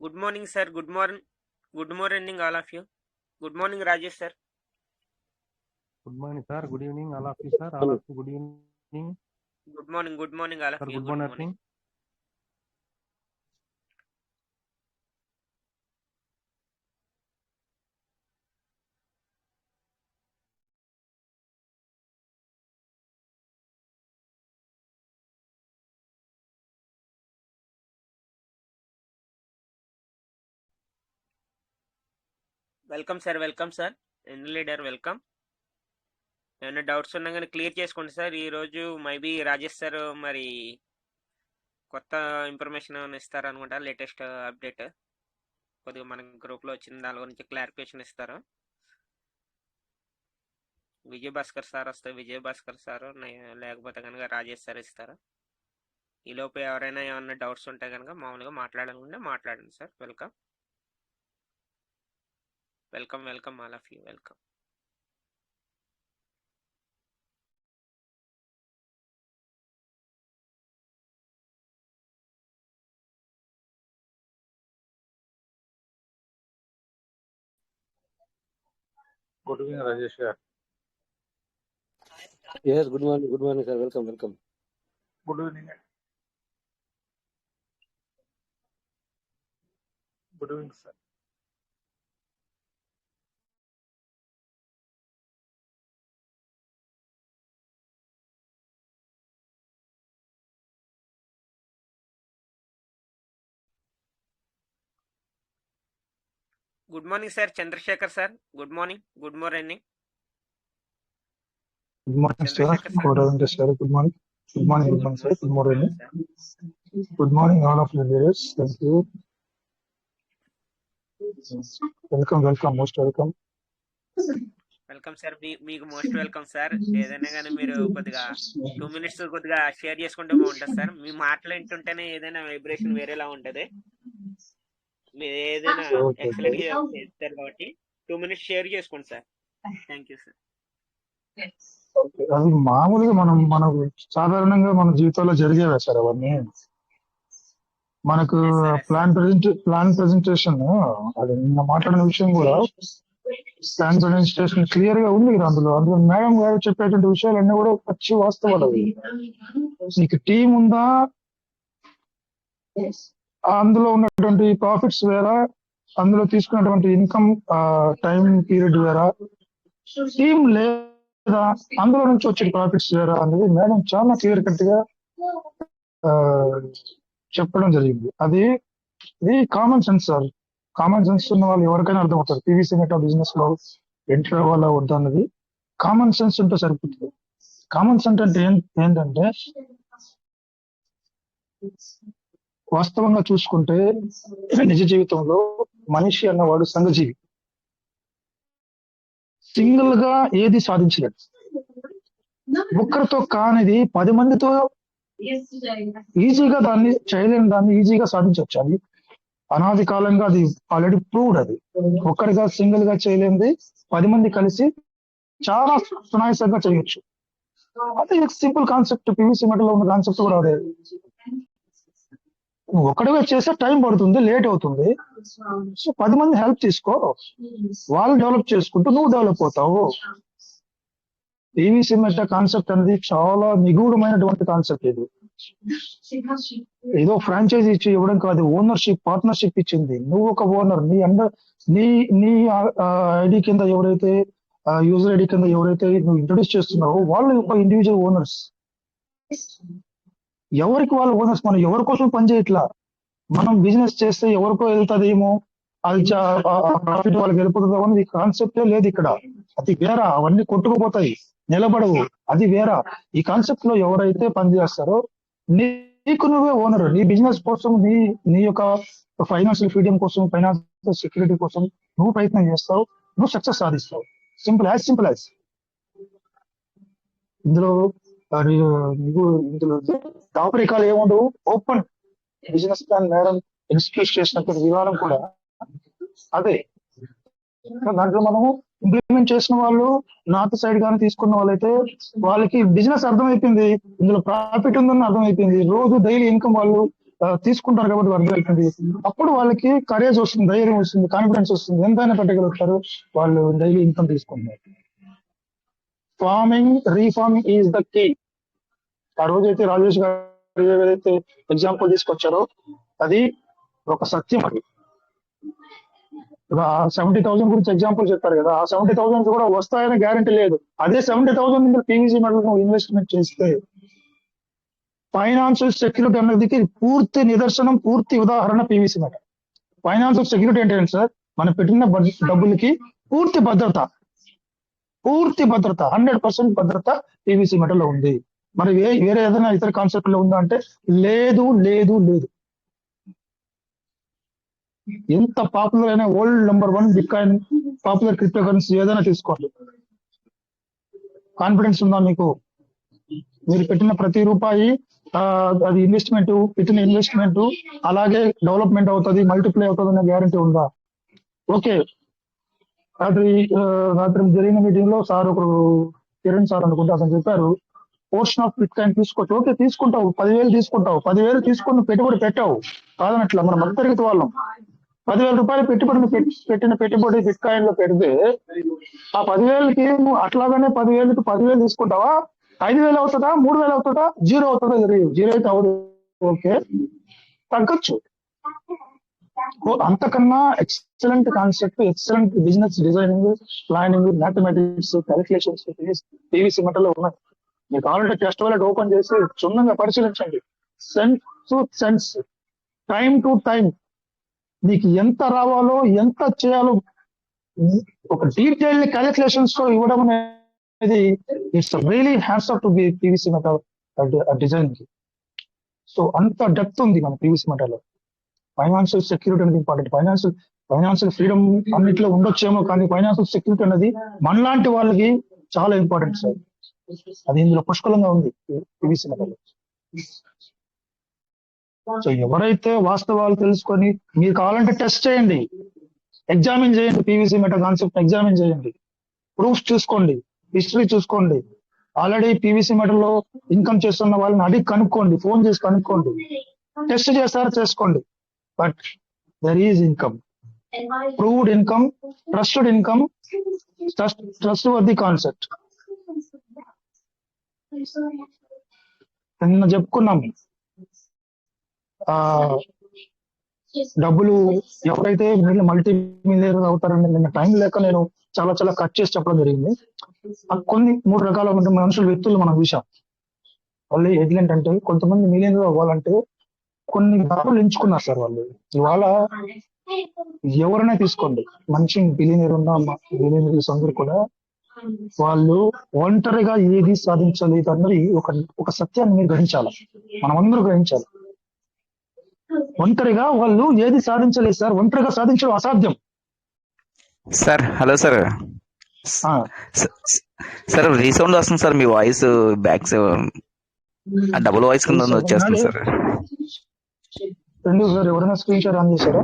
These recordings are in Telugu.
Good morning, sir. Good morning, all of you. Good morning, Rajesh, sir. Good morning, sir. Good evening, all of you, sir. All of you, good evening. Good morning, all of Sir, you. good Good morning. morning. Welcome, sir. Welcome, sir. Any leader, welcome. ఏమైనా డౌట్స్ ఉన్నా కానీ క్లియర్ చేసుకోండి సార్. ఈరోజు మైబీ రాజేష్ సార్ మరి కొత్త ఇన్ఫర్మేషన్ ఏమైనా ఇస్తారనుకుంటా, లేటెస్ట్ అప్డేట్ కొద్దిగా మన గ్రూప్లో వచ్చిన దాని గురించి క్లారిఫికేషన్ ఇస్తారు. విజయ్ భాస్కర్ సార్ వస్తే విజయ్ భాస్కర్ సార్, లేకపోతే కనుక రాజేష్ సార్ ఇస్తారు. ఈలోపు ఎవరైనా ఏమైనా డౌట్స్ ఉంటే కనుక మామూలుగా మాట్లాడాలనుకుంటే మాట్లాడండి sir. Welcome welcome welcome all of you. Welcome. Good evening, Rajesh, sir. Yes, good morning, sir. Welcome. Good evening. Good evening, sir. Good morning sir. Chandrashekar sir. Good morning. Good morning, sir. Chandrashekar sir. Good evening, sir. Good morning. Good morning, sir. Good morning. Good morning, all of you leaders. Thank you. Welcome, most welcome. Welcome sir. మీకు మోస్ట్ వెల్కమ్ సార్. ఏదైనా కానీ మీరు కొద్దిగా 2 minutes కొద్దిగా షేర్ చేసుకుంటే బాగుంటుంది సార్. మీ మాటలు వింటుంటేనే ఏదైనా వైబ్రేషన్ వేరేలా ఉంటుంది. మీరు ఏదైనా ఎక్సలెంట్ గా చేస్తారు కాబట్టి 2 minutes షేర్ చేసుకోండి సార్. Thank you sir. అది మామూలుగా మనం సాధారణంగా మన జీవితంలో జరిగేవే సార్ అవన్నీ. మనకు ప్లాన్ ప్రెజెంటేషన్ అది నిన్న మాట్లాడిన విషయం కూడా ప్లాన్ ప్రెజెంటేషన్ క్లియర్ గా ఉంది కదా. అందులో మేడం గారు చెప్పేటువంటి విషయాలన్నీ కూడా పచ్చి వాస్తవాలు. అవి నీకు టీం ఉందా, అందులో ఉన్నటువంటి ప్రాఫిట్స్ వేరా, అందులో తీసుకున్నటువంటి ఇన్కమ్ టైం పీరియడ్ వేరా, టీం లేదా అందులో నుంచి వచ్చే ప్రాఫిట్స్ వేరా అనేది మేడం చాలా క్లియర్ కట్ గా చెప్పడం జరిగింది. ఇది common sense sir. Common sense ఉన్న వాళ్ళు ఎవరికైనా అర్థమవుతారు. పీవీసీ మెటా బిజినెస్ లో ఎంటర్ అవ్వాలా వద్దా అన్నది కామన్ సెన్స్ ఉంటే సరిపోతుంది. కామన్ సెన్స్ అంటే ఏంటంటే వాస్తవంగా చూసుకుంటే నిజ జీవితంలో మనిషి అన్నవాడు సంఘజీవి. సింగిల్ గా ఏది సాధించలేదు. ఒక్కరితో కానిది 10 మందితో ఈజీగా దాన్ని చేయలేని దాన్ని ఈజీగా సాధించవచ్చు. అది అనాది కాలంగా అది ఆల్రెడీ ప్రూవ్డ్. అది ఒక్కరిగా సింగిల్ గా చేయలేనిది 10 మంది కలిసి చాలా సునాయాసంగా చేయొచ్చు. అదే సింపుల్ కాన్సెప్ట్. పీవీసీ మెటలో ఉన్న కాన్సెప్ట్ కూడా అదే. ఒకటిగా చేస్తే టైం పడుతుంది, లేట్ అవుతుంది. సో 10 మంది హెల్ప్ తీసుకో, వాళ్ళు డెవలప్ చేసుకుంటూ నువ్వు డెవలప్ అవుతావు. పీవీసీ మెటా కాన్సెప్ట్ అనేది చాలా నిగూఢమైనటువంటి కాన్సెప్ట్. ఇది ఏదో ఫ్రాంచైజీ ఇచ్చి ఇవ్వడం కాదు, ఓనర్షిప్, పార్ట్నర్షిప్ ఇచ్చింది. నువ్వు ఒక ఓనర్, నీ ఐడి కింద ఎవరైతే యూజర్ ఐడి కింద ఎవరైతే నువ్వు ఇంట్రొడ్యూస్ చేస్తున్నావో వాళ్ళు ఒక ఇండివిజువల్ ఓనర్స్. ఎవరికి వాళ్ళు ఓనర్స్. మనం ఎవరి కోసం పనిచేయట్లా. మనం బిజినెస్ చేస్తే ఎవరికో వెళ్తాదేమో, అది ప్రాఫిట్ వాళ్ళకి వెళ్ళిపోతుందో అనేది కాన్సెప్టే లేదు ఇక్కడ. అది వేరా. అవన్నీ కొట్టుకుపోతాయి, నిలబడవు. అది వేరా. ఈ కాన్సెప్ట్ లో ఎవరైతే పనిచేస్తారో నీకు నువ్వే ఓనర్. నీ బిజినెస్ కోసం, నీ యొక్క ఫైనాన్షియల్ ఫ్రీడమ్ కోసం, ఫైనాన్షియల్ సెక్యూరిటీ కోసం నువ్వు ప్రయత్నం చేస్తావు, నువ్వు సక్సెస్ సాధిస్తావు. Simple as. ఇందులో దాపరికాలు ఏముండవు. Open business plan madam excuse చేసినటువంటి విధానం కూడా అదే. దాంట్లో మనము ఇంప్లిమెంట్ చేసిన వాళ్ళు నార్త్ సైడ్ కానీ తీసుకున్న వాళ్ళైతే వాళ్ళకి బిజినెస్ అర్థమైపోయింది, ఇందులో ప్రాఫిట్ ఉందని అర్థమైపోయింది. రోజు డైలీ ఇన్కమ్ వాళ్ళు తీసుకుంటారు కాబట్టి అర్థమవుతుంది. అప్పుడు వాళ్ళకి కరేజ్ వస్తుంది, ధైర్యం వస్తుంది, కాన్ఫిడెన్స్ వస్తుంది, ఎంతైనా పెట్టగలుగుతారు. వాళ్ళు డైలీ ఇన్కమ్ తీసుకుంటారు. Farming refarming is the key. ఆ రోజైతే రాజేష్ గారు ఏదైతే ఎగ్జాంపుల్ తీసుకొచ్చారో అది ఒక సత్యం. అది 70,000 గురించి ఎగ్జాంపుల్ చెప్పారు కదా, ఆ 70,000 కూడా వస్తాయని గ్యారంటీ లేదు. అదే 70,000 మీద పీవీసీ మెటల్ నువ్వు ఇన్వెస్ట్మెంట్ చేస్తే ఫైనాన్షియల్ సెక్యూరిటీ అనేది పూర్తి నిదర్శనం, పూర్తి ఉదాహరణ పీవీసీ మెటల్. ఫైనాన్షియల్ సెక్యూరిటీ ఏంటంటే సార్, మనం పెట్టిన డబ్బులకి పూర్తి భద్రత, 100% భద్రత పీవీసీ మెటల్ లో ఉంది. మరి వేరే ఏదైనా ఇతర కాన్సెప్ట్ లో ఉందా అంటే లేదు లేదు లేదు. ఎంత పాపులర్ అయినా world number 1 bitcoin popular crypto currency ఏదైనా తీసుకోండి, కాన్ఫిడెన్స్ ఉందా మీకు? మీరు పెట్టిన ప్రతి రూపాయి అది ఇన్వెస్ట్మెంట్, పెట్టిన ఇన్వెస్ట్మెంట్ అలాగే డెవలప్మెంట్ అవుతుంది, మల్టిప్లై అవుతుంది అనే గ్యారంటీ ఉందా? ఓకే, రాత్రి జరిగిన మీటింగ్ లో సార్ ఒకరు కిరణ్ సార్ అనుకుంటే అతను చెప్పారు, పోర్షన్ ఆఫ్ బిట్ కాయిన్ తీసుకోవచ్చు. ఓకే, తీసుకుంటావు, 10,000 తీసుకుంటావు, 10,000 తీసుకుని పెట్టుబడి పెట్టావు కాదనట్లా. మన మధ్యతరగతి వాళ్ళం 10,000 రూపాయలు పెట్టిన పెట్టుబడి బిట్ కాయిన్ లో పెడితే ఆ 10,000కి నువ్వు అట్లాగానే 10,000కి 10,000 తీసుకుంటావా? 5,000 అవుతుందా? 3,000 అవుతుందా? 0 అవుతుందా? 0 అయితే అవుతుంది. ఓకే, తగ్గచ్చు. అంతకన్నా excellent concept, excellent business designing, planning, mathematics, calculations PVC మెటల్లో ఉన్నాయి. మీకు కావాలంటే టెస్ట్ వాలెట్ ఓపెన్ చేసి క్షుణ్ణంగా పరిశీలించండి. Sense to sense, time to time, నీకు ఎంత రావాలో ఎంత చేయాలో ఒక డీటెయిల్ క్యాలిక్యులేషన్స్ తో ఇవ్వడం అనేది it's really hands off to be PVC metal design కి. సో అంత డెప్త్ ఉంది మన పీవీసీ మెటల్ లో. ఫైనాన్షియల్ సెక్యూరిటీ అనేది ఇంపార్టెంట్. ఫైనాన్షియల్ ఫ్రీడమ్ అన్నిట్లో ఉండొచ్చేమో, కానీ ఫైనాన్షియల్ సెక్యూరిటీ అనేది మనలాంటి వాళ్ళకి చాలా ఇంపార్టెంట్ సార్. అది ఇందులో పుష్కలంగా ఉంది పీవీసీ మెటల్. సో ఎవరైతే వాస్తవాలు తెలుసుకొని, మీరు కావాలంటే టెస్ట్ చేయండి, ఎగ్జామిన్ చేయండి, పీవీసీ మెటల్ కాన్సెప్ట్ ఎగ్జామిన్ చేయండి, ప్రూఫ్స్ చూసుకోండి, హిస్టరీ చూసుకోండి. ఆల్రెడీ పీవీసీ మెటల్ లో ఇన్కమ్ చేస్తున్న వాళ్ళని అడిగి కనుక్కోండి, ఫోన్ చేసి కనుక్కోండి. టెస్ట్ చేస్తారా చేసుకోండి, but there is income, proved income, trusted income, trustworthy concept. నిన్న చెప్పుకున్నాం, డబ్బులు ఎవరైతే మల్టీ మిలియనర్ అవుతారని నిన్న టైం లేక నేను చాలా చాలా కట్ చేసి చెప్పడం జరిగింది. కొన్ని 3 రకాల మనుషులు, వ్యక్తులు మనం చూసాం. వాళ్ళు ఏంటంటే కొంతమంది మిలియనర్ అవ్వాలంటే కొన్ని దారులు ఎంచుకున్నారు సార్ వాళ్ళు. ఇవాళ ఎవరైనా తీసుకోండి, మంచి బిలియనర్ ఉన్న బిలియనర్స్ అందరూ కూడా వాళ్ళు ఒంటరిగా ఏది సాధించలేదు అన్నది ఒక సత్యాన్ని మీరు గ్రహించాలి, మనమందరూ గ్రహించాలి. ఒంటరిగా వాళ్ళు ఏది సాధించలేదు సార్, ఒంటరిగా సాధించడం అసాధ్యం sir. Hello sir. Sir resound వస్తుంది సార్, మీ వాయిస్ బ్యాక్ డబుల్ వాయిస్ కింద వచ్చేస్తుంది సార్. ఎవరైనా స్క్రీన్ షాట్ ఆన్ చేశారా?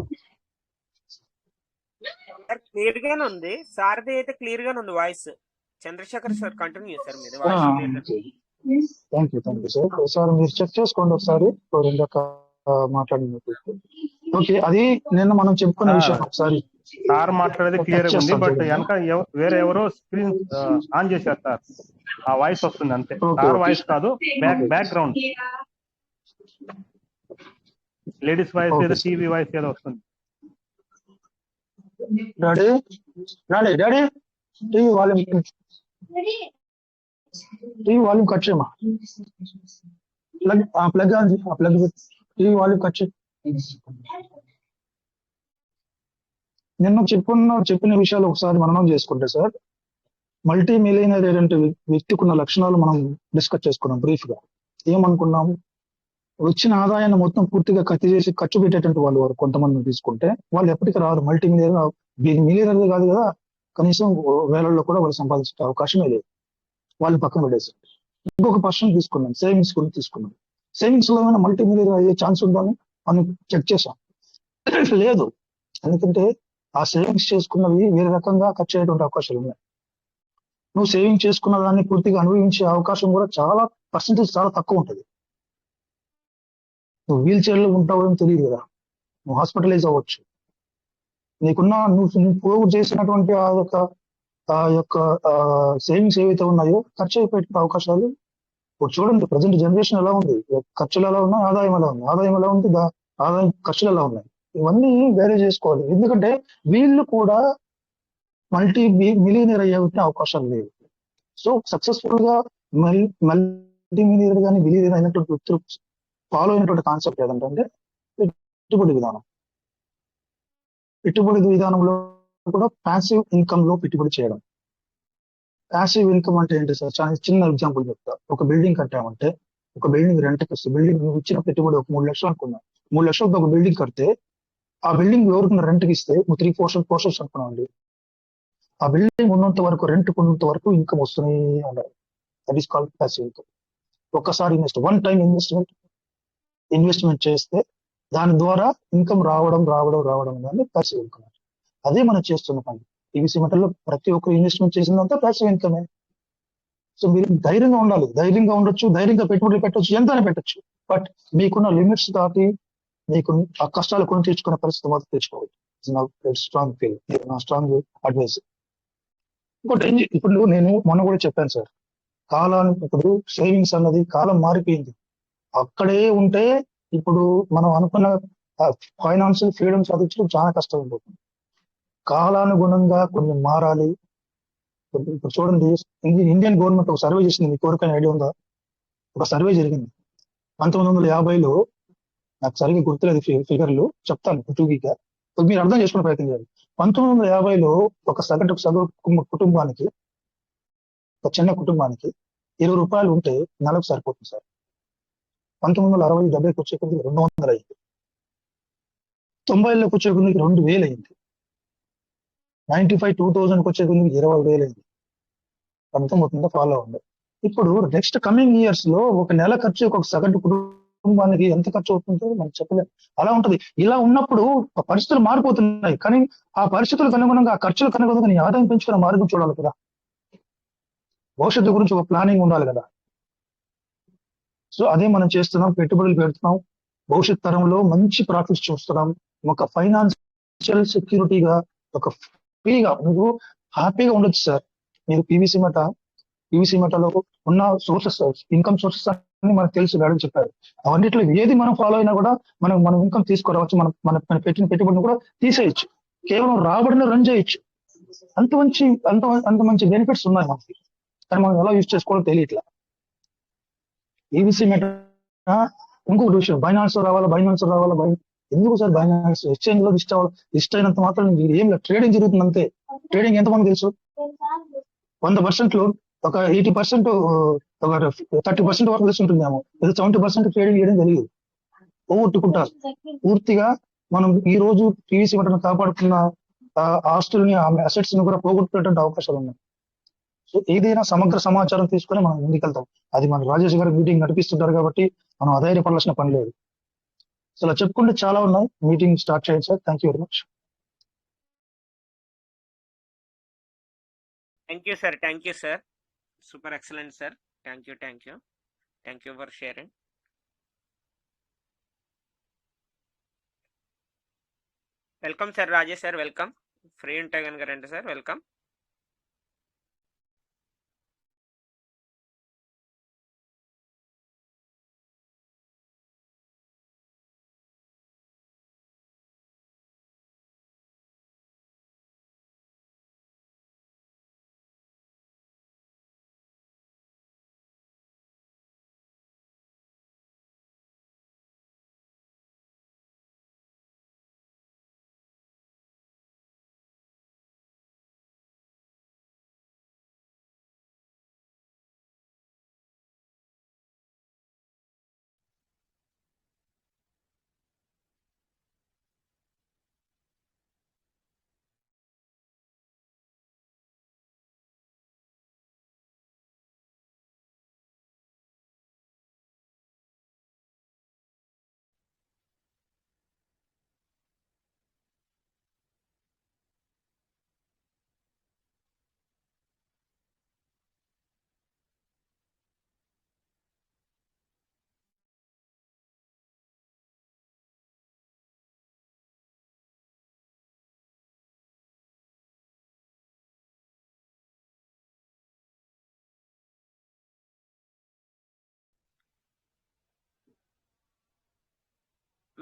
క్లియర్ గానే ఉంది, సార్ది అయితే క్లియర్ గానే ఉంది voice. Chandrashekar sir continue sir, మీద థ్యాంక్ యూ సార్. సార్ మీరు చెక్ చేసుకోండి ఒకసారి, మాట్లాడినట్టు. ఓకే, అది నిన్న మనం చెప్పుకున్న విషయం. ఒకసారి సార్ మాట్లాడేది క్లియర్ గా ఉంది, బట్ వెనక వేరే ఎవరో స్క్రీన్ ఆన్ చేశారు సార్, ఆ వాయిస్ వస్తుంది అంతే. సార్ వాయిస్ కాదు, బ్యాక్ గ్రౌండ్ లేడీస్ వాయిస్ ఏదో, టీవీ వాయిస్ ఏదో వస్తుంది. డాడీ టీవీ వాల్యూమ్ కట్ చేయమా, ప్లగ్ టీవీ వాల్యూమ్ కట్ చేయి. నిన్న చెప్పిన విషయాలు ఒకసారి మననం చేసుకుంటే సార్, మల్టీ మిలియనర్ ఏంటంటే వ్యక్తికి ఉన్న లక్షణాలు మనం డిస్కస్ చేసుకున్నాం బ్రీఫ్ గా. ఏమనుకున్నాము, వచ్చిన ఆదాయాన్ని మొత్తం పూర్తిగా కత్తి చేసి ఖర్చు పెట్టేటువంటి వాళ్ళు కొంతమంది తీసుకుంటే వాళ్ళు ఎప్పటికీ రారు. మల్టీ మిలియనర్ కాదు కదా, కనీసం వేలల్లో కూడా వాళ్ళు సంపాదించే అవకాశమే లేదు. వాళ్ళు పక్కన పడేసారు. ఇంకొక పర్సన్ తీసుకున్నాం, సేవింగ్స్ గురించి తీసుకున్నాం. సేవింగ్స్ లో ఏమైనా మల్టీ మిలియనర్ అయ్యే ఛాన్స్ ఉందా అని మనం చెక్ చేసాం, లేదు. ఎందుకంటే ఆ సేవింగ్స్ చేసుకున్నవి వేరే రకంగా ఖర్చు అయ్యేటువంటి అవకాశాలు ఉన్నాయి. నువ్వు సేవింగ్ చేసుకున్న దాన్ని పూర్తిగా అనుభవించే అవకాశం కూడా చాలా పర్సెంటేజ్ చాలా తక్కువ ఉంటుంది. నువ్వు వీల్ చైర్ లో ఉంటావు అని తెలియదు కదా, నువ్వు హాస్పిటలైజ్ అవ్వచ్చు. నువ్వు పోగు చేసినటువంటి ఆ యొక్క సేవింగ్స్ ఏవైతే ఉన్నాయో ఖర్చు అయిపోయే అవకాశాలు. ఇప్పుడు చూడండి ప్రజెంట్ జనరేషన్ ఎలా ఉంది, ఖర్చులు ఎలా ఉన్నాయి, ఆదాయం ఎలా ఉంది, ఆదాయం ఎలా ఉంది, ఆదాయం ఖర్చులు ఎలా ఉన్నాయి, ఇవన్నీ వేరే చేసుకోవాలి. ఎందుకంటే వీళ్ళు కూడా మల్టీ మిలియనర్ అయ్యే అవకాశాలు లేవు. సో సక్సెస్ఫుల్ గా మల్టీ మిలియనర్ కానీ మిలియనర్ అయినటువంటి వ్యక్తులు ఫాలో అయినటువంటి కాన్సెప్ట్ ఏదంటే పెట్టుబడి విధానం. పెట్టుబడి విధానంలో కూడా ప్యాసివ్ ఇన్కమ్ లో పెట్టుబడి చేయడం. ప్యాసివ్ ఇన్కమ్ అంటే ఏంటి సార్? చాలా చిన్న ఎగ్జాంపుల్ చెప్తా. ఒక బిల్డింగ్ కట్టామంటే, ఒక బిల్డింగ్ రెంట్కి వస్తుంది. బిల్డింగ్ నువ్వు ఇచ్చిన పెట్టుబడి ఒక 3 లక్షలు అనుకున్నా, 3 లక్షలతో ఒక బిల్డింగ్ కడితే ఆ బిల్డింగ్ ఎవరికి రెంట్కి ఇస్తే 3 పోర్షన్స్ అనుకున్నామండి. ఆ బిల్డింగ్ ఉన్నంత వరకు, రెంట్ ఉన్నంత వరకు ఇన్కమ్ వస్తూనే ఉండాలి. That is called passive income. ఒక్కసారి వన్ టైం ఇన్వెస్ట్మెంట్ చేస్తే దాని ద్వారా ఇన్కమ్ రావడం అనేది ప్యాసివ్ ఇన్కమ్. అదే మనం చేస్తున్న పని. పీవీసీ మెటల్లో ప్రతి ఒక్కరు ఇన్వెస్ట్మెంట్ చేసిందంతా ప్యాసివ్ ఇన్కమే. సో మీరు ధైర్యంగా ఉండాలి, ధైర్యంగా ఉండొచ్చు, ధైర్యంగా పెట్టుబడులు పెట్టొచ్చు, ఎంతైనా పెట్టొచ్చు. బట్ మీకున్న లిమిట్స్ దాటి మీకు ఆ కష్టాలు కొని తెచ్చుకునే పరిస్థితి మాత్రం తెచ్చుకోవాలి. స్ట్రాంగ్ ఫీల్, నా స్ట్రాంగ్ అడ్వైస్. ఇంకోటి ఇప్పుడు నేను మొన్న కూడా చెప్పాను సార్, కాలానికి ఇప్పుడు సేవింగ్స్ అన్నది కాలం మారిపోయింది. అక్కడే ఉంటే ఇప్పుడు మనం అనుకున్న ఫైనాన్షియల్ ఫ్రీడమ్ సాధించడం చాలా కష్టం అయిపోతుంది. కాలానుగుణంగా కొన్ని మారాలి. ఇప్పుడు చూడండి, ఇండియన్ గవర్నమెంట్ ఒక సర్వే చేసింది, మీకు ఎవరికైనా ఐడియా ఉందా? ఒక సర్వే జరిగింది 1950లో, నాకు సరిగ్గా గుర్తులేదు ఫిగర్లు, చెప్తాను టూకీగా, మీరు అర్థం చేసుకునే ప్రయత్నం చేయాలి. 1950లో ఒక సగటు కుటుంబానికి, ఒక చిన్న కుటుంబానికి 20 రూపాయలు ఉంటే నెలకు సరిపోతుంది సార్. 1960, 70కి వచ్చే కొద్దికి 200 అయింది. 90లోకి వచ్చే కొద్దికి 2000 అయింది. 95, 2000కి వచ్చే కొద్దికి 20,000 అయింది. అర్థమవుతుందో? ఫాలో ఉంది. ఇప్పుడు నెక్స్ట్ కమింగ్ ఇయర్స్ లో ఒక నెల ఖర్చు ఒక సగటు కుటుంబానికి ఎంత ఖర్చు అవుతుందో మనం చెప్పలేము. అలా ఉంటది. ఇలా ఉన్నప్పుడు పరిస్థితులు మారిపోతున్నాయి, కానీ ఆ పరిస్థితులకు అనుగుణంగా, ఆ ఖర్చులకు అనుగుణంగా నీ ఆదాయం పెంచుకునే మార్గం చూడాలి కదా. భవిష్యత్తు గురించి ఒక ప్లానింగ్ ఉండాలి కదా. సో అదే మనం చేస్తున్నాం, పెట్టుబడులు పెడుతున్నాం, భవిష్యత్ తరంలో మంచి ప్రాఫిట్స్ చూస్తున్నాం. ఒక ఫైనాన్షియల్ సెక్యూరిటీగా, ఒక ఫ్రీగా నువ్వు హ్యాపీగా ఉండొచ్చు సార్. మీరు పీవీసీ మెటలో ఉన్న సోర్సెస్, ఇన్కమ్ సోర్సెస్ అని మనకు తెలుసు, మేడం చెప్పారు. అవన్నిట్లో ఏది మనం ఫాలో అయినా కూడా మనం ఇన్కమ్ తీసుకురావచ్చు, మన పెట్టిన పెట్టుబడిని కూడా తీసేయచ్చు, కేవలం రాబడిని రన్ చేయొచ్చు. అంత మంచి బెనిఫిట్స్ ఉన్నాయి మనకి, కానీ మనం ఎలా యూజ్ చేసుకోవాలో తెలియట్లా. పీవీసీ మెట ఇంకొకటి విషయం, బైనాన్స్ రావాలా. ఎందుకు సార్ బైనాన్స్? ఎక్స్చేంజ్ లో లిస్ట్ అయినంత మాత్రం ఏం లేదు, ట్రేడింగ్ జరుగుతుంది అంతే. ట్రేడింగ్ ఎంతమంది తెలుసు? 100% లో ఒక 80%, ఒక 30% వరకు తెలిసి ఉంటుందేమో, 70% ట్రేడింగ్ చేయడం జరిగింది. పోగొట్టుకుంటారు పూర్తిగా. మనం ఈ రోజు పీవీసీ మెటను కాపాడుకున్న ఆస్తుల్ని, అసెట్స్ ని కూడా పోగొట్టుకునేటువంటి అవకాశాలు ఉన్నాయి. సో ఏదైనా సమగ్ర సమాచారం తీసుకొని మనం ముందుకెళ్తాం. అది మన రాజేష్ గారు మీటింగ్ నడిపిస్తుంటారు కాబట్టి మనం అధైర్యపడాల్సిన పని లేదు. సో అలా చెప్పుకుంటే చాలా ఉన్నాయి. మీటింగ్ స్టార్ట్ చేయండి sir. Thank you very much. Thank you sir. Super excellent sir. Thank you for sharing. Welcome sir, Rajesh sir, welcome. Free ఉంటే కనుక రండి sir, welcome.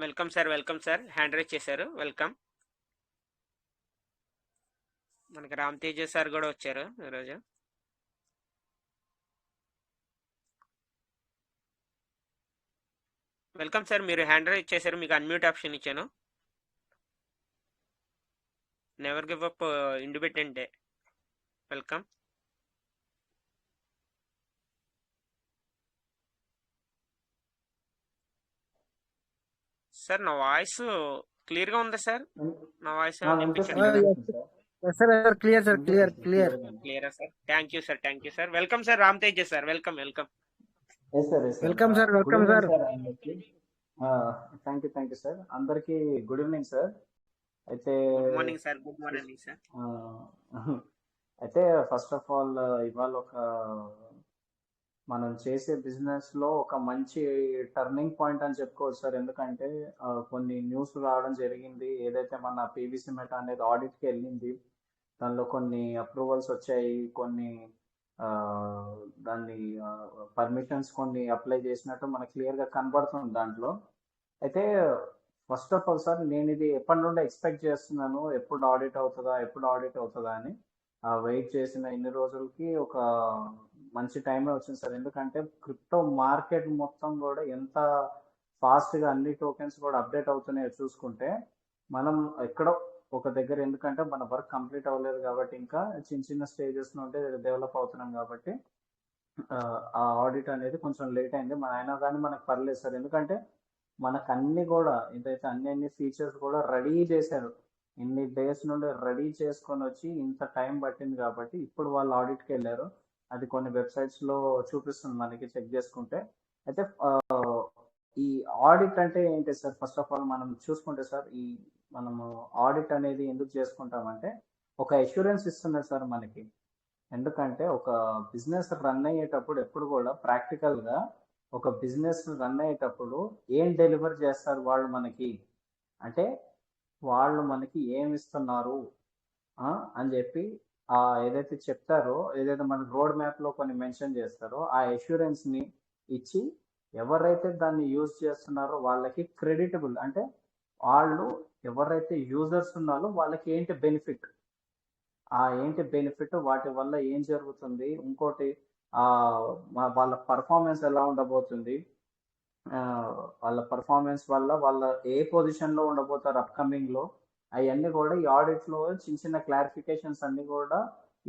Welcome sir, hand raise చేశారు. వెల్కమ్. మనకి రామ్ తేజ సార్ కూడా వచ్చారు ఈరోజు. వెల్కమ్ సార్, మీరు హ్యాండ్ రైజ్ చేశారు, మీకు అన్మ్యూట్ ఆప్షన్ ఇచ్చాను. Never give up independent day. Welcome. Sir నా వాయిస్ క్లియర్ గా ఉందా సార్? నా వాయిస్ క్లియర్ సార్, క్లియర్. క్లియరా sir? Thank you sir. Welcome sir, Ram Tej sir. Welcome. Welcome sir. Thank you sir. అందరికి గుడ్ ఈవినింగ్ సార్. అయితే గుడ్ మార్నింగ్ సార్. అయితే ఫస్ట్ ఆఫ్ ఆల్ ఇవాళ ఒక మనం చేసే బిజినెస్ లో ఒక మంచి టర్నింగ్ పాయింట్ అని చెప్పుకోవచ్చు సార్. ఎందుకంటే కొన్ని న్యూస్ రావడం జరిగింది. ఏదైతే మన పీవీసీ మెటా అనేది ఆడిట్ కి వెళ్ళింది, దానిలో కొన్ని అప్రూవల్స్ వచ్చాయి, కొన్ని దాన్ని పర్మిషన్స్ కొన్ని అప్లై చేసినట్టు మనకు క్లియర్ గా కనబడుతుంది దాంట్లో. అయితే ఫస్ట్ ఆఫ్ ఆల్ సార్, నేను ఇది ఎప్పటి నుండి ఎక్స్పెక్ట్ చేస్తున్నాను, ఎప్పుడు ఆడిట్ అవుతుందా అని. వెయిట్ చేసిన ఇన్ని రోజులకి ఒక మంచి టైమే వచ్చింది సార్. ఎందుకంటే క్రిప్టో మార్కెట్ మొత్తం కూడా ఎంత ఫాస్ట్ గా అన్ని టోకెన్స్ కూడా అప్డేట్ అవుతున్నాయో చూసుకుంటే, మనం ఎక్కడో ఒక దగ్గర, ఎందుకంటే మన వర్క్ కంప్లీట్ అవ్వలేదు కాబట్టి ఇంకా చిన్న స్టేజెస్ నుండి డెవలప్ అవుతున్నాం కాబట్టి ఆ ఆడిట్ అనేది కొంచెం లేట్ అయింది. మన అయినా కానీ మనకు పర్లేదు సార్. ఎందుకంటే మనకు అన్ని కూడా ఏదైతే అన్ని ఫీచర్స్ కూడా రెడీ చేశారు, ఇన్ని డేస్ నుండి రెడీ చేసుకొని వచ్చి ఇంత టైం పట్టింది కాబట్టి ఇప్పుడు వాళ్ళు ఆడిట్కి వెళ్ళారు. అది కొన్ని వెబ్సైట్స్ లో చూపిస్తుంది మనకి, చెక్ చేసుకుంటే. అయితే ఈ ఆడిట్ అంటే ఏంటి సార్? ఫస్ట్ ఆఫ్ ఆల్ మనం చూసుకుంటే సార్, మనము ఆడిట్ అనేది ఎందుకు చేసుకుంటామంటే ఒక అష్యూరెన్స్ ఇస్తున్నారు సార్ మనకి. ఎందుకంటే ఒక బిజినెస్ రన్ అయ్యేటప్పుడు ఎప్పుడు కూడా ప్రాక్టికల్ గా ఒక బిజినెస్ రన్ అయ్యేటప్పుడు ఏం డెలివర్ చేస్తారు వాళ్ళు మనకి అంటే, వాళ్ళు మనకి ఏమి ఇస్తున్నారు అని చెప్పి ఏదైతే చెప్తారో, ఏదైతే మన రోడ్ మ్యాప్ లో కొన్ని మెన్షన్ చేస్తారో ఆ అష్యూరెన్స్ ని ఇచ్చి ఎవరైతే దాన్ని యూజ్ చేస్తున్నారో వాళ్ళకి క్రెడిటబుల్, అంటే వాళ్ళు ఎవరైతే యూజర్స్ ఉన్నారో వాళ్ళకి ఏంటి బెనిఫిట్, వాటి వల్ల ఏం జరుగుతుంది, ఇంకోటి వాళ్ళ పర్ఫార్మెన్స్ ఎలా ఉండబోతుంది, వాళ్ళ పర్ఫార్మెన్స్ వల్ల వాళ్ళ ఏ పొజిషన్ లో ఉండబోతారు అప్కమింగ్ లో, అవన్నీ కూడా ఈ ఆడిట్ లో చిన్న క్లారిఫికేషన్స్ అన్ని కూడా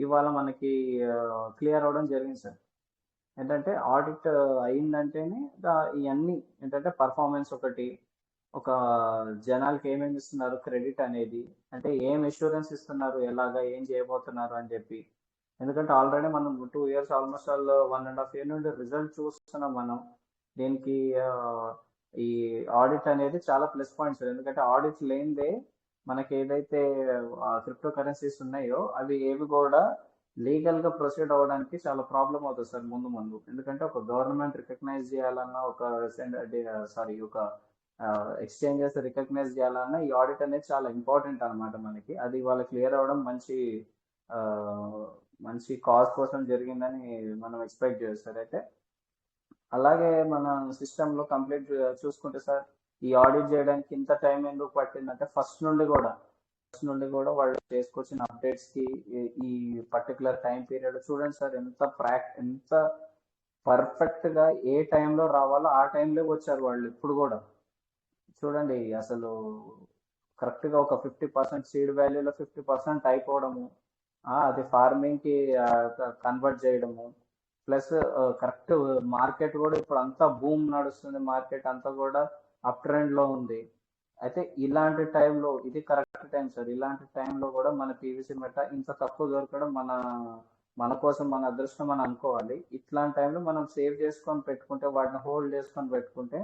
ఇవాళ మనకి క్లియర్ అవడం జరిగింది సార్. ఏంటంటే ఆడిట్ అయిందంటేనే ఇవన్నీ ఏంటంటే పర్ఫార్మెన్స్ ఒకటి, ఒక జనాలకి ఏమేమి ఇస్తున్నారు క్రెడిట్ అనేది, అంటే ఏం అష్యూరెన్స్ ఇస్తున్నారు, ఎలాగా ఏం చేయబోతున్నారు అని చెప్పి. ఎందుకంటే ఆల్రెడీ మనం 2 years ఆల్మోస్ట్ 1.5 year నుండి రిజల్ట్ చూస్తున్నాం మనం. దీనికి ఈ ఆడిట్ అనేది చాలా ప్లస్ పాయింట్స్. ఎందుకంటే ఆడిట్ లేనిదే మనకి ఏదైతే క్రిప్టో కరెన్సీస్ ఉన్నాయో అవి ఏవి కూడా లీగల్ గా ప్రొసీడ్ అవ్వడానికి చాలా ప్రాబ్లం అవుతుంది సార్ ముందు. ఎందుకంటే ఒక గవర్నమెంట్ రికగ్నైజ్ చేయాలన్నా, ఒక ఎక్స్చేంజెస్ రికగ్నైజ్ చేయాలన్నా ఈ ఆడిట్ అనేది చాలా ఇంపార్టెంట్ అనమాట మనకి. అది వాళ్ళ క్లియర్ అవ్వడం మంచి కాజ్ కోసం జరిగిందని మనం ఎక్స్పెక్ట్ చేస్తారు. అయితే అలాగే మన సిస్టమ్ లో కంప్లీట్ చూసుకుంటే సార్, ఈ ఆడిట్ చేయడానికి ఇంత టైం ఎందుకు పట్టిందంటే ఫస్ట్ నుండి కూడా వాళ్ళు చేసుకొచ్చిన అప్డేట్స్ కి ఈ పర్టికులర్ టైం పీరియడ్ చూడండి సార్, ఎంత పర్ఫెక్ట్ గా ఏ టైంలో రావాలో ఆ టైంలో వచ్చారు వాళ్ళు. ఇప్పుడు కూడా చూడండి, అసలు కరెక్ట్ గా ఒక 50% సీడ్ వాల్యూలో 50% అయిపోవడము, అది ఫార్మింగ్ కి కన్వర్ట్ చేయడము, ప్లస్ కరెక్ట్ మార్కెట్ కూడా ఇప్పుడు అంతా బూమ్ నడుస్తుంది, మార్కెట్ అంతా కూడా అప్ ట్రెండ్ లో ఉంది. అయితే ఇలాంటి టైంలో ఇది కరెక్ట్ టైం సార్. ఇలాంటి టైంలో కూడా మన పీవీసీ మెటా ఇంత తక్కువ దొరకడం మన కోసం మన అదృష్టం అని అనుకోవాలి. ఇట్లాంటి టైంలో మనం సేవ్ చేసుకొని పెట్టుకుంటే, వాటిని హోల్డ్ చేసుకొని పెట్టుకుంటే,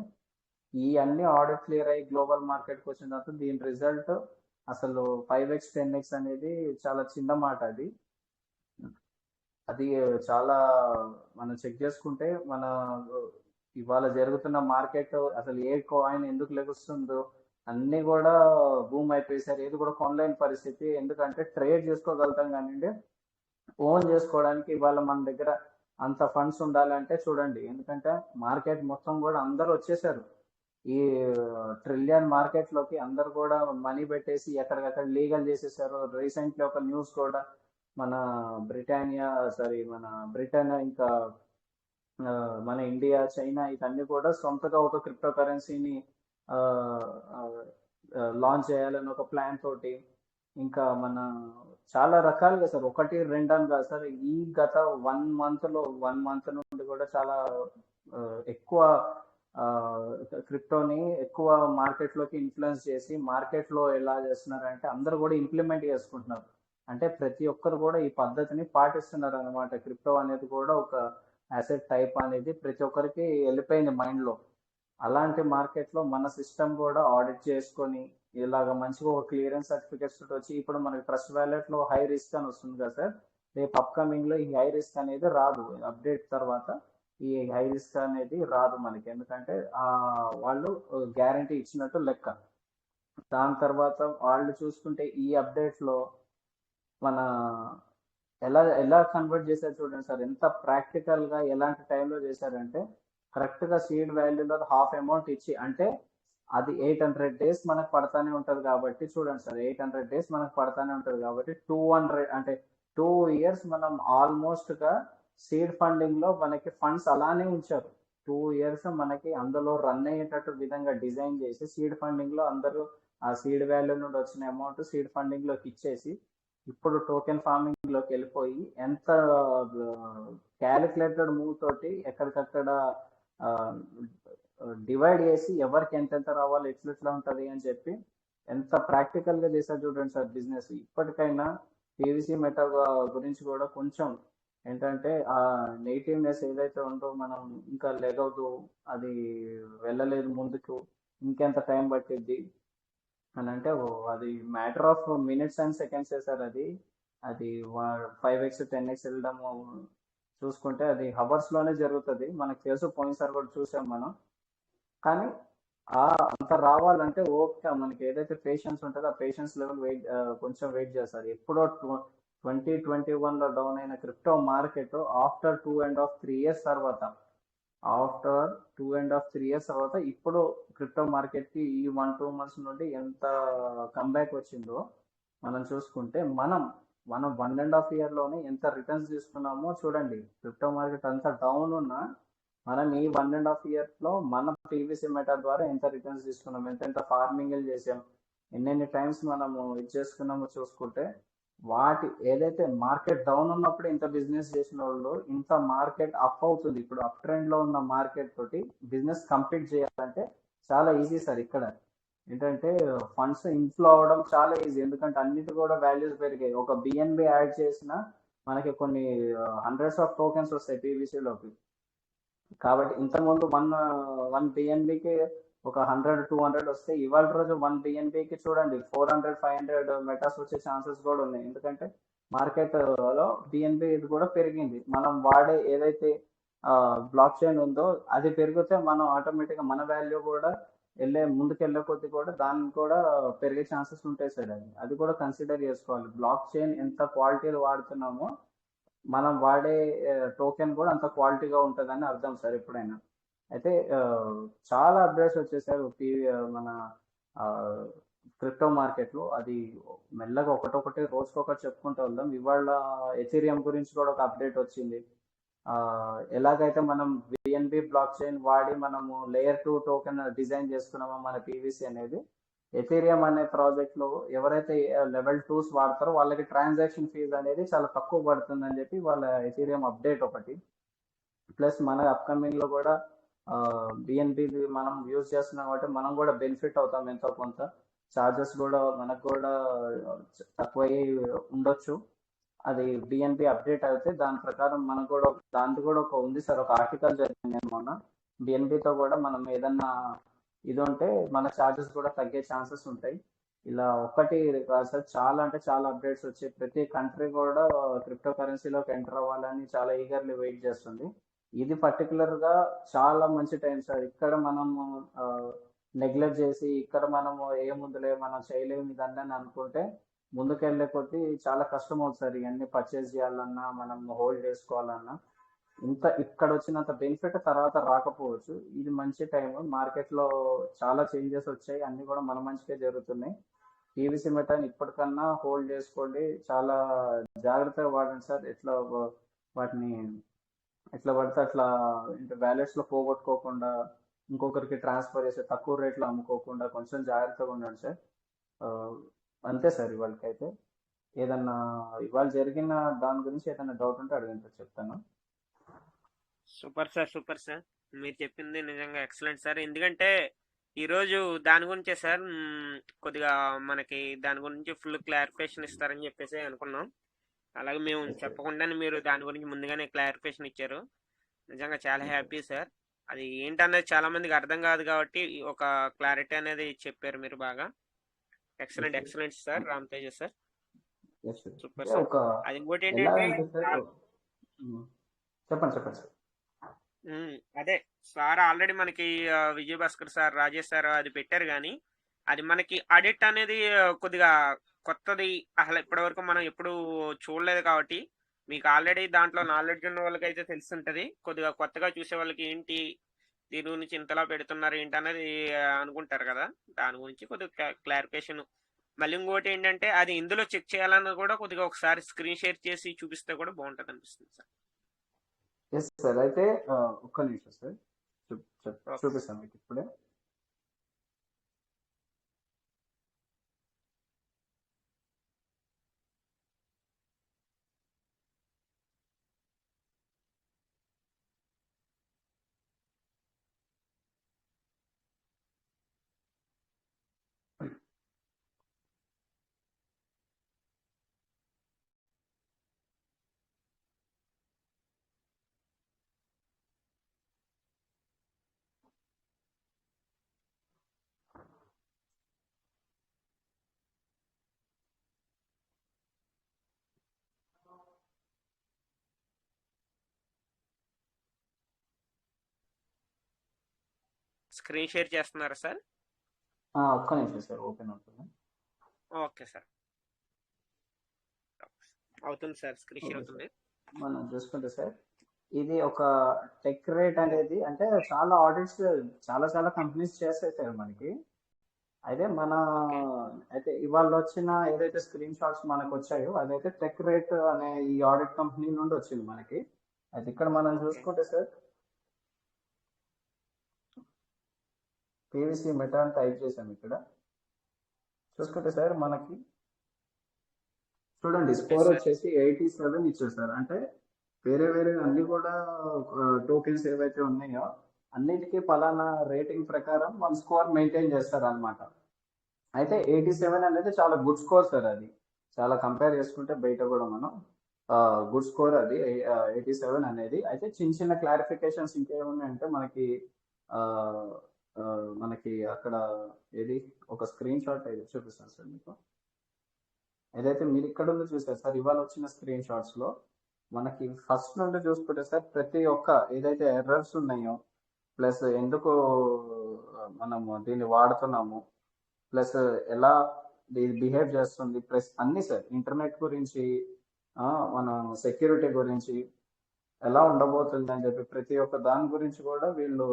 ఈ అన్ని ఆడిట్ క్లియర్ అయ్యి గ్లోబల్ మార్కెట్కి వచ్చిన తర్వాత దీని రిజల్ట్ అసలు 5x 10x అనేది చాలా చిన్న మాట. అది చాలా మనం చెక్ చేసుకుంటే మన ఇవాళ జరుగుతున్న మార్కెట్ అసలు ఏ కాయిన్ ఎందుకు లెగుస్తుందో అన్ని కూడా బూమ్ అయిపోయేసారు. ఏది కూడా కొనలేని పరిస్థితి. ఎందుకంటే ట్రేడ్ చేసుకోగలుగుతాం కానీ ఓన్ చేసుకోవడానికి ఇవాళ మన దగ్గర అంత ఫండ్స్ ఉండాలంటే చూడండి, ఎందుకంటే మార్కెట్ మొత్తం కూడా అందరూ వచ్చేసారు. ఈ ట్రిలియన్ మార్కెట్ లోకి అందరు కూడా మనీ పెట్టేసి ఎక్కడికక్కడ లీగల్ చేసేసారు. రీసెంట్లీ ఒక న్యూస్ కూడా మన మన బ్రిటన్ ఇంకా మన ఇండియా, చైనా ఇవన్నీ కూడా సొంతగా ఒక క్రిప్టో కరెన్సీని లాంచ్ చేయాలని ఒక ప్లాన్ తోటి, ఇంకా మన చాలా రకాలుగా సార్, ఒకటి రెండు అని కాదు సార్, ఈ గత 1 మంత్ నుండి కూడా చాలా ఎక్కువ క్రిప్టోని ఎక్కువ మార్కెట్లోకి ఇన్ఫ్లుయెన్స్ చేసి మార్కెట్లో ఎలా చేస్తున్నారంటే అందరూ కూడా ఇంప్లిమెంట్ చేసుకుంటున్నారు. అంటే ప్రతి ఒక్కరు కూడా ఈ పద్ధతిని పాటిస్తున్నారు అనమాట. క్రిప్టో అనేది కూడా ఒక అసెట్ టైప్ అనేది ప్రతి ఒక్కరికి వెళ్ళిపోయింది మైండ్లో. అలాంటి మార్కెట్లో మన సిస్టమ్ కూడా ఆడిట్ చేసుకొని ఇలాగ మంచిగా ఒక క్లియరెన్స్ సర్టిఫికేట్స్ వచ్చి ఇప్పుడు మనకి ట్రస్ట్ వ్యాలెట్లో హై రిస్క్ అని వస్తుంది కదా సార్. రేపు అప్కమింగ్లో ఈ హై రిస్క్ అనేది రాదు. అప్డేట్ తర్వాత ఈ హై రిస్క్ అనేది రాదు మనకి, ఎందుకంటే వాళ్ళు గ్యారంటీ ఇచ్చినట్టు లెక్క. దాని తర్వాత వాళ్ళు చూసుకుంటే ఈ అప్డేట్లో మన ఎలా ఎలా కన్వర్ట్ చేశారు చూడండి సార్, ఎంత ప్రాక్టికల్గా ఎలాంటి టైంలో చేశారంటే కరెక్ట్గా సీడ్ వాల్యూలో హాఫ్ అమౌంట్ ఇచ్చి, అంటే అది 800 డేస్ మనకు పడతానే ఉంటుంది కాబట్టి చూడండి సార్, 800 డేస్ మనకు పడతానే ఉంటుంది కాబట్టి 200 అంటే 2 ఇయర్స్ మనం ఆల్మోస్ట్గా సీడ్ ఫండింగ్లో మనకి ఫండ్స్ అలానే ఉంచారు. 2 ఇయర్స్ మనకి అందులో రన్ అయ్యేటట్టు విధంగా డిజైన్ చేసి సీడ్ ఫండింగ్లో అందరూ ఆ సీడ్ వాల్యూ నుండి వచ్చిన అమౌంట్ సీడ్ ఫండింగ్లోకి ఇచ్చేసి ఇప్పుడు టోకెన్ ఫార్మింగ్లోకి వెళ్ళిపోయి ఎంత క్యాలిక్యులేటెడ్ మూవ్ తోటి ఎక్కడికక్కడ డివైడ్ చేసి ఎవరికి ఎంతెంత రావాలి ఎట్లా ఉంటుంది అని చెప్పి ఎంత ప్రాక్టికల్గా చేశారు చూడండి సార్ బిజినెస్. ఇప్పటికైనా పీవీసీ మెటా గురించి కూడా కొంచెం ఏంటంటే ఆ నెగిటివ్నెస్ ఏదైతే ఉందో మనం ఇంకా లెగవదు, అది వెళ్ళలేదు ముందుకు, ఇంకెంత టైం పట్టిద్ది అని అంటే అది matter of minutes and seconds sir. అది 5x 10x వెళ్ళడం చూసుకుంటే అది హవర్స్లోనే జరుగుతుంది. మనకు తెలుసు, పోయినసారి కూడా చూసాం మనం. కానీ అంత రావాలంటే ఓపిక, మనకి ఏదైతే పేషెన్స్ ఉంటుందో ఆ పేషెన్స్ లెవెల్ కొంచెం వెయిట్ చేస్తారు. ఎప్పుడో 2021లో డౌన్ అయిన క్రిప్టో మార్కెట్ ఆఫ్టర్ 2.5-3 ఇయర్స్ తర్వాత ఇప్పుడు క్రిప్టో మార్కెట్కి ఈ 1-2 months నుండి ఎంత కంబ్యాక్ వచ్చిందో మనం చూసుకుంటే మనం 1.5 yearలోనే ఎంత రిటర్న్స్ తీసుకున్నామో చూడండి. క్రిప్టో మార్కెట్ అంతా డౌన్ ఉన్నా మనం ఈ 1.5 yearsలో మన పీవీసీ మెటా ద్వారా ఎంత రిటర్న్స్ తీసుకున్నాం, ఎంత ఫార్మింగ్ చేసాం, ఎన్నెన్ని టైమ్స్ మనము ఇది చేసుకున్నామో చూసుకుంటే వాటి ఏదైతే మార్కెట్ డౌన్ ఉన్నప్పుడు ఇంత బిజినెస్ చేసిన వాళ్ళు ఇంత మార్కెట్ అప్ అవుతుంది. ఇప్పుడు అప్ ట్రెండ్లో ఉన్న మార్కెట్ తోటి బిజినెస్ కంప్లీట్ చేయాలంటే చాలా ఈజీ సార్. ఇక్కడ ఏంటంటే ఫండ్స్ ఇన్ఫ్లో అవ్వడం చాలా ఈజీ, ఎందుకంటే అన్నిటి కూడా వాల్యూస్ పెరిగాయి. ఒక బిఎన్బి యాడ్ చేసిన మనకి కొన్ని హండ్రెడ్స్ ఆఫ్ టోకెన్స్ వస్తాయి పీవీసీలోకి. కాబట్టి ఇంతకుముందు వన్ బిఎన్బికి ఒక 100-200 వస్తే ఇవాళ రోజు 1 బిఎన్బికి చూడండి 400-500 మెటాస్ వచ్చే ఛాన్సెస్ కూడా ఉన్నాయి. ఎందుకంటే మార్కెట్లో బిఎన్బి ఇది కూడా పెరిగింది. మనం వాడే ఏదైతే బ్లాక్ చైన్ ఉందో అది పెరిగితే మనం ఆటోమేటిక్గా మన వాల్యూ కూడా ముందుకెళ్ళే కొద్ది కూడా దానికి కూడా పెరిగే ఛాన్సెస్ ఉంటాయి సార్. అది కూడా కన్సిడర్ చేసుకోవాలి. బ్లాక్ చైన్ ఎంత క్వాలిటీలు వాడుతున్నామో మనం వాడే టోకెన్ కూడా అంత క్వాలిటీగా ఉంటుందని అర్థం సార్ ఎప్పుడైనా. అయితే చాలా అప్డేట్స్ వచ్చేసారు మన క్రిప్టో మార్కెట్లో. అది మెల్లగా ఒకటొకటి రోజుకొకటి చెప్పుకుంటూ వెళ్దాం. ఇవాళ ఎథీరియం గురించి కూడా ఒక అప్డేట్ వచ్చింది. ఎలాగైతే మనం బిఎన్బి బ్లాక్ చైన్ వాడి మనము లేయర్ 2 టోకెన్ డిజైన్ చేసుకున్నామో మన పీవీసీ అనేది, ఎథీరియం అనే ప్రాజెక్ట్లో ఎవరైతే లెవెల్ 2s వాడతారో వాళ్ళకి ట్రాన్సాక్షన్ ఫీజ్ అనేది చాలా తక్కువ పడుతుందని చెప్పి వాళ్ళ ఎథీరియం అప్డేట్ ఒకటి. ప్లస్ మన అప్కమింగ్లో కూడా బిఎన్బి మనం యూజ్ చేస్తున్నాం కాబట్టి మనం కూడా బెనిఫిట్ అవుతాం ఎంతో కొంత. ఛార్జెస్ కూడా మనకు కూడా తక్కువ ఉండొచ్చు. అది బిఎన్బి అప్డేట్ అయితే దాని ప్రకారం మనకు కూడా దాంతో కూడా ఒక ఉంది సార్, ఒక ఆర్టికల్ చదివాను నేను మొన్న. బిఎన్బితో కూడా మనం ఏదన్నా ఇది ఉంటే మన ఛార్జెస్ కూడా తగ్గే ఛాన్సెస్ ఉంటాయి. ఇలా ఒకటి కాదు సార్, చాలా అంటే చాలా అప్డేట్స్ వచ్చాయి. ప్రతి కంట్రీ కూడా క్రిప్టో కరెన్సీలోకి ఎంటర్ అవ్వాలని చాలా ఈగర్లీ వెయిట్ చేస్తుంది. ఇది పర్టికులర్గా చాలా మంచి టైం సార్. ఇక్కడ మనము నెగ్లెక్ట్ చేసి ఇక్కడ మనము ఏముందులే మనం చేయలేము ఇదన్నీ అనుకుంటే ముందుకెళ్ళే కొద్దీ చాలా కష్టం అవుతుంది సార్. ఇవన్నీ పర్చేస్ చేయాలన్నా మనం హోల్డ్ చేసుకోవాలన్నా ఇక్కడ వచ్చినంత బెనిఫిట్ తర్వాత రాకపోవచ్చు. ఇది మంచి టైం, మార్కెట్లో చాలా చేంజెస్ వచ్చాయి, అన్ని కూడా మన మంచిగా జరుగుతున్నాయి. పీవీసీ మెటాని ఇప్పటికన్నా హోల్డ్ చేసుకోండి, చాలా జాగ్రత్తగా వాడండి సార్. వాటిని ఎట్లా పడితే అట్లా ఇంకా వ్యాలెట్స్ లో పోగొట్టుకోకుండా, ఇంకొకరికి ట్రాన్స్ఫర్ చేసి తక్కువ రేట్లో అమ్ముకోకుండా కొంచెం జాగ్రత్తగా ఉండండి సార్. అంతే సార్ ఇవాళకైతే. ఏదన్నా ఇవాళ జరిగిన దాని గురించి ఏదైనా డౌట్ ఉంటే అడగండి సార్, చెప్తాను. సూపర్ సార్, సూపర్ సార్, మీరు చెప్పింది నిజంగా ఎక్సలెంట్ సార్. ఎందుకంటే ఈరోజు దాని గురించే సార్ కొద్దిగా మనకి దాని గురించి ఫుల్ క్లారిఫికేషన్ ఇస్తారని చెప్పేసి అనుకున్నాం. అలాగే మేము చెప్పకుండానే మీరు దాని గురించి ముందుగానే క్లారిఫికేషన్ ఇచ్చారు. నిజంగా చాలా హ్యాపీ సార్. అది ఏంటనేది చాలా మందికి అర్థం కాదు కాబట్టి ఒక క్లారిటీ అనేది చెప్పారు మీరు బాగా. Excellent, excellent sir Ram Teja sir, super sir. అది ఇంకోటి ఏంటంటే చెప్పండి చెప్పండి సార్. అదే సార్ ఆల్రెడీ మనకి విజయ్ భాస్కర్ సార్, రాజేష్ సార్ అది పెట్టారు, కానీ అది మనకి ఆడిట్ అనేది కొద్దిగా కొత్తది, అసలు ఇప్పటి వరకు మనం ఎప్పుడు చూడలేదు కాబట్టి మీకు ఆల్రెడీ దాంట్లో నాలెడ్జ్ ఉన్న వాళ్ళకి అయితే తెలుసుంటది. కొద్దిగా కొత్తగా చూసే వాళ్ళకి ఏంటి దీని గురించి ఇంతలా పెడుతున్నారు ఏంటి అనేది అనుకుంటారు కదా. దాని గురించి కొద్దిగా క్లారిఫికేషన్. మళ్ళీ ఇంకోటి ఏంటంటే అది ఇందులో చెక్ చేయాలన్నది కూడా కొద్దిగా ఒకసారి స్క్రీన్ షేర్ చేసి చూపిస్తే కూడా బాగుంటుంది అనిపిస్తుంది సార్. ఎస్ సార్, అయితే ఒక్క నిమిషం సార్, చూపిస్తాను మీకు ఇప్పుడే. స్క్రీన్ షేర్ చేస్తున్నారా సార్? ఒక్క నిమిషం సార్, ఓపెన్ అవుతుంది. ఓకే సార్, అవుతుంది సార్, స్క్రీన్ షేర్ అవుతుంది. మనం చూసుకుంటే సార్, ఇది ఒక టెక్ రేట్ అనేది, అంటే చాలా ఆడిట్స్ చాలా చాలా కంపెనీస్ చేస్తాయి సార్ మనకి. అయితే అయితే ఇవాళ వచ్చిన ఏదైతే స్క్రీన్ షాట్స్ మనకు వచ్చాయో అదైతే టెక్ రేట్ అనే ఈ ఆడిట్ కంపెనీ నుండి వచ్చింది మనకి. అయితే ఇక్కడ మనం చూసుకుంటే సార్, పీవీసీ మెటా అని టైప్ చేసాం. ఇక్కడ చూసుకుంటే సార్ మనకి చూడండి, స్కోర్ వచ్చేసి 87 ఇచ్చారు సార్. అంటే వేరే వేరే అన్ని కూడా టోకెన్స్ ఏవైతే ఉన్నాయో అన్నిటికీ పలానా రేటింగ్ ప్రకారం వాళ్ళు స్కోర్ మెయింటైన్ చేస్తారు అనమాట. అయితే 87 అనేది చాలా గుడ్ స్కోర్ సార్. అది చాలా కంపేర్ చేసుకుంటే బయట కూడా మనం గుడ్ స్కోర్ అది 87 అనేది. అయితే చిన్న చిన్న క్లారిఫికేషన్స్ ఇంకేమున్నాయంటే మనకి అక్కడ ఏది ఒక స్క్రీన్ షాట్ అయితే చూపిస్తాను సార్ మీకు. ఏదైతే మీరు ఇక్కడ ఉందో చూసారు సార్, ఇవాళ వచ్చిన స్క్రీన్ షాట్స్ లో మనకి ఫస్ట్ నుండి చూసుకుంటే సార్, ప్రతి ఒక్క ఏదైతే ఎర్రర్స్ ఉన్నాయో, ప్లస్ ఎందుకు మనము దీన్ని వాడుతున్నాము, ప్లస్ ఎలా ఇది బిహేవ్ చేస్తుంది, ప్లస్ అన్ని సార్ ఇంటర్నెట్ గురించి, మన సెక్యూరిటీ గురించి ఎలా ఉండబోతుంది అని చెప్పి ప్రతి ఒక్క దాని గురించి కూడా వీళ్ళు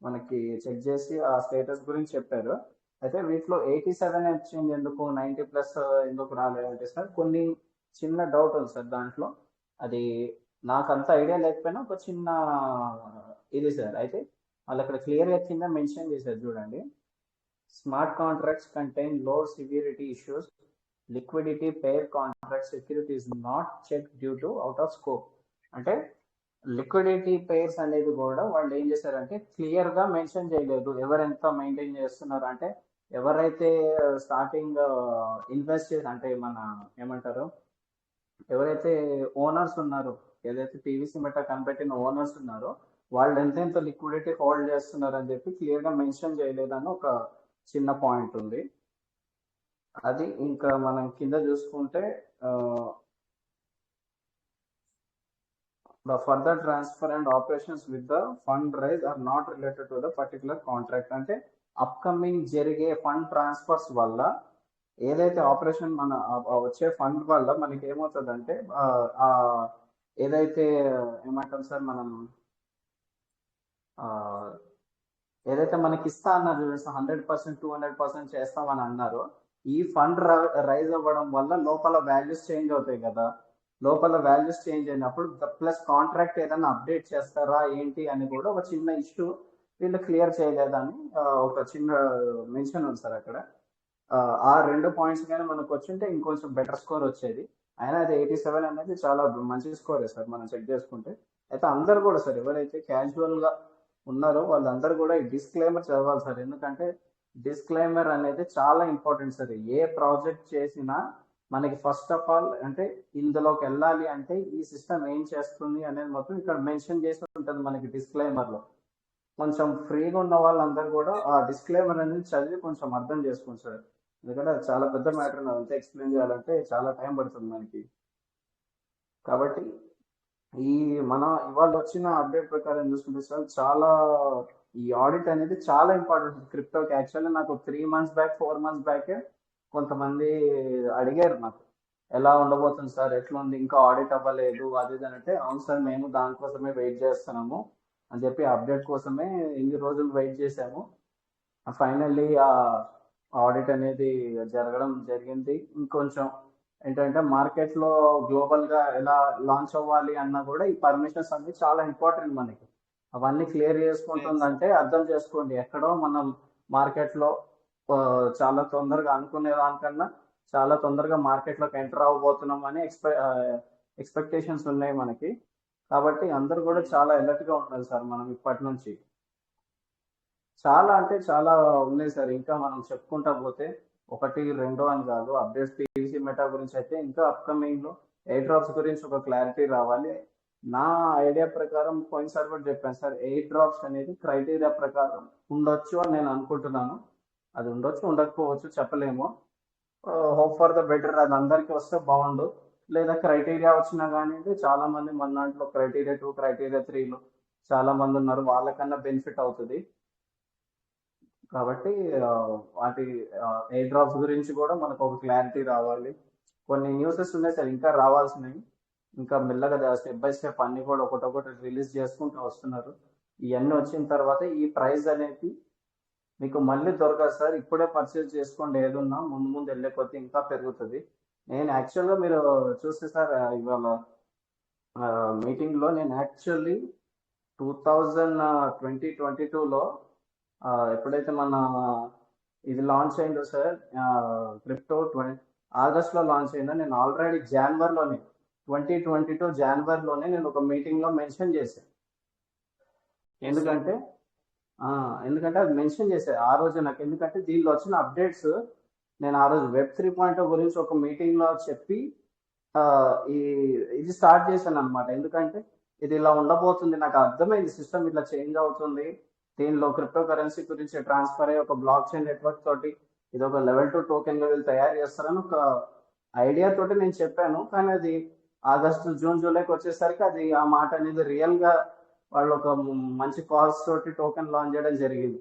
మనకి చెక్ చేసి ఆ స్టేటస్ గురించి చెప్పారు. అయితే వీటిలో 87 ఎక్స్చేంజ్ ఎందుకు 90+ ఎందుకు రాలేదంటే సార్, కొన్ని చిన్న డౌట్ ఉంది సార్ దాంట్లో. అది నాకు అంత ఐడియా లేకపోయినా ఒక చిన్న ఇది సార్. అయితే వాళ్ళు అక్కడ క్లియర్గా కింద మెన్షన్ చేశారు చూడండి, smart contracts contain low severity issues, liquidity pair contract security is not check due to out of scope. అంటే లిక్విడిటీ పేర్స్ అనేది కూడా వాళ్ళు ఏం చేశారంటే క్లియర్ గా మెన్షన్ చేయలేదు ఎవరెంత మెయింటైన్ చేస్తున్నారు. అంటే ఎవరైతే స్టార్టింగ్ ఇన్వెస్ట్ చేసి, అంటే మన ఏమంటారు, ఎవరైతే ఓనర్స్ ఉన్నారో, ఏదైతే పీవీసీ మెటా కనిపెట్టిన ఓనర్స్ ఉన్నారో వాళ్ళు ఎంతెంత లిక్విడిటీ హోల్డ్ చేస్తున్నారు అని చెప్పి క్లియర్ గా మెన్షన్ చేయలేదని ఒక చిన్న పాయింట్ ఉంది. అది ఇంకా మనం కింద చూసుకుంటే the further transfer and operations with the fund raise are not related to the particular contract. అంటే అప్కమింగ్ జరిగే ఫండ్ ట్రాన్స్ఫర్స్ వల్ల ఏదైతే ఆపరేషన్ మన వచ్చే ఫండ్ వల్ల మనకి ఏమవుతుందంటే ఏదైతే ఏమంటాం సార్ మనం ఆ, ఏదైతే మనకి ఇస్తా అన్నారు 100% 200% చేస్తామని అన్నారు. ఈ ఫండ్ రైజ్ అవ్వడం వల్ల లోపల వాల్యూస్ చేంజ్ అవుతాయి కదా. లోపల వాల్యూస్ చేంజ్ అయినప్పుడు ప్లస్ కాంట్రాక్ట్ ఏదైనా అప్డేట్ చేస్తారా ఏంటి అని కూడా ఒక చిన్న ఇష్యూ వీళ్ళు క్లియర్ చేయలేదని ఒక చిన్న మెన్షన్ ఉంది సార్ అక్కడ. ఆ 2 పాయింట్స్ కానీ మనకు వచ్చింటే ఇంకొంచెం బెటర్ స్కోర్ వచ్చేది. అయినా అది 87 అనేది చాలా మంచి స్కోరే సార్ మనం చెక్ చేసుకుంటే. అయితే అందరు కూడా సార్ ఎవరైతే క్యాజువల్ గా ఉన్నారో వాళ్ళందరూ కూడా ఈ డిస్క్లైమర్ చదవాలి సార్. ఎందుకంటే డిస్క్లైమర్ అనేది చాలా ఇంపార్టెంట్ సార్. ఏ ప్రాజెక్ట్ చేసినా మనకి ఫస్ట్ ఆఫ్ ఆల్ అంటే ఇందులోకి వెళ్ళాలి అంటే ఈ సిస్టమ్ ఏం చేస్తుంది అనేది మొత్తం ఇక్కడ మెన్షన్ చేసి ఉంటుంది మనకి డిస్క్లైమర్ లో. కొంచెం ఫ్రీగా ఉన్న వాళ్ళందరూ కూడా ఆ డిస్క్లైమర్ అనేది చదివి కొంచెం అర్థం చేసుకోండి సార్. ఎందుకంటే అది చాలా పెద్ద మ్యాటర్, అంతా ఎక్స్ప్లెయిన్ చేయాలంటే చాలా టైం పడుతుంది మనకి. కాబట్టి ఈ మన ఇవాళ వచ్చిన అప్డేట్ ప్రకారం చూసుకుంటే సార్ చాలా ఈ ఆడిట్ అనేది చాలా ఇంపార్టెంట్ క్రిప్టోకి. యాక్చువల్లీ నాకు 3 months బ్యాక్ 4 months బ్యాకే కొంతమంది అడిగారు నాకు ఎలా ఉండబోతుంది సార్, ఎట్లా ఉంది, ఇంకా ఆడిట్ అవ్వలేదు అది ఇది అంటే, అవును సార్ మేము దానికోసమే వెయిట్ చేస్తున్నాము అని చెప్పి అప్డేట్ కోసమే ఇన్ని రోజులు వెయిట్ చేశాము. ఫైనల్లీ ఆ ఆడిట్ అనేది జరగడం జరిగింది. ఇంకొంచెం ఏంటంటే మార్కెట్ లో గ్లోబల్ గా ఎలా లాంచ్ అవ్వాలి అన్నా కూడా ఈ పర్మిషన్స్ అన్ని చాలా ఇంపార్టెంట్ మనకి. అవన్నీ క్లియర్ చేసుకుంటుందంటే అర్థం చేసుకోండి ఎక్కడో మనం మార్కెట్ లో చాలా తొందరగా అనుకునే దానికన్నా చాలా తొందరగా మార్కెట్ లోకి ఎంటర్ అవ్వబోతున్నాం అని ఎక్స్పెక్టేషన్స్ ఉన్నాయి మనకి. కాబట్టి అందరూ కూడా చాలా అలర్ట్ గా ఉండాలి సార్ మనం ఇప్పటి నుంచి. చాలా అంటే చాలా ఉన్నాయి సార్, ఇంకా మనం చెప్పుకుంటా పోతే 1 2 అని కాదు. అప్డేట్స్ పీవీసీ మెటా గురించి అయితే ఇంకా అప్కమింగ్ లో ఎయిర్ డ్రాప్స్ గురించి ఒక క్లారిటీ రావాలి. నా ఐడియా ప్రకారం పోయినసారి కూడా చెప్పాను సార్, ఎయిర్ డ్రాప్స్ అనేది క్రైటీరియా ప్రకారం ఉండొచ్చు అని నేను అనుకుంటున్నాను. అది ఉండొచ్చు ఉండకపోవచ్చు చెప్పలేము. హోప్ ఫర్ ద బెటర్, అది అందరికీ వస్తే బాగుండు. లేదా క్రైటీరియా వచ్చినా కానీ చాలా మంది మన దాంట్లో క్రైటీరియా 2 క్రైటీరియా 3లో చాలా మంది ఉన్నారు, వాళ్ళకన్నా బెనిఫిట్ అవుతుంది. కాబట్టి వాటి ఎయిర్ డ్రాప్స్ గురించి కూడా మనకు ఒక క్లారిటీ రావాలి. కొన్ని న్యూసెస్ ఉన్నాయి సార్ ఇంకా రావాల్సినవి. ఇంకా మెల్లగా స్టెప్ బై స్టెప్ అన్ని కూడా ఒకటొకటి రిలీజ్ చేసుకుంటూ వస్తున్నారు. ఇవన్నీ వచ్చిన తర్వాత ఈ ప్రైస్ అనేది మీకు మళ్ళీ దొరకదు సార్. ఇప్పుడే పర్చేజ్ చేసుకోండి ఏదున్నా, ముందు ముందు వెళ్ళే కొద్దీ ఇంకా పెరుగుతుంది. నేను యాక్చువల్గా మీరు చూస్తే సార్ ఇవాళ మీటింగ్లో నేను యాక్చువల్లీ 2022లో ఎప్పుడైతే మన ఇది లాంచ్ అయిందో సార్ క్రిప్టో ఆగస్ట్లో లాంచ్ అయిందో, నేను ఆల్రెడీ జనవరిలోనే 2022 జనవరిలోనే నేను ఒక మీటింగ్లో మెన్షన్ చేశాను. ఎందుకంటే అది మెన్షన్ చేశాను ఆ రోజు నాకు. ఎందుకంటే దీనిలో వచ్చిన అప్డేట్స్ నేను ఆ రోజు వెబ్ 3.0 గురించి ఒక మీటింగ్లో చెప్పి ఇది స్టార్ట్ చేశాను అనమాట. ఎందుకంటే ఇది ఇలా ఉండబోతుంది, నాకు అర్థమైంది సిస్టమ్ ఇట్లా చేంజ్ అవుతుంది, దీనిలో క్రిప్టో కరెన్సీ గురించి ట్రాన్స్ఫర్ అయ్యి ఒక బ్లాక్ చైన్ నెట్వర్క్ తోటి ఇది ఒక లెవెల్ 2 టోకెన్ గా వీళ్ళు తయారు చేస్తారని ఒక ఐడియా తోటి నేను చెప్పాను. కానీ అది ఆగస్టు జూన్ జూలైకి వచ్చేసరికి అది ఆ మాట అనేది రియల్ గా వాళ్ళు ఒక మంచి కాస్ట్ తోటి టోకెన్ లాంచ్ చేయడం జరిగింది.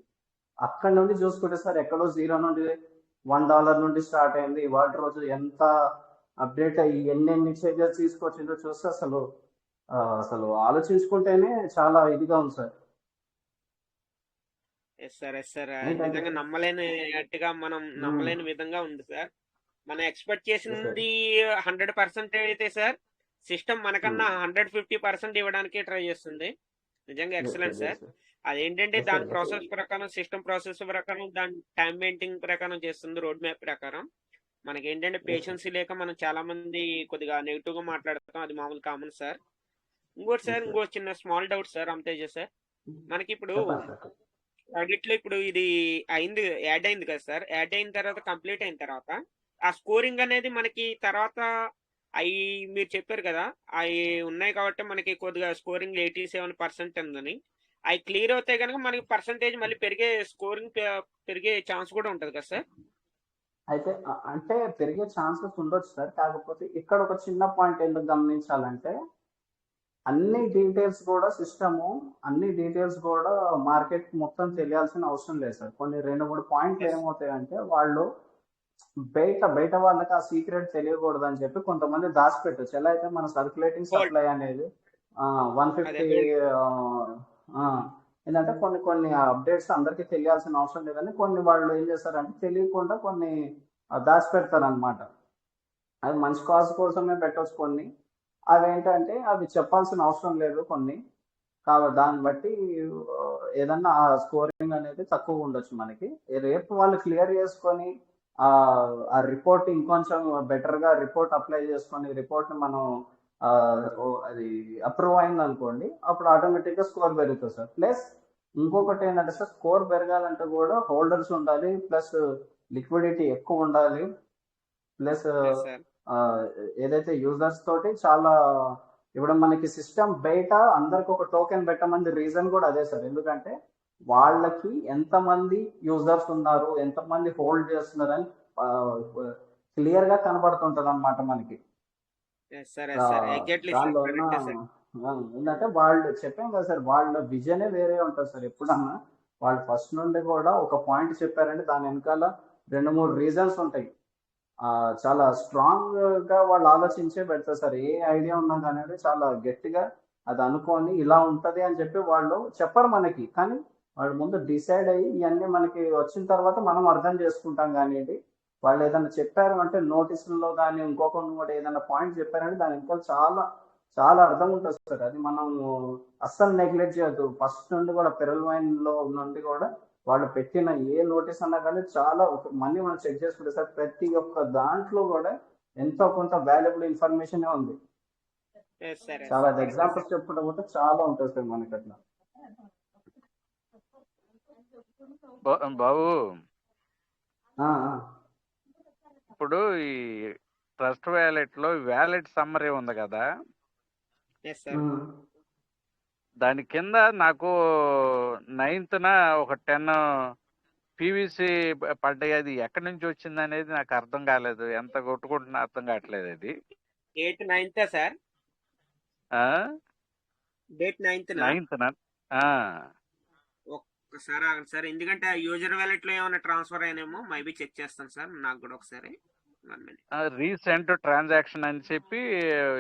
అక్కడ నుండి చూసుకుంటే సార్ ఎక్కడో 0 నుండి $1 నుండి స్టార్ట్ అయింది. ఇవాళ రోజు ఎంత అప్డేట్ అయ్యి ఎన్ని చేంజెస్ తీసుకొచ్చిందో చూస్తే అసలు ఆలోచించుకుంటేనే చాలా ఇదిగా ఉంది సార్. ఎస్ సార్ నిజంగా నమ్మలేనట్టుగా మనం నమ్మలేని విధంగా ఉంది సార్. మనం ఎక్స్పెక్ట్ చేసింది 100% అయితే సార్ సిస్టమ్ మనకన్నా 150% ఇవ్వడానికి ట్రై చేస్తుంది. నిజంగా ఎక్సలెంట్ సార్. అదేంటంటే దాని ప్రాసెస్ ప్రకారం, సిస్టమ్ ప్రాసెస్ ప్రకారం, దాని టైం మెయింటింగ్ ప్రకారం చేస్తుంది, రోడ్ మ్యాప్ ప్రకారం. మనకి ఏంటంటే పేషెన్సీ లేక మనం చాలా మంది కొద్దిగా నెగిటివ్ గా మాట్లాడతాం, అది మామూలు కామన్ సార్. ఇంకోటి సార్, ఇంకో చిన్న స్మాల్ డౌట్ సార్, అంతేజ సార్. మనకి ఇప్పుడు ఆడిట్ లో ఇప్పుడు ఇది అయింది, యాడ్ అయింది కదా సార్. యాడ్ అయిన తర్వాత కంప్లీట్ అయిన తర్వాత ఆ స్కోరింగ్ అనేది మనకి తర్వాత అవి మీరు చెప్పారు కదా, అవి ఉన్నాయి కాబట్టి మనకి కొద్దిగా స్కోరింగ్ 87% ఉందని. అవి క్లియర్ అవుతాయి కనుక మనకి పర్సంటేజ్ మళ్ళీ స్కోరింగ్ పెరిగే ఛాన్స్ కూడా ఉంటుంది కదా సార్. అయితే అంటే పెరిగే ఛాన్సెస్ ఉండొచ్చు సార్. కాకపోతే ఇక్కడ ఒక చిన్న పాయింట్ ఎందుకు గమనించాలంటే అన్ని డీటెయిల్స్ కూడా అన్ని డీటెయిల్స్ కూడా మార్కెట్ మొత్తం తెలియాల్సిన అవసరం లేదు సార్. కొన్ని 2-3 పాయింట్లు ఏమవుతాయంటే వాళ్ళు బయట బయట వాళ్ళకి ఆ సీక్రెట్ తెలియకూడదు అని చెప్పి కొంతమంది దాచిపెట్టచ్చు. ఎలా అయితే మన సర్క్యులేటింగ్ హోల్డ్ సప్లై అనేది అదే 150 ఏంటంటే కొన్ని కొన్ని అప్డేట్స్ అందరికీ తెలియాల్సిన అవసరం లేదని కొన్ని వాళ్ళు ఏం చేస్తారంటే తెలియకుండా కొన్ని దాచిపెడతారు అనమాట. అది మంచి కాజ్ కోసమే పెట్టవచ్చు కొన్ని. అవి ఏంటంటే అవి చెప్పాల్సిన అవసరం లేదు కొన్ని. కాబట్టి దాన్ని బట్టి ఆ, ఏదన్నా ఆ స్కోరింగ్ అనేది తక్కువ ఉండొచ్చు మనకి. రేపు వాళ్ళు క్లియర్ చేసుకొని ఆ ఆ రిపోర్ట్ ఇంకొంచెం బెటర్ గా రిపోర్ట్ అప్లై చేసుకొని రిపోర్ట్ ని మనం అది అప్రూవ్ అయింది అనుకోండి, అప్పుడు ఆటోమేటిక్ గా స్కోర్ పెరుగుతుంది సార్. ప్లస్ ఇంకొకటి ఏంటంటే సార్, స్కోర్ పెరగాలంటే కూడా హోల్డర్స్ ఉండాలి, ప్లస్ లిక్విడిటీ ఎక్కువ ఉండాలి, ప్లస్ సార్. ఏదైతే యూజర్స్ తోటి చాలా ఇప్పుడు మనకి సిస్టమ్ బయట అందరికి ఒక టోకెన్ పెట్టమంది రీజన్ కూడా అదే సార్. ఎందుకంటే వాళ్ళకి ఎంతమంది యూజర్స్ ఉన్నారు, ఎంతమంది హోల్డ్ చేస్తున్నారు అని క్లియర్ గా కనబడుతుంటది అనమాట మనకి. సార్ ఆ, సార్ ఎగ్జాక్ట్లీ సార్, దానిలో ఉన్న కరెక్టే సార్. ఏంటంటే వాళ్ళు చెప్పాం కదా సార్, వాళ్ళ విజనే వేరే ఉంటుంది సార్. ఎప్పుడన్నా వాళ్ళు ఫస్ట్ నుండి కూడా ఒక పాయింట్ చెప్పారంటే దాని వెనకాల 2-3 రీజన్స్ ఉంటాయి. చాలా స్ట్రాంగ్ గా వాళ్ళు ఆలోచించే పెడతారు సార్. ఏ ఐడియా ఉన్నది అనేది చాలా గట్టిగా అది అనుకోని ఇలా ఉంటది అని చెప్పి వాళ్ళు చెప్పరు మనకి, కానీ వాళ్ళు ముందు డిసైడ్ అయ్యి ఇవన్నీ మనకి వచ్చిన తర్వాత మనం అర్థం చేసుకుంటాం. కానివ్వండి, వాళ్ళు ఏదైనా చెప్పారు అంటే నోటీసుల్లో కానీ ఇంకొకరిని కూడా ఏదైనా పాయింట్ చెప్పారంటే దాని వెనకాల చాలా చాలా అర్థం ఉంటుంది సార్. అది మనం అస్సలు నెగ్లెక్ట్ చేయొద్దు. ఫస్ట్ నుండి కూడా పెరల్ వైన్ లో నుండి కూడా వాళ్ళు పెట్టిన ఏ నోటీస్ అన్నా కానీ చాలా మళ్ళీ మనం చెక్ చేసుకుంటే సార్, ప్రతి ఒక్క దాంట్లో కూడా ఎంతో కొంత వాల్యుబుల్ ఇన్ఫర్మేషన్ ఉంది. సార్ చాలా కరెక్టే సార్. ఎగ్జాంపుల్స్ చెప్పుకుంటే పోతే చాలా ఉంటుంది సార్ మనకి అట్లా. బాబు, ఆ, ఆ. ఇప్పుడు ఈ ట్రస్ట్ వ్యాలెట్ లో వ్యాలెట్ సమ్మరీ ఉంది కదా, ఎస్ సార్. ఉమ్. దాని కింద నాకు 9th ఒక 10 పీవీసీ పడ్డాయి. అది ఎక్కడి నుంచి వచ్చింది అనేది నాకు అర్థం కాలేదు. ఎంత కొట్టుకుంటున్నా అర్థం కావట్లేదు అది. Date 9th sir, date 9th. 9th ఒక్కసారి ఆగండి సార్, ఎందుకంటే ఆ యూజర్ వ్యాలెట్ లో ఏమైనా ట్రాన్స్ఫర్ అయినేమో మేబీ చెక్ చేస్తాను సార్, నాకు కూడా ఒకసారి 1 minute. రీసెంట్ ట్రాన్సాక్షన్ అని చెప్పి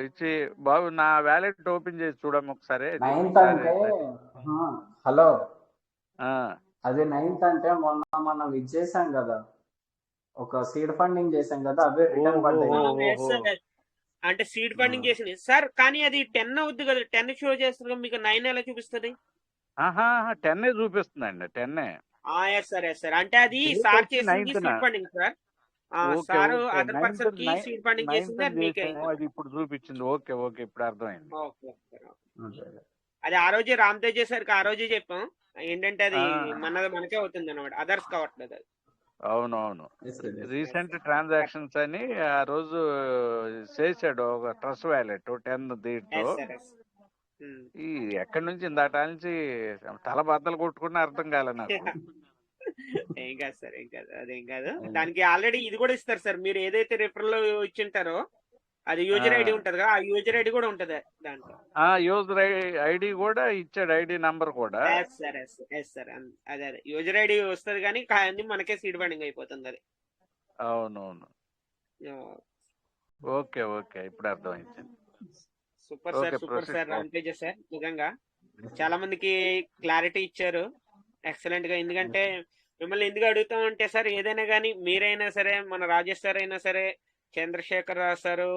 ఇచ్చి, బాబు నా వ్యాలెట్ ఓపెన్ చేసి చూడము ఒకసారి. 9th అంటే హలో, అది 9th అంటే మొన్న మనం ఇది చేసాం కదా, ఒక సీడ్ ఫండింగ్ చేసాం కదా, అవే రిటర్న్ పడ్డాయి. Yes, sir. అంటే సీడ్ ఫండింగ్ చేసింది సార్, కానీ అది 10 అవుద్ది కదా, 10 షో చేస్తుంది, మీకు 9 ఎలా చూపిస్తుంది? 10 చూపిస్తుందండి, 10. Yes sir, yes sir. అంటే అది సార్ చేసింది seed funding sir. Sir other person కి సీడ్ ఫండింగ్ చేసింది, అది మీకే. అది ఇప్పుడు చూపించింది. ఓకే ఓకే, ఇప్పుడు అర్థమైంది. ఓకే. అది ఆ రోజే రామ్ తేజ్ సార్కి ఆ రోజే చెప్పాం ఏంటంటే అది మనకే అవుతుంది అనమాట, అదర్స్ కావట్లేదు అది. అవునవును, రీసెంట్ ట్రాన్సాక్షన్స్ అని ఆ రోజు చేశాడు ఒక ట్రస్ట్ వ్యాలెట్ 10 దీంట్లో. ఈ ఎక్కడి నుంచి ఇందాట నుంచి తల బద్దలు కొట్టుకున్నా అర్థం కాలే నాకు. ఏం కాదు సార్, ఏం కాదు, అదేం కాదు. దానికి ఆల్రెడీ ఇది కూడా ఇస్తారు సార్, మీరు ఏదైతే రిఫరల్ ఇచ్చింటారో అది యూజర్ ఐడి ఉంటది కదా, ఆ యూజర్ ఐడి కూడా ఉంటది దాంట్లో. యూజర్ ఐడి కూడా ఇచ్చాడు, ఐడి నంబర్ కూడా. సార్ అదే యూజర్ ఐడి వస్తుంది, కానీ మనకే సీడ్ ఫండింగ్ అయిపోతుంది అది. అవునవును, ఓకే ఓకే, ఇప్పుడు అర్థమైంది. Super sir, super sir Ram Tej sir, నిజంగా చాలా మందికి క్లారిటీ ఇచ్చారు ఎక్సలెంట్ గా. ఎందుకంటే మిమ్మల్ని ఎందుకు అడుగుతాం అంటే సార్, ఏదైనా కానీ మీరైనా సరే, మన రాజేష్ సార్ అయినా సరే, Chandrashekar Rao sir,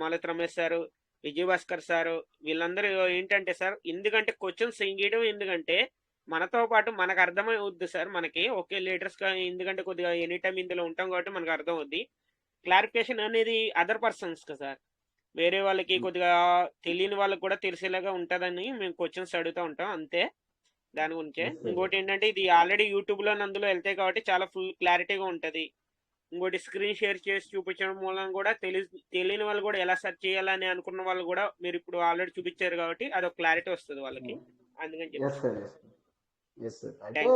Malathi Ramesh sir, Vijayabhaskar sir, వీళ్ళందరూ ఏంటంటే సార్, ఎందుకంటే క్వశ్చన్స్ ఇంగీయడం, ఎందుకంటే మనతో పాటు మనకు అర్థమై వద్దు సార్, మనకి ఓకే లీడర్స్ గా, ఎందుకంటే కొద్దిగా ఎనీ టైం ఇందులో ఉంటాం కాబట్టి మనకు అర్థం అవుద్ది. క్లారిఫికేషన్ అనేది అదర్ పర్సన్స్ కదా సార్, వేరే వాళ్ళకి కొద్దిగా తెలియని వాళ్ళకి కూడా తెలిసేలాగా ఉంటుందని మేము క్వశ్చన్స్ అడుగుతూ ఉంటాం, అంతే దాని గురించే. ఇంకోటి ఏంటంటే ఇది ఆల్రెడీ యూట్యూబ్ లో అందులో వెళ్తాయి కాబట్టి చాలా ఫుల్ క్లారిటీగా ఉంటది. ఇంకోటి స్క్రీన్ షేర్ చేసి చూపించడం మూలం కూడా తెలియని వాళ్ళు కూడా ఎలా సెర్చ్ చేయాలని అనుకున్న వాళ్ళు కూడా మీరు ఇప్పుడు ఆల్రెడీ చూపించారు కాబట్టి అదొక క్లారిటీ వస్తుంది వాళ్ళకి, అందుకని చెప్పి. అయితే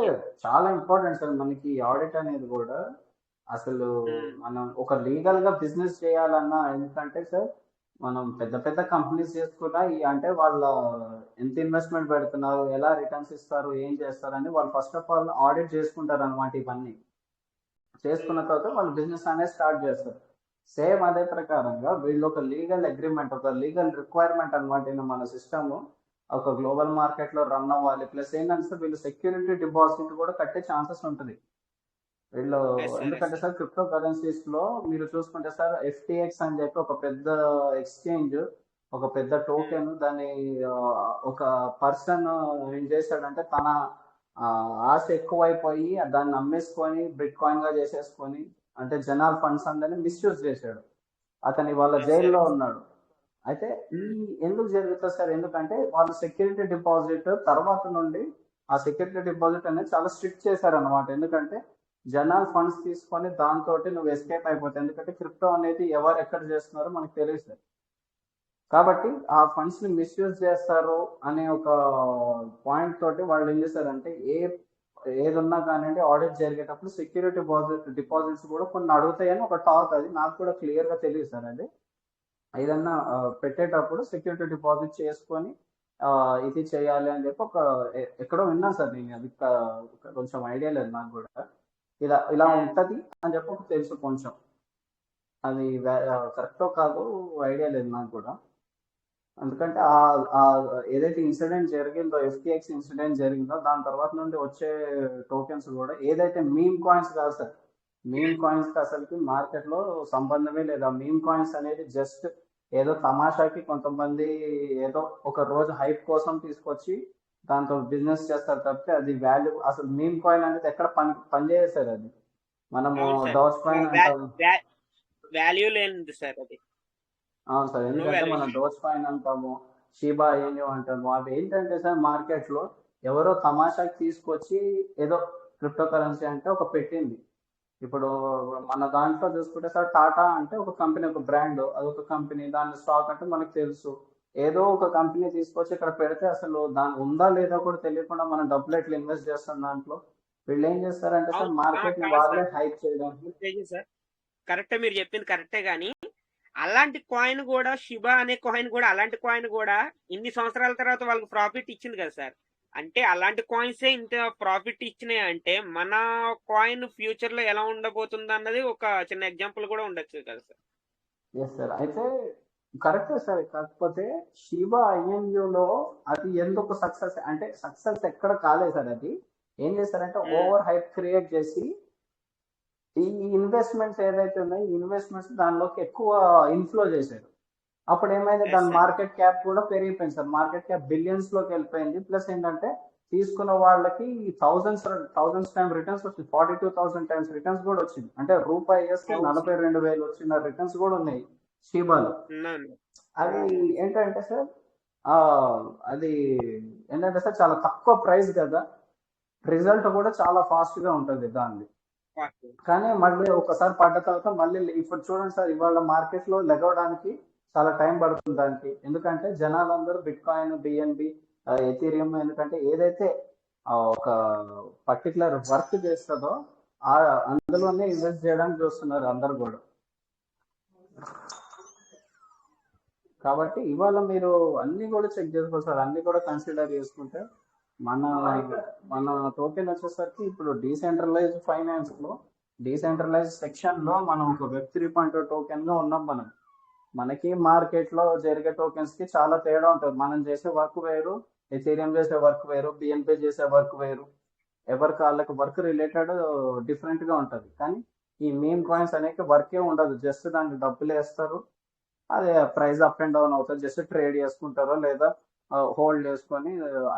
చాలా ఇంపార్టెంట్ సార్ మనకి ఆడిట్ అనేది కూడా. అసలు మనం ఒక లీగల్ గా బిజినెస్ చేయాలన్నా, ఎందుకంటే సార్ మనం పెద్ద పెద్ద కంపెనీస్ చేసుకున్నా అంటే వాళ్ళ ఎంత ఇన్వెస్ట్మెంట్ పెడుతున్నారు, ఎలా రిటర్న్స్ ఇస్తారు, ఏం చేస్తారు అని వాళ్ళు ఫస్ట్ ఆఫ్ ఆల్ ఆడిట్ చేసుకుంటారు అనమాట ఇవన్నీ. చేసుకున్న తర్వాత వాళ్ళు బిజినెస్ అనేది స్టార్ట్ చేస్తారు. సేమ్ అదే ప్రకారంగా వీళ్ళు ఒక లీగల్ అగ్రిమెంట్, ఒక లీగల్ రిక్వైర్మెంట్ అనమాట. మన సిస్టమ్ ఒక గ్లోబల్ మార్కెట్ లో రన్ అవ్వాలి. ప్లస్ ఏంటంటే వీళ్ళు సెక్యూరిటీ డిపాజిట్ కూడా కట్టే ఛాన్సెస్ ఉంటుంది వీళ్ళు. ఎందుకంటే సార్ క్రిప్టో కరెన్సీస్ లో మీరు చూసుకుంటే సార్ FTX అని చెప్పి ఒక పెద్ద ఎక్స్చేంజ్, ఒక పెద్ద టోకెన్, దాన్ని ఒక పర్సన్ ఏం చేశాడంటే తన ఆశ ఎక్కువైపోయి దాన్ని అమ్మేసుకొని బిట్ కాయిన్ గా చేసేసుకొని, అంటే జనాల ఫండ్స్ అందరినీ మిస్యూజ్ చేశాడు. అతని వాళ్ళ జైల్లో ఉన్నాడు. అయితే ఈ ఎందుకు జరుగుతుంది సార్? ఎందుకంటే వాళ్ళు సెక్యూరిటీ డిపాజిట్ తర్వాత నుండి ఆ సెక్యూరిటీ డిపాజిట్ అనేది చాలా స్ట్రిక్ట్ చేశారు అనమాట. ఎందుకంటే జనాలు ఫండ్స్ తీసుకొని దాంతో నువ్వు ఎస్కేప్ అయిపోతావు. ఎందుకంటే క్రిప్టో అనేది ఎవరు ఎక్కడ చేస్తున్నారో మనకు తెలియదు. కాబట్టి ఆ ఫండ్స్ ని మిస్యూజ్ చేస్తారు అనే ఒక పాయింట్ తోటి వాళ్ళు ఏం చేశారంటే ఏది ఉన్నా కానివ్వండి ఆడిట్ జరిగేటప్పుడు సెక్యూరిటీ డిపాజిట్స్ కూడా కొన్ని అడుగుతాయని ఒక టాక్. అది నాకు కూడా క్లియర్ గా తెలియదు సార్. అది ఏదన్నా పెట్టేటప్పుడు సెక్యూరిటీ డిపాజిట్ చేసుకొని ఇది చేయాలి అని చెప్పి ఒక ఎక్కడో విన్నాను సార్ నేను. అది కొంచెం ఐడియా లేదు నాకు కూడా. ఇలా ఉంటది అని చెప్పి ఒక తెలుసు కొంచెం. అది కరెక్టో కాదో ఐడియా లేదు నాకు కూడా. ఎందుకంటే ఏదైతే ఇన్సిడెంట్ జరిగిందో, FTX ఇన్సిడెంట్ జరిగిందో, దాని తర్వాత నుండి వచ్చే టోకెన్స్ కూడా ఏదైతే మీమ్ కాయిన్స్ కాదు సార్. మీమ్ కాయిన్స్ కి అసలుకి మార్కెట్ లో సంబంధమే లేదు. ఆ మీమ్ కాయిన్స్ అనేది జస్ట్ ఏదో తమాషాకి కొంతమంది ఏదో ఒక రోజు హైప్ కోసం తీసుకొచ్చి దాంతో బిజినెస్ చేస్తారు తప్పితే అది వాల్యూ అసలు మీమ్ కాయిన్ అనేది ఎక్కడ పనిచేయదు సార్. అది మనము డౌచ్ కాయిన్ అంటాము, వాల్యూ లేనిది సార్ అది. అవును సార్. ఎందుకంటే మనం డోజ్ కాయిన్ అంటాము, షీబా ఇను అంటాము. అవి ఏంటంటే సార్ మార్కెట్ లో ఎవరో తమాషాకి తీసుకొచ్చి ఏదో క్రిప్టో కరెన్సీ అంటే ఒక పెట్టింది. ఇప్పుడు మన దాంట్లో చూసుకుంటే సార్ టాటా అంటే ఒక కంపెనీ, ఒక బ్రాండ్, అదొక కంపెనీ. దాని స్టాక్ అంటే మనకు తెలుసు. ఏదో ఒక కంపెనీ తీసుకొచ్చి ఇక్కడ పెడితే అసలు దాని ఉందా లేదా కూడా తెలియకుండా మనం డబ్బులు ఎట్లా ఇన్వెస్ట్ చేస్తాం దాంట్లో. వీళ్ళు ఏం చేస్తారంటే సార్ మార్కెట్ ని వాళ్ళే హైప్ చేయడానికి. కరెక్టే, మీరు చెప్పింది కరెక్టే. గానీ అలాంటి కాయిన్ కూడా, షిబా అనే కాయిన్ కూడా, అలాంటి కాయిన్ కూడా ఇన్ని సంవత్సరాల తర్వాత వాళ్ళకి ప్రాఫిట్ ఇచ్చింది కదా సార్. అంటే అలాంటి కాయిన్సే ఇంత ప్రాఫిట్ ఇచ్చినాయి అంటే మన కాయిన్ ఫ్యూచర్ లో ఎలా ఉండబోతుంది అన్నది ఒక చిన్న ఎగ్జాంపుల్ కూడా ఉండొచ్చు కదా సార్. Yes sir. అయితే కరెక్టే సార్. కాకపోతే షిబా INUలో అది ఎందుకు సక్సెస్ అంటే సక్సెస్ ఎక్కడ కాలేదు సార్. అది ఏం చేస్తారంటే ఓవర్ హైప్ క్రియేట్ చేసి ఈ ఇన్వెస్ట్మెంట్స్ ఏదైతే ఉన్నాయో ఈ ఇన్వెస్ట్మెంట్స్ దానిలోకి ఎక్కువ ఇన్ఫ్లో చేశారు. అప్పుడు ఏమైంది, దాని మార్కెట్ క్యాప్ కూడా పెరిగిపోయింది సార్. మార్కెట్ క్యాప్ బిలియన్స్ లోకి వెళ్ళిపోయింది. ప్లస్ ఏంటంటే తీసుకున్న వాళ్ళకి థౌజండ్స్ టైమ్ రిటర్న్స్ వచ్చింది. 42,000 టైమ్స్ రిటర్న్స్ కూడా వచ్చింది. అంటే రూపాయి వేస్తే 42,000 వచ్చిన రిటర్న్స్ కూడా ఉన్నాయి షీబాలో. అది ఏంటంటే సార్ అది ఏంటంటే సార్ చాలా తక్కువ ప్రైస్ కదా, రిజల్ట్ కూడా చాలా ఫాస్ట్ గా ఉంటుంది దాన్ని. కానీ మళ్ళీ ఒకసారి పడ్డ తర్వాత మళ్ళీ ఇప్పుడు చూడండి సార్, ఇవాళ మార్కెట్ లో లెగవడానికి చాలా టైం పడుతుంది దానికి. ఎందుకంటే జనాలందరూ బిట్ కాయిన్, BNB, ఎథీరియం, ఎందుకంటే ఏదైతే ఒక పర్టికులర్ వర్క్ చేస్తుందో అందులోనే ఇన్వెస్ట్ చేయడానికి చూస్తున్నారు అందరు కూడా. కాబట్టి ఇవాళ మీరు అన్ని కూడా చెక్ చేసుకోవాలి సార్. అన్ని కూడా కన్సిడర్ చేసుకుంటే మన టోకెన్ వచ్చేసరికి ఇప్పుడు డీసెంట్రలైజ్డ్ ఫైనాన్స్ లో, డీసెంట్రలైజ్డ్ సెక్షన్ లో మనం ఒక Web 3.0 టోకెన్ గా ఉన్నాం. మనకి మార్కెట్ లో జరిగే టోకెన్స్ కి చాలా తేడా ఉంటుంది. మనం చేసే వర్క్ వేరు, ఎథీరియం చేసే వర్క్ వేరు, BNB చేసే వర్క్ వేరు. ఎవరికి వాళ్ళకి వర్క్ రిలేటెడ్ డిఫరెంట్ గా ఉంటది. కానీ ఈ మీమ్ కాయిన్స్ అనేవి వర్కే ఉండదు. జస్ట్ దానికి డబ్బులు వేస్తారు, అదే ప్రైస్ అప్ అండ్ డౌన్ అవుతుంది. జస్ట్ ట్రేడ్ చేసుకుంటారో లేదా హోల్డ్ చేసుకొని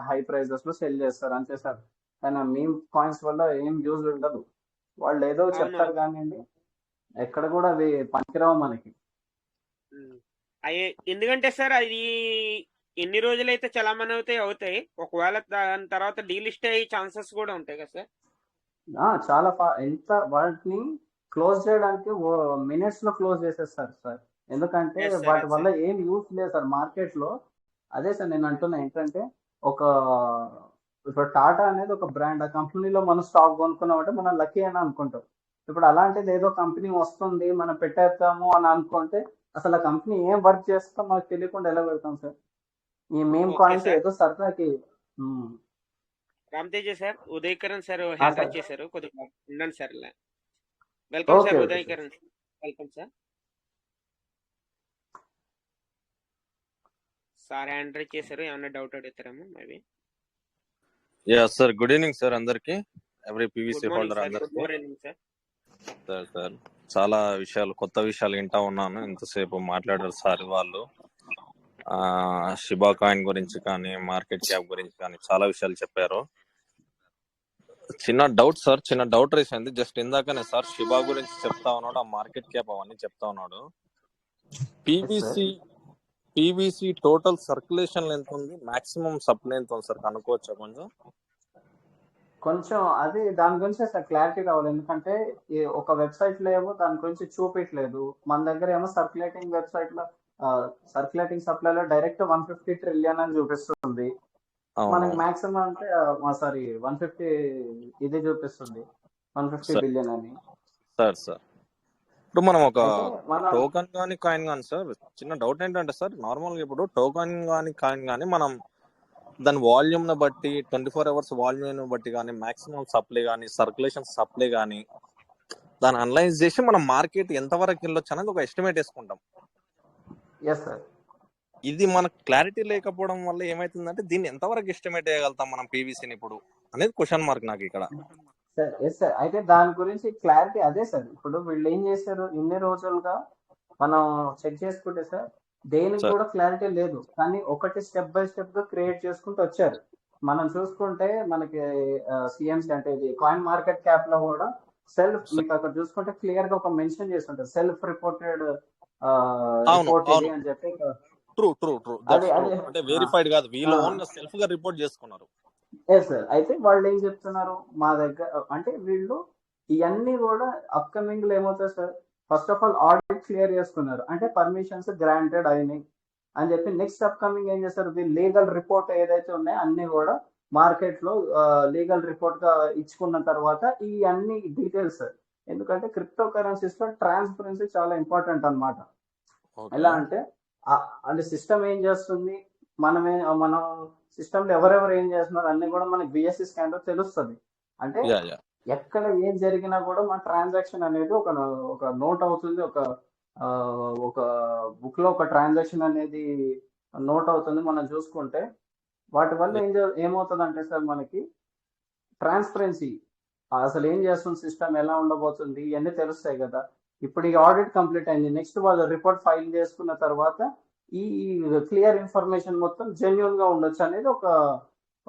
హై ప్రైజెస్ లో సెల్ చేస్తారు అంతే సార్. కానీ మీమ్ కాయిన్స్ వల్ల ఏం యూజ్ ఉండదు. వాళ్ళు ఏదో చెప్తారు కానివ్వండి, ఎక్కడ కూడా అవి పనికిరావు మనకి. ఎందుకంటే సార్ అది ఎన్ని రోజులైతే చలామణి అవుతాయి, ఒకవేళ దాని తర్వాత డీలిస్ట్ అయ్యే ఛాన్సెస్ కూడా ఉంటాయి కదా సార్. చాలా ఎంత వాటిని క్లోజ్ చేయడానికి మినిట్స్ లో క్లోజ్ చేసేస్తారు సార్. ఎందుకంటే వాటి వల్ల ఏం యూజ్ లేదు సార్ మార్కెట్ లో. అదే సార్ నేను అంటున్నా ఏంటంటే ఇప్పుడు టాటా అనేది ఒక బ్రాండ్. ఆ కంపెనీలో మనం స్టాక్ కొనుక్కున్నామంటే మనం లక్కీ అని అనుకుంటాం. ఇప్పుడు అలాంటిది ఏదో కంపెనీ వస్తుంది మనం పెట్టేస్తాము అని అనుకుంటే అసలు ఆ కంపెనీ ఏం వర్క్ చేస్తుందో మనకు తెలియకుండా ఎలా పెడతాం సార్. ఈ మేమ్ కాయిన్స్ ఏదో సరదాకి. Ramateja sir, Udayakaran sir hand raise చేశారు, కొద్దిగా ఉండండి sir. Welcome okay sir okay Uday sir. Kiran. Welcome sir. Sir hand raise చేశారు, ఏమన్నా డౌట్ అడుగుతారేమో maybe. Yeah sir, good evening sir అందరికి, every good PVC morning holder sir. Good అందరికి. Morning sir. సార్ చాలా విషయాలు, కొత్త విషయాలు వింటా ఉన్నాను ఇంతసేపు మాట్లాడారు సార్ వాళ్ళు. షిబా కాయిన్ గురించి కానీ మార్కెట్ క్యాప్ గురించి కానీ చాలా విషయాలు చెప్పారు. చిన్న డౌట్ సార్, చిన్న డౌట్ రేస్ అయింది జస్ట్ ఇందాకనే సార్. షిబా గురించి చెప్తా ఉన్నాడు, ఆ మార్కెట్ క్యాప్ అవన్నీ చెప్తా ఉన్నాడు. పీవీసీ టోటల్ సర్క్యులేషన్ ఎంత ఉంది, మాక్సిమం సప్లై ఎంత ఉంది సార్, కనుక్కోవచ్చా కొంచెం అది దాని గురించి అసలు క్లారిటీ రావాలి. ఎందుకంటే ఒక వెబ్సైట్ లో ఏమో దాని గురించి చూపించలేదు, మన దగ్గర ఏమో సర్క్యులేటింగ్ వెబ్సైట్ లో సర్క్యులేటింగ్ సప్లై లో డైరెక్ట్ 150 ట్రిలియన్ అని చూపిస్తుంది. మనకి మాక్సిమం అంటే సారీ 150 ఇది చూపిస్తుంది, 150 బిలియన్ అని. సార్ ఇప్పుడు మనం ఒక టోకన్ కానీ కాయిన్ కానీ సార్, చిన్న డౌట్ ఏంటంటే సార్, నార్మల్గా ఇప్పుడు టోకన్ కానీ కాయిన్ కానీ మనం దాని వాల్యూమ్ ని బట్టి 24 అవర్స్ వాల్యూమ్ బట్టి కానీ మాక్సిమం సప్లై కానీ సర్క్యులేషన్ సప్లై కానీ దాన్ని అనలైజ్ చేసి మనం మార్కెట్ ఎంతవరకు వెళ్ళొచ్చు అనేది ఒక ఎస్టిమేట్ వేసుకుంటాం. ఇది మనకు క్లారిటీ లేకపోవడం వల్ల ఏమైతుందంటే దీన్ని ఎంతవరకు ఎస్టిమేట్ చేయగలుగుతాం మనం పీవీసీని ఇప్పుడు అనేది క్వశ్చన్ మార్క్ నాకు ఇక్కడ. సార్ అయితే దాని గురించి క్లారిటీ అదే సార్. ఇప్పుడు వీళ్ళు ఏం చేశారు, ఇన్ని రోజులుగా మనం చెక్ చేసుకుంటే సార్ దేనికి కూడా క్లారిటీ లేదు, కానీ ఒకటి స్టెప్ బై స్టెప్ గా క్రియేట్ చేసుకుంటూ వచ్చారు. మనం చూసుకుంటే మనకి సిఎంసీ అంటే ఇది కాయిన్ మార్కెట్ క్యాప్ లో కూడా సెల్ఫ్, మీకు అక్కడ చూసుకుంటే క్లియర్ గా ఒక మెన్షన్ చేసి ఉంటుంది, సెల్ఫ్ రిపోర్టెడ్ రిపోర్ట్ ఇది అని చెప్పి. ట్రూ అంటే వెరిఫైడ్ కాదు, వీళ్ళు ఓన్ సెల్ఫ్ గా రిపోర్ట్ చేసుకున్నారు. సార్ అయితే వాళ్ళు ఏం చెప్తున్నారు మా దగ్గర అంటే వీళ్ళు ఇవన్నీ కూడా అప్కమింగ్ లో ఏమవుతాయి sir, first of all audit clear చేసుకున్నారు, అంటే పర్మిషన్స్ గ్రాంటెడ్ అయినాయి అని చెప్పి. నెక్స్ట్ అప్కమింగ్ ఏం చేస్తారు, లీగల్ రిపోర్ట్ ఏదైతే ఉన్నాయో అన్ని కూడా మార్కెట్ లో లీగల్ రిపోర్ట్ గా ఇచ్చుకున్న తర్వాత ఈ అన్ని డీటెయిల్స్, ఎందుకంటే క్రిప్టో కరెన్సీస్ లో ట్రాన్స్పరెన్సీ చాలా ఇంపార్టెంట్ అన్నమాట. ఎలా అంటే సిస్టమ్ ఏం చేస్తుంది, మనం సిస్టమ్ లో ఎవరెవరు ఏం చేస్తున్నారు అన్ని కూడా మనకి బిఎస్సి స్కాన్ లో తెలుస్తుంది. అంటే ఎక్కడ ఏం జరిగినా కూడా మన ట్రాన్సాక్షన్ అనేది ఒక నోట్ అవుతుంది, ఒక బుక్ లో ఒక ట్రాన్సాక్షన్ అనేది నోట్ అవుతుంది. మనం చూసుకుంటే వాటి వల్ల ఏమవుతుంది అంటే సార్ మనకి ట్రాన్స్పరెన్సీ, అసలు ఏం చేస్తుంది సిస్టమ్, ఎలా ఉండబోతుంది ఇవన్నీ తెలుస్తాయి కదా. ఇప్పుడు ఈ ఆడిట్ కంప్లీట్ అయింది, నెక్స్ట్ వాళ్ళు రిపోర్ట్ ఫైల్ చేసుకున్న తర్వాత ఈ క్లియర్ ఇన్ఫర్మేషన్ మొత్తం జెన్యున్ గా ఉండొచ్చు అనేది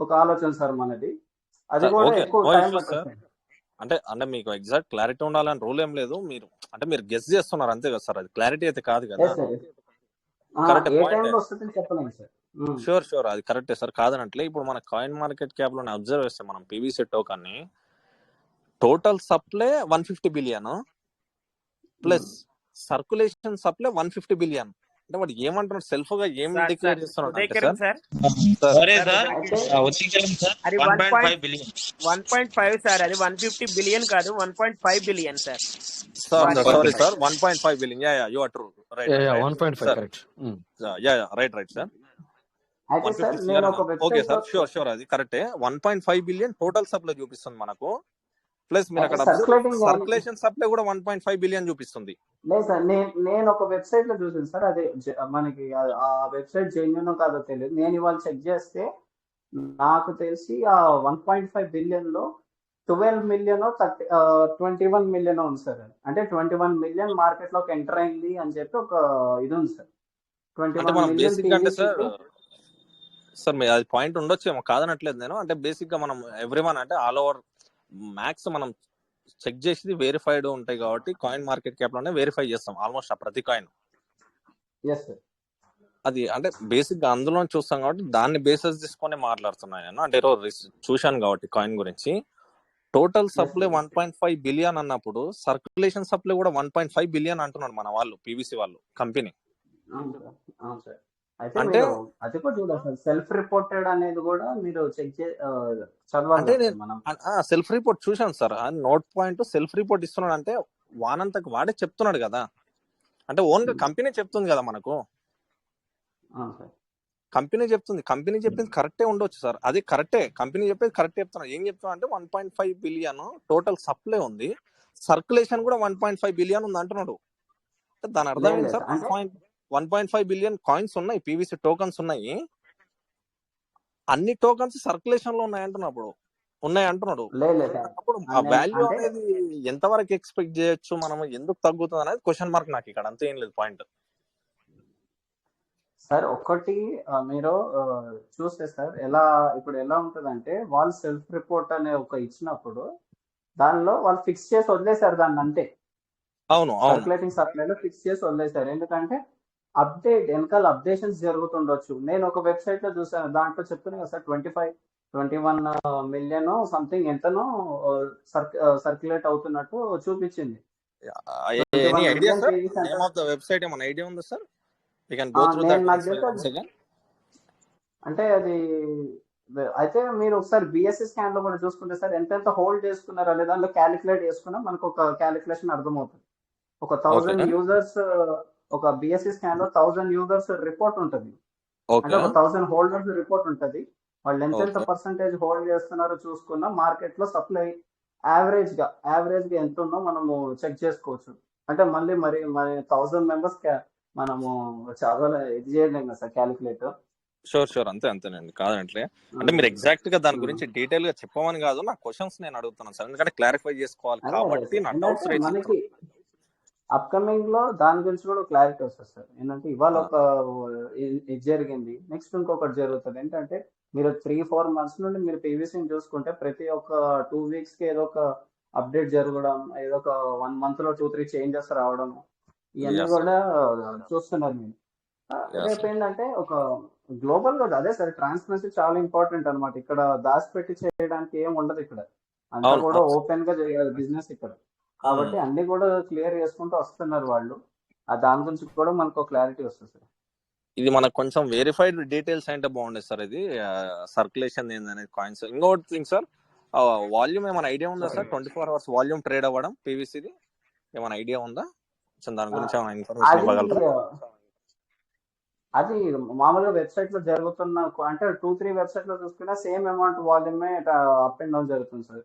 ఒక ఆలోచన సార్ మనది. అది కూడా ఎక్కువ టైం పడుతుంది. అంటే మీకు ఎగ్జాక్ట్ క్లారిటీ ఉండాలని రూల్ ఏం లేదు, మీరు గెస్ చేస్తున్నారు అంతే కదా సార్, అది క్లారిటీ అయితే కాదు కదా. షూర్ అది కరెక్టే సార్, కాదనట్లే. ఇప్పుడు మన కాయిన్ మార్కెట్ క్యాప్ లో అబ్జర్వ్ చేస్తే మనం పీవీసీ టోకన్ ని total supply 150 billion plus circulation supply 150 billion. అంటే వాడు ఏమంటున్నాడు, సెల్ఫ్ గా ఏం డిక్లేర్ చేస్తున్నాడు అంటే సార్ 1.5 సార్, అది 150 బిలియన్ కాదు, 1.5 billion sir. Sorry sir, 1.5 billion. You are true, right. 1.5 correct. Right sir. Okay sir, sure అది కరెక్టే. 1.5 బిలియన్ టోటల్ సప్లై చూపిస్తుంది మనకు, ప్లస్ మీరు అక్కడ సర్క్యులేషన్ సప్లై కూడా 1.5 బిలియన్ చూపిస్తుంది. లేదు సార్, నేను ఒక వెబ్సైట్ లో చూసాను సార్, అదే మనకి ఆ వెబ్సైట్ జెన్యున్ కాదో తెలియదు. నేను ఇవాళ చెక్ చేస్తే నాకు తెలిసి ఆ 1.5 బిలియన్ లో 12 మిలియన్ 21 మిలియన్ ఉంది సార్. అంటే 21 మిలియన్ మార్కెట్ లోకి ఎంటర్ అయింది అని చెప్పి ఒక ఇది ఉంది సార్. 21 మిలియన్ సార్ మీ అది పాయింట్ ఉండొచ్చేమో, కాదనట్లేదు నేను. అంటే బేసిక్ గా మనం ఎవ్రీవన్ అంటే ఆల్ ఓవర్ మ్యాక్స్ మనం చెక్ చేసి వెరిఫైడ్ ఉంటాయి కాబట్టి కాయిన్ మార్కెట్ క్యాప్ లోనే వెరిఫై చేస్తాం ఆల్మోస్ట్ ఆ ప్రతి కాయిన్. అది అంటే బేసిక్ గా అందులో చూస్తాం కాబట్టి దాన్ని బేసిస్ తీసుకొని మాట్లాడుతున్నాను నేను. అంటే చూశాను కాబట్టి కాయిన్ గురించి. టోటల్ సప్లై 1.5 బిలియన్ అన్నప్పుడు సర్క్యులేషన్ సప్లై కూడా 1.5 బిలియన్ అంటున్నాడు మన వాళ్ళు, పీవీసీ వాళ్ళు కంపెనీ. అంటే అది కూడా చూడాలి, సెల్ఫ్ రిపోర్టెడ్ అనేది కూడా మీరు చెక్ చదవాలి. సెల్ఫ్ రిపోర్ట్ చూశాను sir, note point self report ఇస్తున్నాడు అంటే వానంతకు వాడే చెప్తున్నాడు కదా. అంటే ఓన్ గా కంపెనీ చెప్తుంది కదా మనకు, కంపెనీ చెప్పింది కరెక్టే ఉండొచ్చు సార్, అది కరెక్టే. కంపెనీ చెప్పేది కరెక్ట్ చెప్తున్నారు. ఏం చెప్తున్నా అంటే 1.5 బిలియన్ టోటల్ సప్లై ఉంది, సర్క్యులేషన్ కూడా 1.5 బిలియన్ ఉంది అంటున్నాడు. దాని అర్థం లేదు ఏంటి లేదు సార్? అంటే 1.5 బిలియన్ కాయిన్స్ ఉన్నాయి, పీవీసీ టోకన్స్ ఉన్నాయి. అన్ని టోకన్స్ సర్క్యులేషన్ లో ఉన్నాయి అంటున్నాడు. లేదు అప్పుడు ఆ నేను వాల్యూ అంటే అనేది ఎంతవరకు ఎక్స్పెక్ట్ చేయొచ్చు, మనం ఎందుకు తగ్గుతుంది అనేది క్వశ్చన్ మార్క్ నాకు ఇక్కడ. అంతే, ఏం లేదు పాయింట్. సార్ ఒక్కటి మీరు చూస్తే సార్ ఇప్పుడు ఎలా ఉంటుందంటే వాళ్ళు సెల్ఫ్ రిపోర్ట్ అనే ఒక ఇచ్చినప్పుడు దానిలో వాళ్ళు ఫిక్స్ చేసి వదిలేశారు దాన్ని అంతే. అవును సర్క్యులేటింగ్ సప్లైలో ఫిక్స్ చేసి వదిలేశారు. ఎందుకంటే వెనకాల అప్డేషన్స్ జరుగుతుండొచ్చు. నేను ఒక వెబ్సైట్ లో చూసాను, దాంట్లో చెప్తున్నాను కదా సార్ 21 మిలియన్ సంథింగ్ ఎంతనో సర్క్యులేట్ అవుతున్నట్టు చూపించింది. Any 21 idea million sir? Pages అంటే నేమ్ ఆఫ్ ద వెబ్సైట్ ఏమైనా ఐడియా ఉందా sir? We can go through that నాకు once again. అంటే అది అయితే మీరు ఒకసారి బిఎస్సి స్కాన్ లో కూడా చూసుకుంటే సార్ ఎంత హోల్డ్ చేసుకున్నారు అనే దానిలో క్యాలిక్యులేట్ చేసుకున్నా మనకు ఒక క్యాలిక్యులేషన్ అర్థమవుతుంది. ఒక 1000 యూజర్స్ ఒక బిఎస్సి స్కాన్ లో 1000 యూజర్స్ రిపోర్ట్ ఉంటుంది. అంటే ఒక 1000 హోల్డర్స్ రిపోర్ట్ ఉంటుంది. వాళ్ళు ఎంత పర్సెంటేజ్ హోల్డ్ చేస్తున్నారో చూసుకున్నా మార్కెట్ లో సప్లై యావరేజ్ గా ఎంత ఉందో మనము చెక్ చేసుకోవచ్చు. అంటే మరి 1000 మెంబర్స్ మనము చాలా ఇది చేయలేం కదా సార్ క్యాలిక్యులేట్. షూర్ అంతేనండి, కాదంటే అంటే మీరు ఎగ్జాక్ట్ గా దాని గురించి డీటెయిల్ గా చెప్పమని కాదు, నా క్వశ్చన్స్ నేను అడుగుతున్నాను సార్, ఎందుకంటే క్లారిఫై చేసుకోవాలి కాబట్టి నా డౌట్స్ రేజ్ మనకి అప్కమింగ్ లో దాని గురించి కూడా క్లారిటీ వస్తుంది సార్. ఏంటంటే ఇవాళ ఒక ఇది జరిగింది, నెక్స్ట్ ఇంకొకటి జరుగుతుంది. ఏంటంటే మీరు 3-4 months నుండి మీరు పీవీసీని చూసుకుంటే ప్రతి ఒక్క 2 weeks కి ఏదో ఒక అప్డేట్ జరగడం, ఏదో ఒక 1 month లో 2-3 చేంజెస్ రావడం, ఇవన్నీ కూడా చూస్తున్నారు మీరు. రేపు ఏంటంటే ఒక గ్లోబల్ గా అదే సార్ ట్రాన్స్పరెన్సీ చాలా ఇంపార్టెంట్ అనమాట. ఇక్కడ దాచిపెట్టి చేయడానికి ఏం ఉండదు, ఇక్కడ అంతా కూడా ఓపెన్ గా చేయాలి బిజినెస్ ఇక్కడ. కాబట్టి అన్ని కూడా క్లియర్ చేసుకుంటూ వస్తున్నారు వాళ్ళు. దాని గురించి కూడా మనకు క్లారిటీ వస్తుంది సార్. ఇది మనకు కొంచెం వెరిఫైడ్ డీటెయిల్స్ అంటే బాగుండేది సార్. ఇది సర్క్యులేషన్ ఏందనేది కాయిన్స్. ఇంకోటి థింగ్ సార్, వాల్యూమ్ ఏమైనా ఐడియా ఉందా సార్? 24 hours వాల్యూమ్ ట్రేడ్ అవ్వడం పీవీసీది ఏమైనా ఐడియా ఉందా? దాని గురించి ఏమైనా ఇన్ఫర్మేషన్ ఇవ్వగలరా? అది మామూలుగా వెబ్సైట్ లో జరుగుతున్న అంటే 2-3 వెబ్సైట్ లో చూసుకున్నా సేమ్ అమౌంట్ వాల్యూమే అప్ అండ్ డౌన్ జరుగుతుంది సార్.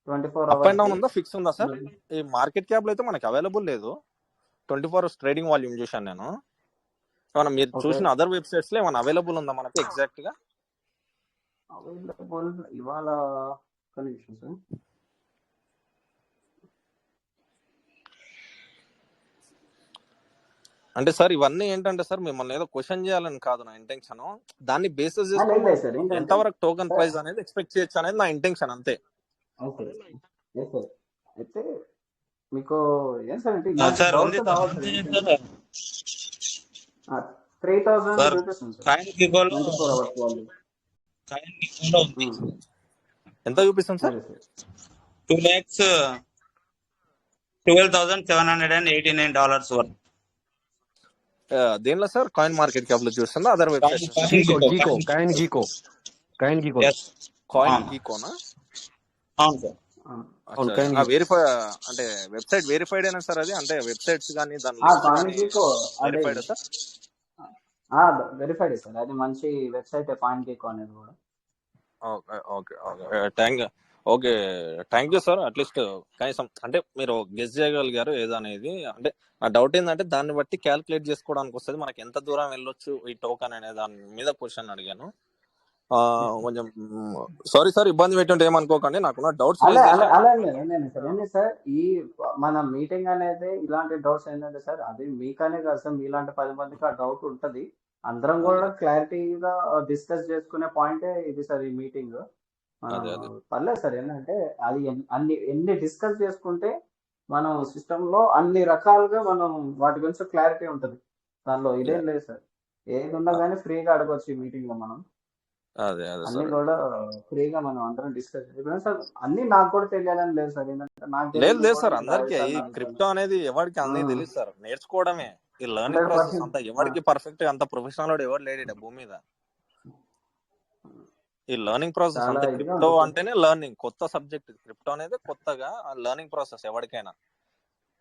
24 అప్ అండ్ డౌన్ ఉందా, ఫిక్స్ ఉందా సార్? ఈ మార్కెట్ క్యాప్ లో అయితే మనకి అవైలబుల్ లేదు. 24 hours ట్రేడింగ్ వాల్యూమ్ చూసాను నేను. ఏమన్నా మీరు చూసిన అదర్ వెబ్సైట్స్ లో ఏమైనా అవైలబుల్ ఉందా మనకి ఎగ్జాక్ట్ గా? అవైలబుల్ ఇవాళ సార్ అంటే సార్ ఇవన్నీ ఏంటంటే సార్ మిమ్మల్ని ఏదో క్వశ్చన్ చేయాలని కాదు నా ఇంటెన్షన్. దాన్ని బేసిస్ చేసుకుని ఎంతవరకు టోకెన్ ప్రైస్ అనేది ఎక్స్పెక్ట్ చేయొచ్చు అనేది నా ఇంటెన్షన్, అంతే. అయితే మీకు ఏం సార్ అంటే 3000 రూపీస్ ఎంత చూపిస్తుంది సార్? 2,12,789 వర్త్. దేనిలో సార్? కాయిన్ మార్కెట్ క్యాప్ లో చూస్తుందా అదర్ వెబ్సైట్? కాయిన్ గీకోనా? అవును సార్. వెరిఫై అంటే వెబ్సైట్ వెరిఫైడ్ అయినా సార్ అది? అంటే వెబ్సైట్స్ కానీ దాని వెరిఫైడ్ సార్? వెరిఫైడ్ సార్, అది మంచి వెబ్సైట్ కాయిన్ గీకో అనేది కూడా. Okay thank you sir. At least కనీసం అంటే మీరు గెస్ చేయగలిగారు ఏదో అనేది. అంటే నా డౌట్ ఏంటంటే దాన్ని బట్టి క్యాల్కులేట్ చేసుకోవడానికి వస్తుంది మనకి ఎంత దూరం వెళ్ళొచ్చు ఈ టోకెన్ అనే దాని మీద క్వశ్చన్ అడిగాను. కొంచెం సారీ సార్, ఇబ్బంది పెట్టుంటే ఏమనుకోకండి, నాకున్న డౌట్స్. సార్ ఈ మన మీటింగ్ అనేది ఇలాంటి డౌట్స్ ఏంటంటే సార్, అది మీకనే కాదు సార్, మీలాంటి 10 మందికి ఆ డౌట్ ఉంటది. అందరం కూడా క్లారిటీగా డిస్కస్ చేసుకునే పాయింటే ఇది సార్ ఈ మీటింగ్. పర్లేదు సార్, ఏంటంటే అది ఎన్ని డిస్కస్ చేసుకుంటే మనం సిస్టమ్ లో అన్ని రకాలుగా మనం వాటి గురించి క్లారిటీ ఉంటది. దానిలో ఇదేం లేదు సార్, ఏది ఉన్నా కానీ ఫ్రీగా అడగవచ్చు ఈ మీటింగ్ లో. మనం అన్ని కూడా ఫ్రీగా మనం అందరం డిస్కస్ సార్. అన్ని నాకు కూడా తెలియాలని లేదు సార్, ఏంటంటే నాకు లేదు సార్, అందరికి ఈ క్రిప్టో అనేది ఎవరికి అన్నీ తెలియదు సార్, నేర్చుకోవడమే ఈ లెర్నింగ్ ప్రాసెస్ అంతా. ఎవరికి పర్ఫెక్ట్ అంత ప్రొఫెషనల్ ఎవరు లేడు భూమి మీద. ఈ లెర్నింగ్ ప్రాసెస్ అంటే క్రిప్టో అంటేనే లెర్నింగ్, కొత్త సబ్జెక్ట్ క్రిప్టో అనేది కొత్తగా లెర్నింగ్ ప్రాసెస్ ఎవరికైనా.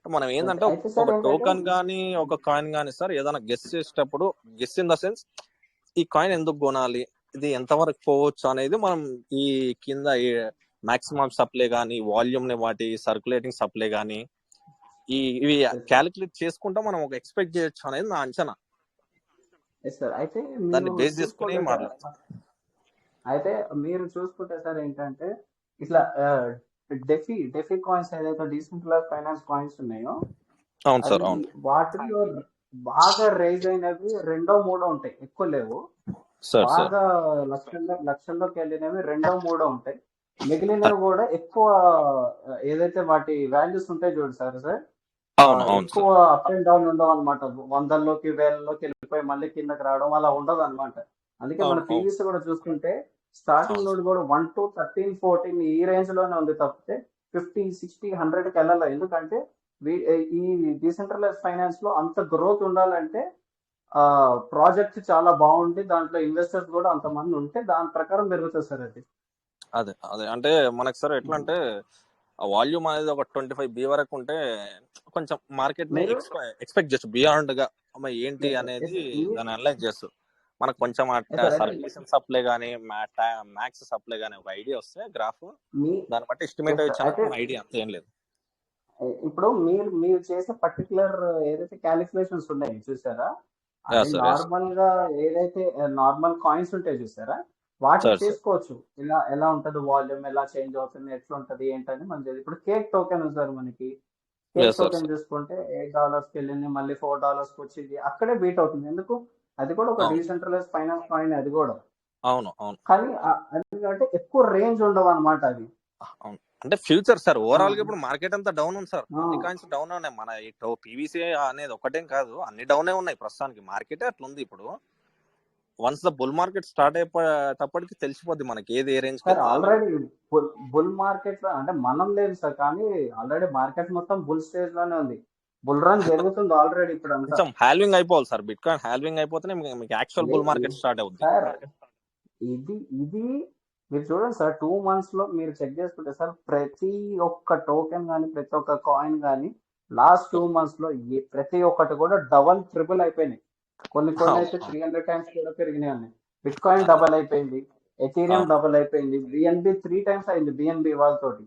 మనం ఏంటంటే ఒక టోకన్ గానీ ఒక కాయిన్ గానీ సార్ ఏదైనా గెస్ చేసేటప్పుడు, గెస్ ఇన్ ద సెన్స్ ఈ కాయిన్ ఎందుకు కొనాలి, ఇది ఎంతవరకు పోవచ్చు అనేది మనం ఈ కింద మాక్సిమం సప్లై కానీ వాల్యూమ్ ని వాటి సర్క్యులేటింగ్ సప్లై కానీ ఇవి క్యాలిక్యులేట్ చేసుకుంటా మనం ఒక ఎక్స్పెక్ట్ చేయొచ్చు అనేది నా అంచనా. అయితే దాన్ని మీరు బేస్ చేసుకుని చూసుకుంటే సార్, మాట్లాడతాం. అయితే మీరు చూసుకుంటే సార్ ఏంటంటే ఇట్లా డెఫీ కాయిన్స్ ఏదైతే డీసెంట్రలైజ్ ఫైనాన్స్ కాయిన్స్ ఉన్నాయో అవును సార్, అది అవును వాటిలో బాగా రైజ్ అయినవి రెండో మూడో ఉంటాయి, ఎక్కువ లేవు. సార్. సార్ బాగా లక్షల్లోకి వెళ్ళినవి రెండో మూడో ఉంటాయి. మిగిలినవి కూడా ఎక్కువ ఏదైతే వాటి వాల్యూస్ ఉంటాయి చూడు సార్ అవును అవును ఎక్కువ సార్. అప్ అండ్ డౌన్ ఉండవు అనమాట. వందల్లోకి వేలలోకి వెళ్ళిపోయి మళ్ళీ కిందకి రావడం అలా ఉండదు అనమాట. అందుకే మన అవును అవును పీవీసీ కూడా చూసుకుంటే స్టార్టింగ్ అవును నుండి కూడా 1 to 13, 14 ఈ రేంజ్ లోనే ఉంది తప్పితే 50, 60, 100కి వెళ్ళాలి. ఎందుకంటే ఈ డీసెంట్రలైజ్ ఫైనాన్స్ లో అంత గ్రోత్ ఉండాలంటే ప్రాజెక్ట్ చాలా బాగుంది, దాంట్లో ఇన్వెస్టర్స్ కూడా అంతమంది ఉంటే దాని ప్రకారం పెరుగుతుంది సార్ అది. అదే అదే అంటే మనకి సార్ ఎట్లా అంటే ఆ వాల్యూమ్ అనేది ఒక 25B వరకు ఉంటే కొంచెం మార్కెట్ ని మీరు ఎక్స్పెక్ట్ చేస్తూ బియాండ్ గా అమ్మ ఏంటి yes, అనేది yes, దాన్ని అనలైజ్ చేస్తూ మనకు కొంచెం yes, sir. అయితే సర్క్యులేషన్ సప్లై కానీ మ్యాక్స్ సప్లై కానీ ఒక ఐడియా వస్తే గ్రాఫ్ మీ దాన్ని బట్టి ఎస్టిమేట్ yes, sir. వచ్చాక అయితే మన ఐడియా అంత ఏం లేదు. ఇప్పుడు మీరు చేసే పర్టికులర్ ఏదైతే క్యాలిక్యులేషన్స్ ఉన్నాయో చూసారా, యా అది సార్, ఎస్ నార్మల్ గా ఏదైతే నార్మల్ కాయిన్స్ ఉంటాయి చూసారా, వాటికి సార్. సార్ చేసుకోవచ్చు. ఎలా ఉంటది వాల్యూమ్, ఎలా చేంజ్ అవుతుంది, ఎట్లా ఉంటది ఏంటని మనం ఇప్పుడు కేక్ టోకెన్ ఉంది సార్ మనకి. Cake yes sir. టోకెన్ చూసుకుంటే $8 వెళ్ళింది, మళ్ళీ $4 వచ్చింది, అక్కడే బీట్ అవుతుంది. ఎందుకు? అది కూడా ఒక అవును డీసెంట్రలైజ్ ఫైనాన్స్ కాయిన్ అది కూడా. అవును అవును కానీ ఎందుకంటే ఎక్కువ రేంజ్ ఉండవు అనమాట అది. అవును అంటే ఫ్యూచర్ సార్ ఆ, ఓవరాల్ గా ఇప్పుడు మార్కెట్ అంతా డౌన్ ఉంది సార్, ఆ, అన్ని కాయిన్స్ డౌన్ ఉన్నాయి. మన పీవీసీ అనేది ఒకటేం కాదు, అన్ని డౌనే ఉన్నాయి ప్రస్తుతానికి. మార్కెట్ అట్లా ఉంది ఇప్పుడు. Once the bull market start అయిపోయేటప్పటికి తెలిసిపోద్ది మనకి ఏది ఏ రేంజ్ కి సార్ వెళ్తుంది. ఆల్రెడీ బుల్ మార్కెట్ లో అంటే మనం లేదు సార్, కానీ ఆల్రెడీ మార్కెట్ మొత్తం బుల్ స్టేజ్ లోనే ఉంది. బుల్ రన్ జరుగుతుంది ఆల్రెడీ ఇప్పుడు అంతా. కొంచెం హాల్వింగ్ అయిపోవాలి సార్, బిట్ కాయిన్ హాల్వింగ్ అయిపోతేనే మీకు యాక్చువల్ బుల్ మార్కెట్ స్టార్ట్ అవుద్ది. సార్ ఇది మీరు చూడండి సార్, 2 months లో మీరు చెక్ చేసుకుంటే సార్ ప్రతి ఒక్క టోకెన్ కానీ ప్రతి ఒక్క కాయిన్ కానీ లాస్ట్ 2 months లో ప్రతి ఒక్కటి కూడా డబల్ ట్రిపుల్ అయిపోయినాయి. కొన్ని అయితే 300 times కూడా పెరిగినాయి ఉన్నాయి. బిట్ కాయిన్ డబల్ అయిపోయింది, ఎథీరియం డబల్ అయిపోయింది, బిఎన్బి 3 times అయింది. బిఎన్బి వాళ్ళతోటి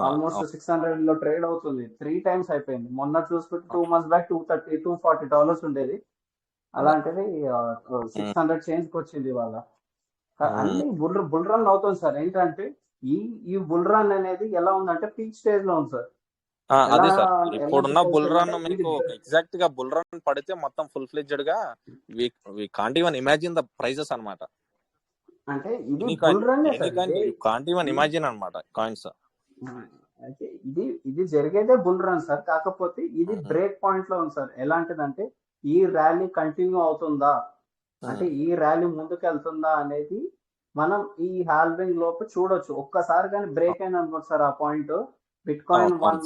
ఆల్మోస్ట్ 600 లో ట్రేడ్ అవుతుంది, 3 times అయిపోయింది. మొన్న చూసుకుంటే 2 months బ్యాక్ $230, $240 ఉండేది. అలాంటిది 600 చేంజ్కి వచ్చింది వాళ్ళ. అన్ని బుల్ రన్ అవుతుంది సార్. ఏంటంటే ఈ బుల్ రన్ అనేది ఎలా ఉందంటే పీక్ స్టేజ్ లో ఉంది సార్. అదే సార్, ఎలాంటి ఇప్పుడున్న బుల్ పరిస్థితి రన్ అంటే ఇది మీకు ఎగ్జాక్ట్ గా బుల్ రన్ పడితే మొత్తం ఫుల్ ఫ్లెడ్జెడ్ గా we can't even imagine the prices అనమాట. అంటే ఇది ఎనీ బుల్ కాయిన్ రన్నే any sir. Coin you can't even imagine అనమాట కాయిన్స్. అయితే ఇది జరిగేదే బుల్ రన్ సార్. కాకపోతే ఇది బ్రేక్ పాయింట్ లో ఉంది సార్. ఎలాంటిదంటే ఈ ర్యాలీ కంటిన్యూ అవుతుందా, అంటే ఈ ర్యాలీ ముందుకు వెళ్తుందా అనేది మనం ఈ హాల్వింగ్ లోపు చూడొచ్చు. ఒక్కసారి కానీ బ్రేక్ అయిన అనుకోండి సార్ ఆ పాయింట్, బిట్ కాయిన్ $1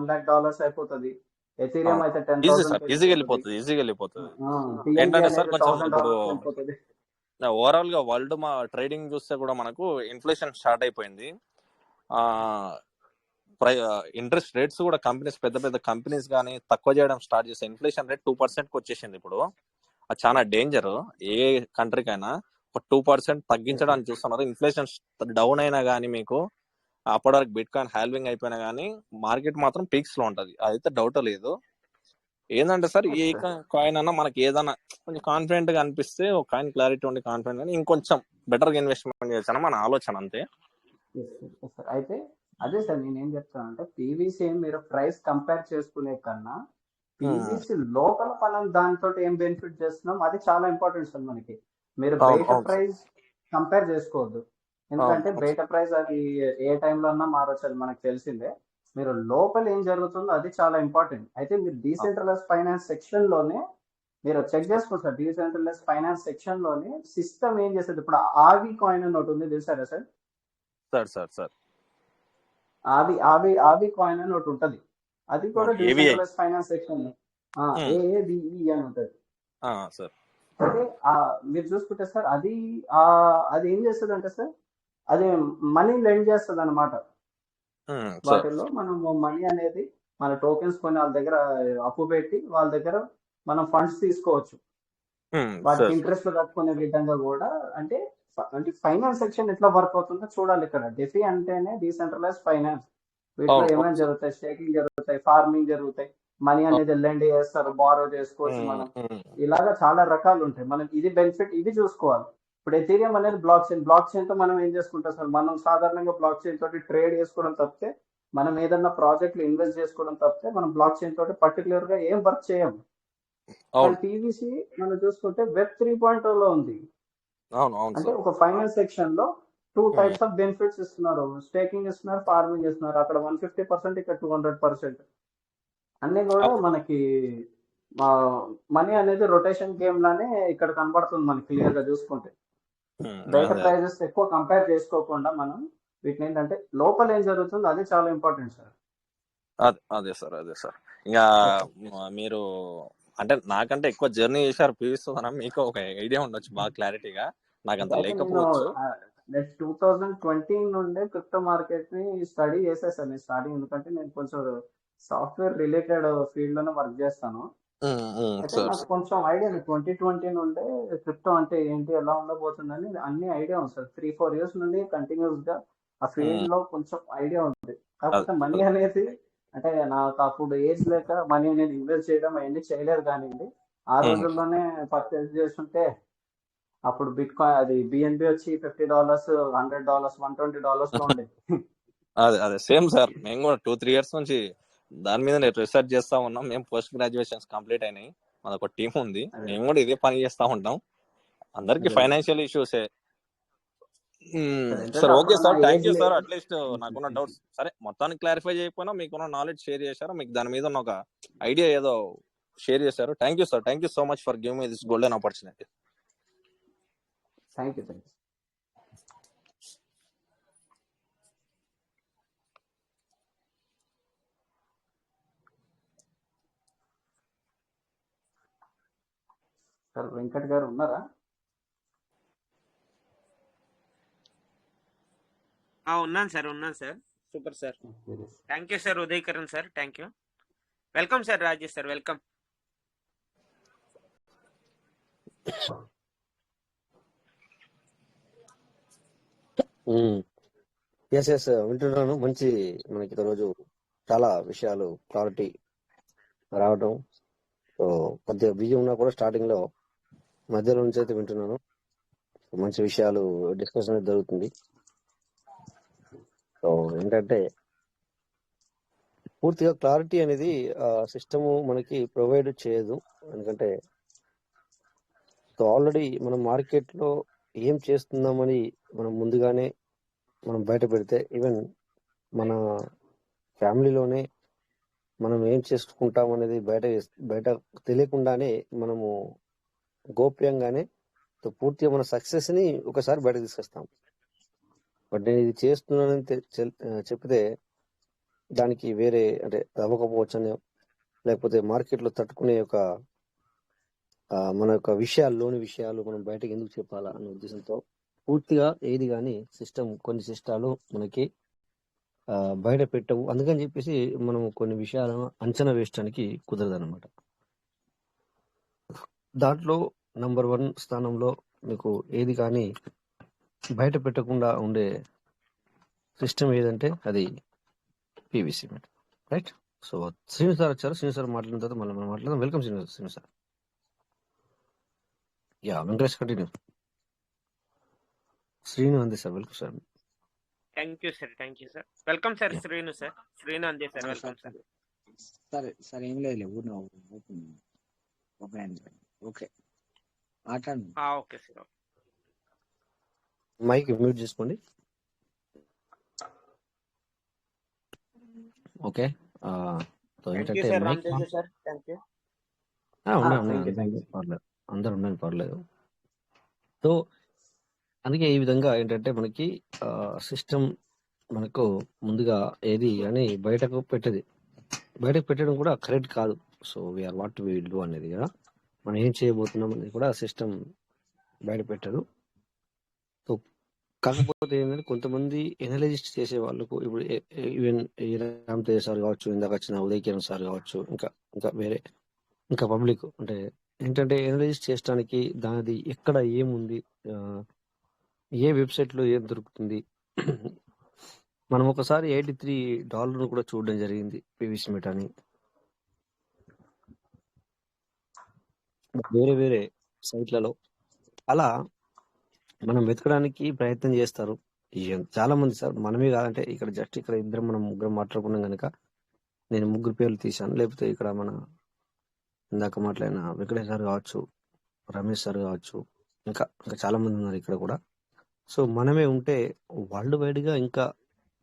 lakh అయిపోతుంది, ఎథీరియం అయితే ఈజీ సార్, 10,000 ఈజీగా వెళ్ళిపోతుంది, వెళ్ళిపోతుంది. బిఎన్బి ఏంటంటే సార్ అనేది కొంచెం ఇప్పుడు $1,000 వెళ్ళిపోతుంది. ఓవరాల్ గా వరల్డ్ మా ట్రేడింగ్ చూస్తే కూడా మనకు ఇన్ఫ్లేషన్ స్టార్ట్ అయిపోయింది. ఇంట్రెస్ట్ రేట్స్ కూడా కంపెనీస్ పెద్ద పెద్ద కంపెనీస్ కానీ తక్కువ చేయడం స్టార్ట్ చేస్తే ఇన్ఫ్లేషన్ రేట్ 2% వచ్చేసింది ఇప్పుడు. అది చాలా డేంజర్ ఏ కంట్రీకైనా. ఒక 2% తగ్గించడానికి చూస్తున్నారు. ఇన్ఫ్లేషన్ డౌన్ అయినా కానీ మీకు అప్పటి వరకు బిట్ కాయిన్ హాల్వింగ్ అయిపోయినా కానీ మార్కెట్ మాత్రం పీక్స్ లో ఉంటది, అదైతే డౌట్ లేదు. ఏంటంటే సార్ ఏ కాయిన్ అన్నా మనకి ఏదైనా కొంచెం కాన్ఫిడెంట్ గా అనిపిస్తే ఒక కాయిన్ క్లారిటీ ఉండి కాన్ఫిడెంట్ కానీ ఇంకొంచెం బెటర్ గా ఇన్వెస్ట్మెంట్ చేయొచ్చు మన ఆలోచన అంతే. అయితే అదే సార్ నేనేం చెప్తానంటే పీవీసీ మీరు ప్రైస్ కంపేర్ చేసుకునే కన్నా పీవీసీ లోపల మనం దాంతో ఏం బెనిఫిట్ చేస్తున్నాం అది చాలా ఇంపార్టెంట్ సార్ మనకి. మీరు బయట ప్రైస్ కంపేర్ చేసుకోవద్దు, ఎందుకంటే బయట ప్రైస్ అది ఏ టైంలో అన్నా మారొచ్చు, అది మనకు తెలిసిందే. మీరు లోపల ఏం జరుగుతుందో అది చాలా ఇంపార్టెంట్. అయితే మీరు డీసెంట్రలైజ్ ఫైనాన్స్ సెక్షన్ లోనే మీరు చెక్ చేసుకోవచ్చు. డీసెంట్రలైజ్ ఫైనాన్స్ సెక్షన్ లోనే సిస్టమ్ ఏం చేస్తుంది. ఇప్పుడు ఆవి కాయిన్ అని ఒకటి ఉంది, చూసారా సార్? సార్ ఆవి కాయిన్ అని ఒకటి ఉంటది, అది కూడా డీసెంట్రలైజ్ ఫైనాన్స్ సెక్షన్ AAVE అని ఉంటది సార్. అయితే మీరు చూసుకుంటే సార్ అది ఏం చేస్తుంది అంటే సార్ అది మనీ లెండ్ చేస్తుంది అనమాట. వాటిల్లో మనం మనీ అనేది మన టోకెన్స్ కొన్ని వాళ్ళ దగ్గర అప్పు పెట్టి వాళ్ళ దగ్గర మనం ఫండ్స్ తీసుకోవచ్చు. వాటికి ఇంట్రెస్ట్ కట్టుకునే విధంగా కూడా అంటే అంటే ఫైనాన్స్ సెక్షన్ ఎట్లా వర్క్ అవుతుందో చూడాలి. ఇక్కడ డెఫి అంటేనే డీసెంట్రలైజ్ ఫైనాన్స్. వీటిలో అవును ఏమేమి జరుగుతాయి? స్టేకింగ్ జరుగుతాయి, ఫార్మింగ్ జరుగుతాయి, మనీ అనేది లెండ్ చేస్తారు, బారో చేసుకోవచ్చు మనం. ఇలాగా చాలా రకాలు ఉంటాయి. మనం ఇది బెనిఫిట్ ఇది చూసుకోవాలి. ఇప్పుడు ఎథీరియం అనేది బ్లాక్ చైన్ తో మనం ఏం చేసుకుంటాం సార్? మనం సాధారణంగా బ్లాక్ చైన్ తోటి ట్రేడ్ చేసుకోవడం తప్పితే, మనం ఏదన్నా ప్రాజెక్ట్ లో ఇన్వెస్ట్ చేసుకోవడం తప్పితే మనం బ్లాక్ చైన్ తోటి పర్టికులర్ గా ఏం వర్క్ చేయము. కానీ టీవీసీ మనం చూసుకుంటే వెబ్ 3.0 లో ఉంది. అంటే ఒక ఫైనాన్స్ సెక్షన్ లో 2 టైప్స్ ఆఫ్ బెనిఫిట్స్ ఇస్తున్నారు. స్టేకింగ్ ఇస్తున్నారు, ఫార్మింగ్ ఇస్తున్నారు. అక్కడ 150%, ఇక్కడ 200%. అన్ని కూడా మనకి మనీ అనేది రొటేషన్ గేమ్ లానే ఇక్కడ కనబడుతుంది మనకి క్లియర్ గా చూసుకుంటే. బయట ప్రైజెస్ ఎక్కువ కంపేర్ చేసుకోకుండా మనం వీటిని ఏంటంటే లోపల ఏం జరుగుతుందో అది చాలా ఇంపార్టెంట్ సార్. అదే సార్ ఇంకా మీరు అంటే నాకంటే ఎక్కువ జర్నీ చేశారు పీవీస్, మీకు ఒక ఐడియా ఉండొచ్చు బాగా క్లారిటీగా, నాకంత లేకపోవచ్చు. 2020 నుండే క్రిప్టో మార్కెట్ ని స్టడీ చేసేసాను నేను స్టార్టింగ్. ఎందుకంటే నేను కొంచెం సాఫ్ట్వేర్ రిలేటెడ్ ఫీల్డ్ లోనే వర్క్ చేస్తాను. అయితే నాకు కొంచెం ఐడియా ఉంది. 2020 నుండే క్రిప్టో అంటే ఏంటి, ఎలా ఉండబోతుందని అన్ని ఐడియా ఉంది సార్. 3-4 ఇయర్స్ నుండి కంటిన్యూస్ గా ఆ ఫీల్డ్ లో కొంచెం ఐడియా ఉంది. కాకపోతే మనీ అనేది అంటే నాకు అప్పుడు ఏజ్ లేక మనీ అనేది ఇన్వెస్ట్ చేయడం అవన్నీ చేయలేదు. కానివ్వండి, ఆ రోజుల్లోనే పర్చేస్ చేస్తుంటే అప్పుడు బిట్ కాయిన్ అది బిఎన్బి వచ్చి $50, $100, $120 లో ఉండేది. అదే సేమ్ సార్, మేము కూడా 2-3 ఇయర్స్ నుంచి దాని మీద రీసెర్చ్ చేస్తా ఉన్నాం. మేము పోస్ట్ గ్రాడ్యుయేషన్స్ కంప్లీట్ అయినాయి, మాదొక టీం ఉంది, మేము కూడా ఇదే పని చేస్తా ఉంటాం. అందరికి ఫైనాన్షియల్ ఇష్యూసే. Sir okay sir, thank you sir. At least నాకున్న డౌట్స్ సరే మొత్తానికి క్లారిఫై చేయకపోయినా మీకున్న నాలెడ్జ్ షేర్ చేశారు, మీకు దాని మీద ఉన్న ఒక ఐడియా ఏదో షేర్ చేశారు. Thank you sir, thank you so much for giving me this golden opportunity. Thank you. Sir Venkat garu ఉన్నారా? ఉన్నాను sir. Super sir. Thank you sir Udayakaran sir, thank you. Welcome sir Rajesh sir, welcome. Yes వింటున్నాను. మంచి మనకి ఈరోజు చాలా విషయాలు క్లారిటీ రావడం. సో కొద్దిగా బిజీ ఉన్నా కూడా స్టార్టింగ్ లో మధ్యలో నుంచి అయితే వింటున్నాను. మంచి విషయాలు డిస్కషన్ అయితే జరుగుతుంది. సో ఏంటంటే పూర్తిగా క్లారిటీ అనేది సిస్టమ్ మనకి ప్రొవైడ్ చేయదు. ఎందుకంటే సో ఆల్రెడీ మనం మార్కెట్ లో ఏం చేస్తున్నామని మనం ముందుగానే మనం బయట పెడితే, ఈవెన్ మన ఫ్యామిలీలోనే మనం ఏం చేసుకుంటాం అనేది బయట తెలియకుండానే మనము గోప్యంగానే పూర్తిగా మన సక్సెస్ ని ఒకసారి బయట తీసుకొస్తాం. బట్ నేను ఇది చేస్తున్నానని చెప్తే దానికి వేరే అంటే అవ్వకపోవచ్చని, లేకపోతే మార్కెట్ లో తట్టుకునే ఒక మన యొక్క లోని విషయాలు మనం బయటకు ఎందుకు చెప్పాలా అనే ఉద్దేశంతో పూర్తిగా ఏది కానీ కొన్ని సిస్టాలు మనకి బయట పెట్టవు. అందుకని చెప్పేసి మనం కొన్ని విషయాలను అంచనా వేయడానికి కుదరదు అనమాట. దాంట్లో నంబర్ 1 స్థానంలో మీకు ఏది కానీ బయట పెట్టకుండా ఉండే సిస్టమ్ ఏదంటే అది PVC, right? So Srinu sir వచ్చారు. శ్రీను సార్ మాట్లాడిన తర్వాత మనం మాట్లాడదాం. Welcome Srinu sir. Yeah Venkatesh continue. Srinu అందే sir, welcome sir. Thank you sir, welcome sir. Srinu అందే సార్, వెల్కమ్ సార్. సరే ఏం లేదు, ఓకే మాట్లాడండి. Okay sir. మైక్ మ్యూట్ చేసుకోండి. ఓకే. ఏంటంటే అందరు ఉండండి, పర్లేదు. సో అందుకే ఈ విధంగా ఏంటంటే మనకి సిస్టమ్ మనకు ముందుగా ఏది అని బయటకు పెట్టడం కూడా కరెక్ట్ కాదు. So we are what we will do అనేది కదా, మనం ఏం చేయబోతున్నాం అనేది కూడా సిస్టమ్ బయట పెట్టదు. సో కాకపోతే ఏంటంటే కొంతమంది ఎనలైజిస్ట్ చేసే వాళ్ళకు ఇప్పుడు ఈవెన్ రామ్ తేజ్ సార్ కావచ్చు, ఇందాక వచ్చిన ఉదయ్ కిరణ్ సార్ కావచ్చు, ఇంకా వేరే ఇంకా పబ్లిక్ అంటే ఏంటంటే ఎనలైజిస్ట్ చేయడానికి దానిది ఎక్కడ ఏముంది, ఏ వెబ్సైట్లో ఏం దొరుకుతుంది. మనం ఒకసారి $83 కూడా చూడడం జరిగింది పీవీసీ మెటాని. వేరే వేరే సైట్లలో అలా మనం వెతకడానికి ప్రయత్నం చేస్తారు. చాలా మంది సార్, మనమే కాదంటే ఇక్కడ జస్ట్ ఇక్కడ మనం ముగ్గురం మాట్లాడుకున్నాం కనుక నేను ముగ్గురు పేర్లు తీశాను. లేకపోతే ఇక్కడ మన ఇందాక మాట్లాడిన వెంకటేష్ సార్ కావచ్చు, రమేష్ సార్ కావచ్చు, ఇంకా చాలా మంది ఉన్నారు ఇక్కడ కూడా. సో మనమే ఉంటే వరల్డ్ వైడ్ గా ఇంకా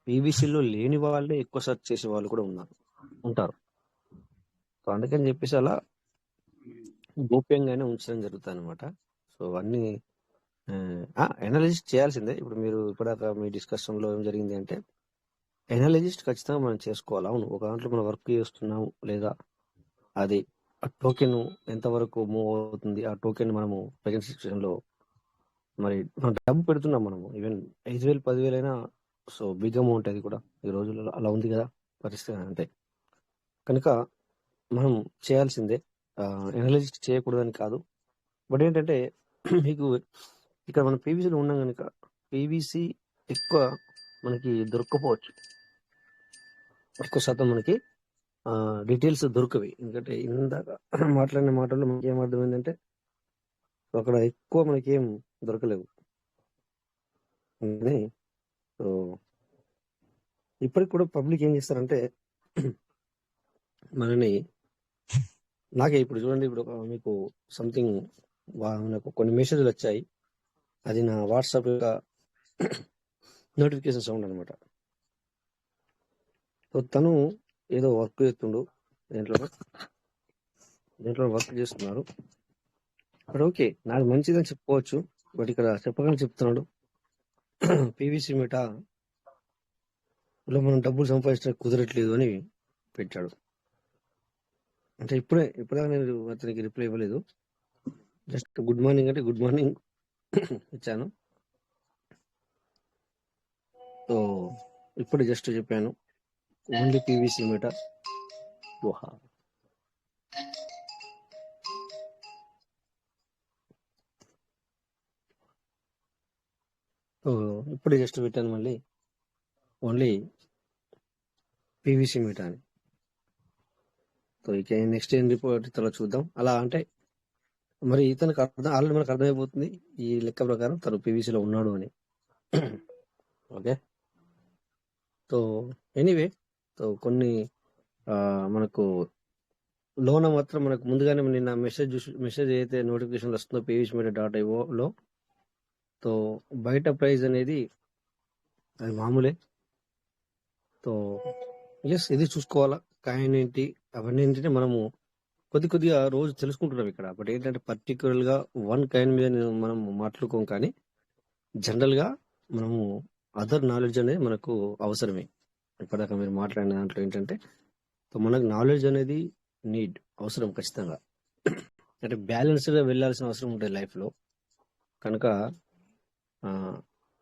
పీవీసీలో లేని వాళ్ళే ఎక్కువ సెర్చ్ చేసే వాళ్ళు కూడా ఉంటారు. సో అందుకని చెప్పేసి అలా గోప్యంగానే ఉంచడం జరుగుతుంది అనమాట. సో అన్ని ఎనాలిసిస్ చేయాల్సిందే. ఇప్పుడు మీరు ఇప్పటిదాకా మీ డిస్కషన్ లో ఏం జరిగింది అంటే ఎనాలిసిస్ట్ ఖచ్చితంగా మనం చేసుకోవాలి. అవును, ఒక దాంట్లో మనం వర్క్ చేస్తున్నాము లేదా అది ఆ టోకెన్ ఎంతవరకు మూవ్ అవుతుంది, ఆ టోకెన్ మనము ప్రజెంట్ సిచ్యువేషన్ లో మరి మనం డబ్బు పెడుతున్నాం. మనము ఈవెన్ 5,000 10,000 అయినా సో బిగ్ అమౌంట్ అది కూడా ఈ రోజుల్లో అలా ఉంది కదా పరిస్థితి. అంతే కనుక మనం చేయాల్సిందే. ఎనాలిసిస్ చేయకూడదని కాదు, బట్ ఏంటంటే మీకు ఇక్కడ మనం పీవీసీలో ఉన్నాం కనుక పీవీసీ ఎక్కువ మనకి దొరక్కపోవచ్చు. ఎక్కువ శాతం మనకి డీటెయిల్స్ దొరకవి. ఎందుకంటే ఇందాక మాట్లాడిన మాటల్లో మనకి ఏం అర్థమైందంటే అక్కడ ఎక్కువ మనకి ఏం దొరకలేవు. సో ఇప్పటికి కూడా పబ్లిక్ ఏం చేస్తారంటే మనని నాకే ఇప్పుడు చూడండి, ఇప్పుడు మీకు సంథింగ్ నాకు కొన్ని మెసేజ్లు వచ్చాయి. అది నా వాట్సాప్ యొక్క నోటిఫికేషన్ సౌండ్ అనమాట. సో తను ఏదో వర్క్ చేస్తుండు, దేంట్లో వర్క్ చేస్తున్నారు. బట్ ఓకే, నాకు మంచిదని చెప్పుకోవచ్చు. బట్ ఇక్కడ చెప్పగానే చెప్తున్నాడు పీవీసీ మెటాలో మనం డబ్బులు సంపాదించడానికి కుదరట్లేదు అని పెట్టాడు. అంటే ఇప్పుడే నేను అతనికి రిప్లై ఇవ్వలేదు. జస్ట్ గుడ్ మార్నింగ్ అంటే గుడ్ మార్నింగ్ ఇచ్చాను. సో ఇప్పుడు జస్ట్ చెప్పాను ఓన్లీ పీవీసీ మెటా. ఇప్పుడు జస్ట్ పెట్టాను మళ్ళీ ఓన్లీ పీవీసీ మెటా అని. సో ఇక నెక్స్ట్ ఏం రిపోర్ట్ తర్వాత చూద్దాం. అలా అంటే మరి ఇతనికి ఆల్రెడీ మనకు అర్థమైపోతుంది ఈ లెక్క ప్రకారం తను పీవీసీలో ఉన్నాడు అని. ఓకే, సో ఎనీవే, సో కొన్ని మనకు లోన మాత్రం మనకు ముందుగానే నిన్న మెసేజ్ అయితే నోటిఫికేషన్ వస్తుందో pvcmedia.io సో బయట ప్రైస్ అనేది అది మామూలే. సో ఎస్, ఇది చూసుకోవాలా. కాయిన్ ఏంటి అవన్నీ ఏంటంటే మనము కొద్దిగా రోజు తెలుసుకుంటున్నాం ఇక్కడ. బట్ ఏంటంటే పర్టికులర్ గా వన్ కాయిన్ మీద మనం మాట్లాడుకోం, కానీ జనరల్ గా మనము అదర్ నాలెడ్జ్ అనేది మనకు అవసరమే. ఇప్పటిదాకా మీరు మాట్లాడిన దాంట్లో ఏంటంటే మనకు నాలెడ్జ్ అనేది నీడ్ అవసరం ఖచ్చితంగా. అంటే బ్యాలెన్స్డ్ గా వెళ్ళాల్సిన అవసరం ఉంటుంది లైఫ్ లో. కనుక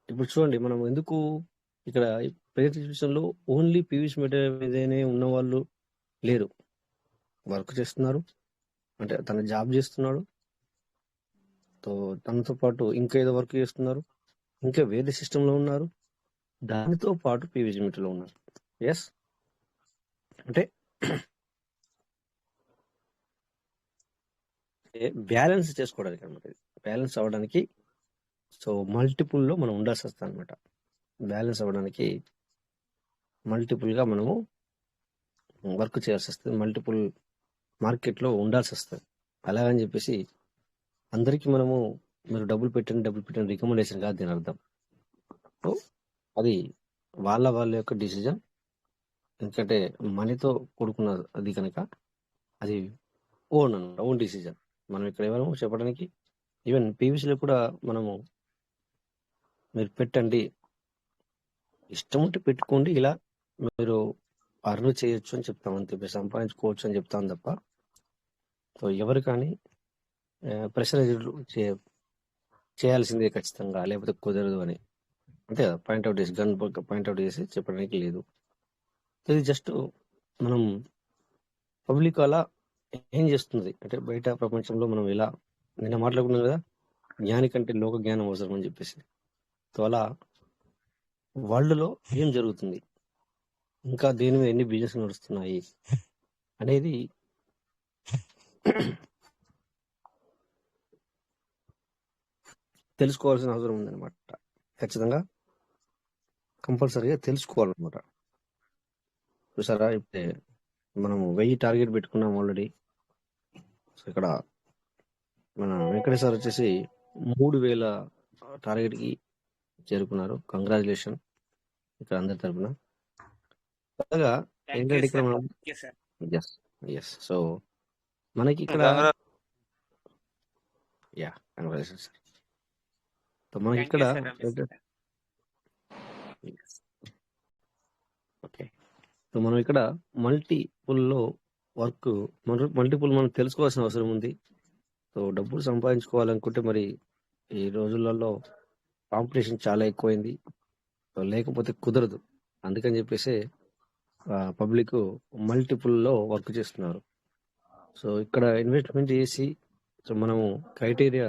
ఇప్పుడు చూడండి, మనం ఎందుకు ఇక్కడ ప్రెజెంట్ సిచ్యువేషన్ లో ఓన్లీ పీవీసీ మెటీరియల్ మీదనే ఉన్న వాళ్ళు లేరు. వర్క్ చేస్తున్నారు, అంటే తన జాబ్ చేస్తున్నాడు, తో తనతో పాటు ఇంకా ఏదో వర్క్ చేస్తున్నారు, ఇంకా వేరే సిస్టమ్ లో ఉన్నారు, దానితో పాటు పీవీసీ మెటీరియల్ ఉన్నారు. ఎస్, అంటే బ్యాలెన్స్ చేసుకోవడానికి అనమాట. బ్యాలెన్స్ అవ్వడానికి సో మల్టిపుల్ లో మనం ఉండాల్సి వస్తుంది అనమాట. బ్యాలెన్స్ అవ్వడానికి మల్టిపుల్ గా మనము వర్క్ చేయాల్సి వస్తుంది, మల్టిపుల్ మార్కెట్ లో ఉండాల్సి వస్తుంది. అలాగని చెప్పేసి అందరికీ మనము మీరు డబ్బులు పెట్టండి రికమెండేషన్ కాదు దీని అర్థం. సో అది వాళ్ళ యొక్క డిసిజన్. ఎందుకంటే మనీతో కూడుకున్న అది కనుక అది ఓన్ డిసిజన్. మనం ఇక్కడ ఎవరు చెప్పడానికి, ఈవెన్ పీవీసీలో కూడా మనము మీరు పెట్టండి, ఇష్టం ఉంటే పెట్టుకోండి, ఇలా మీరు అర్న్ చేయొచ్చు అని చెప్తాం అంతే, సంపాదించుకోవచ్చు అని చెప్తాం తప్ప సో ఎవరు కానీ ప్రెషరైజ్ చేయాల్సిందే ఖచ్చితంగా, లేకపోతే కుదరదు అని అంతే కదా పాయింట్అవుట్ చేసి పాయింట్అవుట్ చేసి చెప్పడానికి లేదు. ఇది జస్ట్ మనం పబ్లిక్ అలా ఏం చేస్తుంది అంటే బయట ప్రపంచంలో మనం ఇలా నిన్న మాట్లాడుకున్నాం కదా, జ్ఞాని కంటే లోక జ్ఞానం అవసరం అని చెప్పేసి. సో అలా వరల్డ్లో ఏం జరుగుతుంది, ఇంకా దేని మీద ఎన్ని బిజినెస్ నడుస్తున్నాయి అనేది తెలుసుకోవాల్సిన అవసరం ఉందన్నమాట. ఖచ్చితంగా కంపల్సరీగా తెలుసుకోవాలన్నమాట. చూసారా, ఇప్పుడే మనం 1000 టార్గెట్ పెట్టుకున్నాం ఆల్రెడీ. సో ఇక్కడ మన వెంకటేశ్వర వచ్చేసి 3000 టార్గెట్కి చేరుకున్నారు. కంగ్రాచులేషన్ ఇక్కడ అందరి తరపున. అలాగా ఏంటంటే ఇక్కడ మనం ఎస్ సో మనకి ఇక్కడ కంగ్రాచులేషన్ సార్. సో మనకి ఇక్కడ ఓకే, సో మనం ఇక్కడ మల్టిపుల్లో వర్క్ మల్టిపుల్ మనం తెలుసుకోవాల్సిన అవసరం ఉంది. సో డబ్బులు సంపాదించుకోవాలనుకుంటే మరి ఈ రోజులలో కాంపిటీషన్ చాలా ఎక్కువైంది. సో లేకపోతే కుదరదు. అందుకని చెప్పేసి పబ్లిక్ మల్టిపుల్లో వర్క్ చేస్తున్నారు. సో ఇక్కడ ఇన్వెస్ట్మెంట్ చేసి సో మనము క్రైటీరియా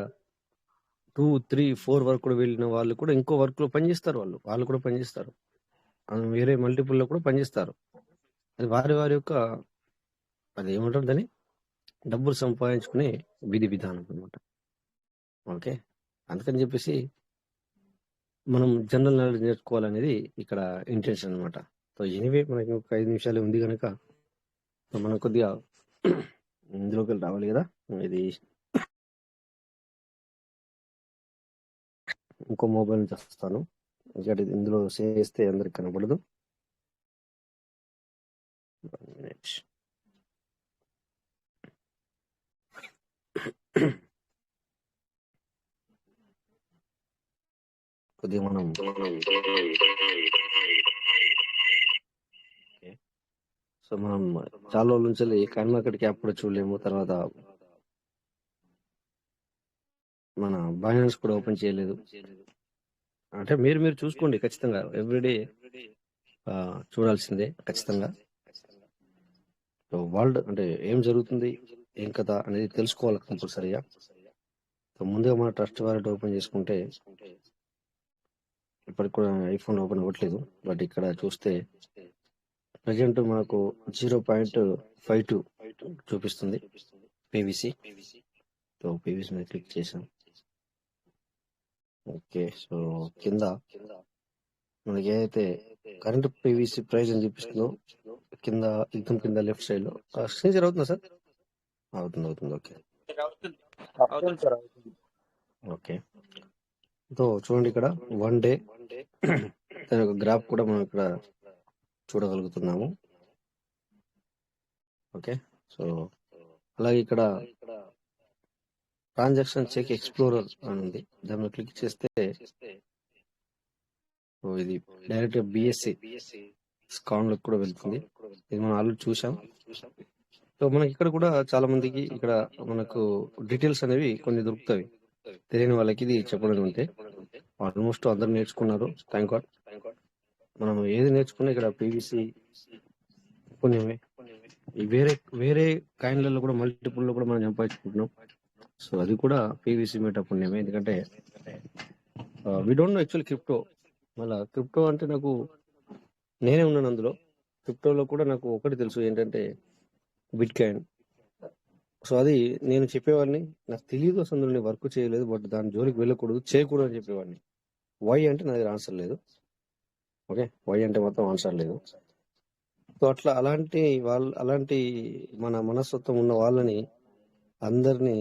2, 3, 4 వరకు కూడా వెళ్ళిన వాళ్ళు కూడా ఇంకో వర్క్లో పనిచేస్తారు. వాళ్ళు కూడా పనిచేస్తారు, వేరే మల్టిపుల్లో కూడా పనిచేస్తారు. అది వారి యొక్క అది ఏమంటారు దాన్ని, డబ్బులు సంపాదించుకునే విధి విధానం అనమాట. ఓకే, అందుకని చెప్పేసి మనం జనరల్ నాలెడ్జ్ నేర్చుకోవాలనేది ఇక్కడ ఇంటెన్షన్ అనమాట. సో ఎనీవే మనకి ఒక 5 నిమిషాలు ఉంది కనుక మనం కొద్దిగా ఇందులోకి రావాలి కదా. ఇది ఇంకో మొబైల్ నుంచి వస్తాను, ఎందుకంటే ఇందులో సేవ్ చేస్తే అందరికి కనపడదు. కొద్దిగా మనం సో మనం చాలా రోజుల నుంచి కాయిన్ మార్కెట్ క్యాప్ కూడా చూడలేము. తర్వాత మన బైనాన్స్ కూడా ఓపెన్ చేయలేదు. అంటే మీరు చూసుకోండి ఖచ్చితంగా, ఎవ్రీడే చూడాల్సిందే ఖచ్చితంగా. సో వరల్డ్ అంటే ఏం జరుగుతుంది, ఏం కథ అనేది తెలుసుకోవాలి కంపల్సరీగా. సో ముందుగా మన ట్రస్ట్ వాలెట్ ఓపెన్ చేసుకుంటే, ఇప్పటికి కూడా ఐఫోన్ ఓపెన్ అవ్వట్లేదు, బట్ ఇక్కడ చూస్తే ప్రజెంట్ మనకు 0.52 చూపిస్తుంది పీవీసీ. సో పీవీసీ మీద క్లిక్ చేసాం. ఓకే, సో కింద మనకి ఏదైతే కరెంట్ పీవీసీ ప్రైస్ అని చూపిస్తుందో కింద ఎగ్జామ్ కింద లెఫ్ట్ సైడ్ లో స్క్రీన్ షేర్ అవుతుందా సార్? అవుతుంది. ఓకే, సో చూడండి ఇక్కడ 1 డే దాని ఒక గ్రాఫ్ కూడా మనం ఇక్కడ చూడగలుగుతున్నాము. ఓకే, సో అలాగే ఇక్కడ ట్రాన్సాక్షన్ చెక్ ఎక్స్ప్లోరర్ అని ఉంది, దాన్ని క్లిక్ చేస్తే ఇది డైరెక్ట్ బిఎస్సి స్కాన్ లో కూడా వెళ్తుంది. ఇది మనం ఆల్రెడీ చూసాం. సో మనకి ఇక్కడ కూడా చాలా మందికి ఇక్కడ మనకు డీటెయిల్స్ అనేవి కొన్ని దొరుకుతాయి. తెలియని వాళ్ళకి ఇది చెప్పడం ఉంటే ఆల్మోస్ట్ అందరు నేర్చుకున్నారు, థ్యాంక్ గాడ్. మనం ఏది నేర్చుకున్నా ఇక్కడ పీవీసీ పుణ్యమే. వేరే కాయిన్లలో కూడా మల్టిపుల్ లో కూడా మనం సంపాదించుకుంటున్నాం. సో అది కూడా పీవీసీ మెటా పుణ్యమే. ఎందుకంటే we don't know actual crypto. మళ్ళీ క్రిప్టో అంటే నాకు నేనే ఉన్నాను అందులో. క్రిప్టోలో కూడా నాకు ఒకటి తెలుసు, ఏంటంటే బిట్ కాయిన్. సో అది నేను చెప్పేవాడిని, నాకు తెలియదు అసలు, నేను వర్క్ చేయలేదు, బట్ దాని జోలికి వెళ్ళకూడదు, చేయకూడదు అని చెప్పేవాడిని. వై అంటే నా దగ్గర ఆన్సర్ లేదు. ఓకే, వై అంటే మొత్తం ఆన్సర్ లేదు. సో అట్లా అలాంటి మన మనస్తత్వం ఉన్న వాళ్ళని అందరినీ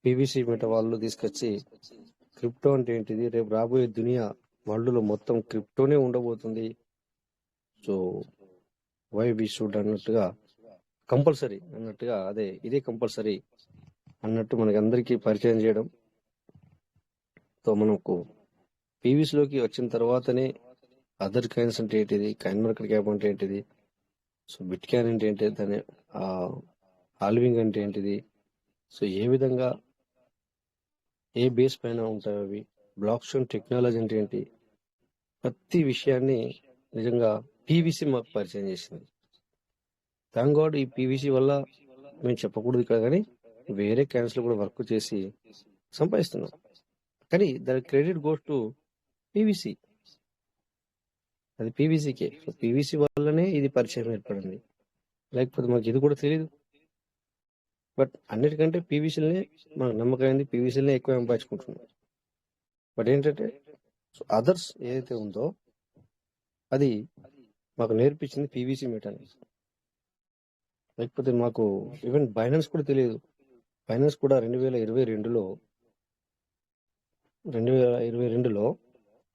పీవీసీ మెటా వాళ్ళు తీసుకొచ్చి క్రిప్టో అంటే ఏంటిది, రేపు రాబోయే దునియా వరల్డ్లో మొత్తం క్రిప్టోనే ఉండబోతుంది, సో వై వి షుడ్ అన్నట్టుగా కంపల్సరీ అన్నట్టుగా ఇదే కంపల్సరీ అన్నట్టు మనకి అందరికీ పరిచయం చేయడం. సో మనకు పీవీసీలోకి వచ్చిన తర్వాతనే అదర్ కాయిన్స్ అంటే ఏంటిది, కాయిన్ మార్కెట్ క్యాప్ అంటే ఏంటిది, సో బిట్ కాయిన్ అంటే ఏంటిది, దాని హాల్వింగ్ అంటే ఏంటిది, సో ఏ విధంగా ఏ బేస్ పైన ఉంటాయి అవి, బ్లాక్ చైన్ టెక్నాలజీ అంటే ఏంటి, ప్రతి విషయాన్ని నిజంగా పీవీసీ మాకు పరిచయం చేసింది. థ్యాంక్ గాడ్ ఈ పీవీసీ వల్ల మేము చెప్పకూడదు ఇక్కడ, కానీ వేరే కాయిన్స్ లో కూడా వర్క్ చేసి సంపాదిస్తున్నాం. కానీ దాని క్రెడిట్ గోస్ టు పీవీసీ, అది పీవీసీకే. సో పీవీసీ వల్లనే ఇది పరిచయం ఏర్పడింది, లేకపోతే మాకు ఇది కూడా తెలియదు. బట్ అన్నిటికంటే పీవీసీలనే మనకు నమ్మకమైంది, పీవీసీలనే ఎక్కువ సంపాదించుకుంటున్నాం. బట్ ఏంటంటే అదర్స్ ఏదైతే ఉందో అది మాకు నేర్పించింది పీవీసీ మీట్ అనేది. లేకపోతే మాకు ఈవెన్ బైనాన్స్ కూడా తెలియదు. బైనాన్స్ కూడా 2022లో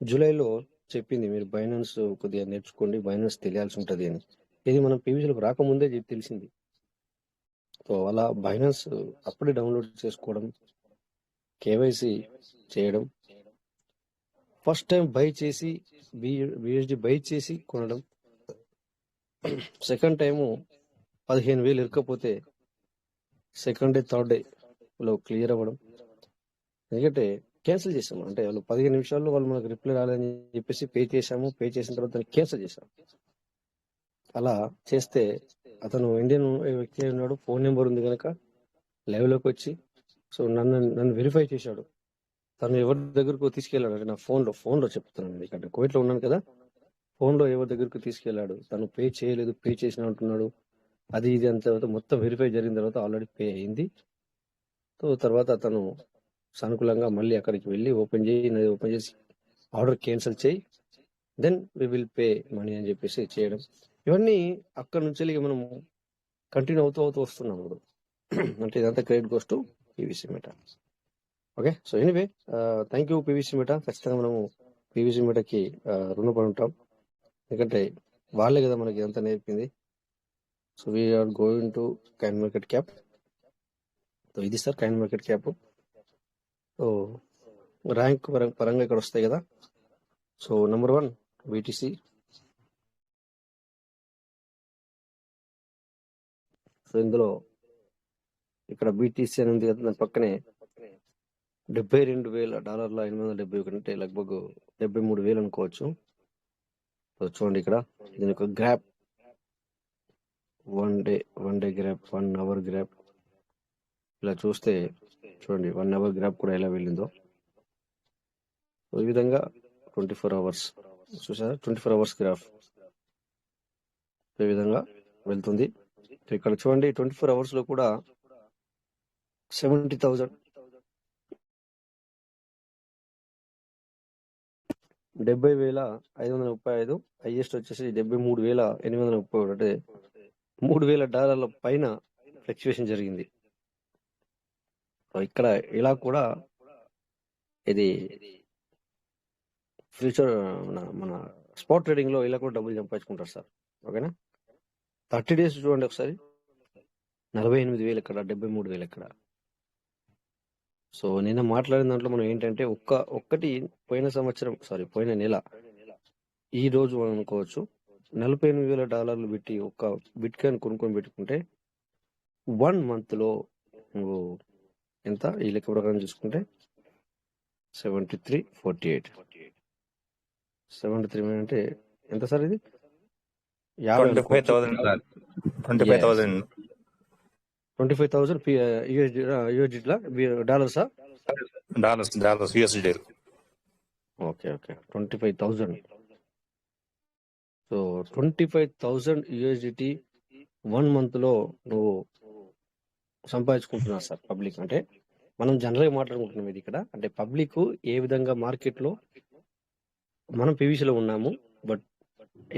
జూలైలో చెప్పింది, మీరు బైనాన్స్ కొద్దిగా నేర్చుకోండి, బైనాన్స్ తెలియాల్సి ఉంటుంది అని. ఇది మనం పీవీసీలకు రాకముందే తెలిసింది. సో అలా బైనాన్స్ అప్పుడే డౌన్లోడ్ చేసుకోవడం, కేవైసీ చేయడం, ఫస్ట్ టైం బై చేసి బిఎస్డి బై చేసి కొనడం, సెకండ్ టైము 15,000 ఇరకపోతే సెకండ్ డే థర్డ్ డేలో క్లియర్ అవ్వడం. ఎందుకంటే క్యాన్సిల్ చేసాము, అంటే వాళ్ళు 15 నిమిషాల్లో వాళ్ళు మనకు రిప్లై రాలేదని చెప్పేసి పే చేసాము. పే చేసిన తర్వాత దాన్ని క్యాన్సిల్ చేసాము. అలా చేస్తే అతను ఇండియన్ వ్యక్తి అయి ఉన్నాడు, ఫోన్ నెంబర్ ఉంది కనుక లైవ్లోకి వచ్చి సో నన్ను వెరిఫై చేశాడు. తను ఎవరి దగ్గరకు తీసుకెళ్ళాడు అంటే నా ఫోన్లో చెప్తున్నాను, ఎందుకంటే కోవిడ్లో ఉన్నాను కదా, ఫోన్లో ఎవరి దగ్గరకు తీసుకెళ్ళాడు. తను పే చేయలేదు, పే చేసిన అంటున్నాడు. అది ఇది అంత మొత్తం వెరిఫై జరిగిన తర్వాత ఆల్రెడీ పే అయింది. సో తర్వాత అతను సానుకూలంగా మళ్ళీ అక్కడికి వెళ్ళి ఓపెన్ చేసి ఆర్డర్ క్యాన్సిల్ చేయి, then we will pay money అని చెప్పేసి చేయడం. ఇవన్నీ అక్కడ నుంచి మనం కంటిన్యూ అవుతూ వస్తున్నాం ఇప్పుడు. అంటే ఇదంతా credit goes to PVC Meta. Okay, so anyway thank you PVC Meta. ఖచ్చితంగా మనము పీవీసీ మీటాకి రుణపడి ఉంటాం, ఎందుకంటే వాళ్ళే కదా మనకి ఇదంతా నేర్పింది. So we're going to coin market cap. So ఇది sir coin market cap. So rank పరంగా ఇక్కడ వస్తాయి కదా. సో నెంబర్ 1 బీటీసీ, సో ఇందులో ఇక్కడ బీటీసీ అని ఉంది కదా, దాని పక్కనే $72,000 అంటే లగ్భగ్ 73,000 అనుకోవచ్చు. సో చూడండి ఇక్కడ దీని యొక్క graph, one day graph, 1 hour graph. ఇలా చూస్తే చూడండి 1 అవర్ గ్రాప్ కూడా ఎలా వెళ్ళిందో. సో ఈ విధంగా 24 అవర్స్ చూసారా, 24 అవర్స్ గ్రాఫ్ ఈ విధంగా వెళ్తుంది. ఇక్కడ చూడండి 24 అవర్స్ లో కూడా 70,000, 70,535. హైయెస్ట్ వచ్చేసి 73,837, అంటే $3,000 పైన ఫ్లక్చువేషన్ జరిగింది. ఇక్కడ ఇలా కూడా ఇది ఫ్యూచర్ మన స్పాట్ ట్రేడింగ్ లో ఇలా కూడా డబ్బులు సంపాదించుకుంటారు సార్. ఓకేనా, 30 days చూడండి ఒకసారి, 48,000 ఇక్కడ, 73,000 ఇక్కడ. సో నిన్న మాట్లాడిన దాంట్లో మనం ఏంటంటే ఒక్కటి పోయిన నెల ఈ రోజు మనం అనుకోవచ్చు $48,000 పెట్టి ఒక్క బిట్ కాయిన్ కొనుక్కొని పెట్టుకుంటే 1 month లో నువ్వు ఎంత, ఈ లెక్క ప్రకారం చూసుకుంటే 73,48, 73 అంటే ఎంత సార్, ఇది 25,000 డాలర్సా? Dollars USD. Okay 25,000. So 25,000 USDT 1 month లో నువ్వు సంపాదించుకుంటున్నావు సార్. పబ్లిక్ అంటే మనం జనరల్గా మాట్లాడుకుంటున్నాం ఇది ఇక్కడ, అంటే పబ్లిక్ ఏ విధంగా మార్కెట్లో మనం పీవీసీలో ఉన్నాము, బట్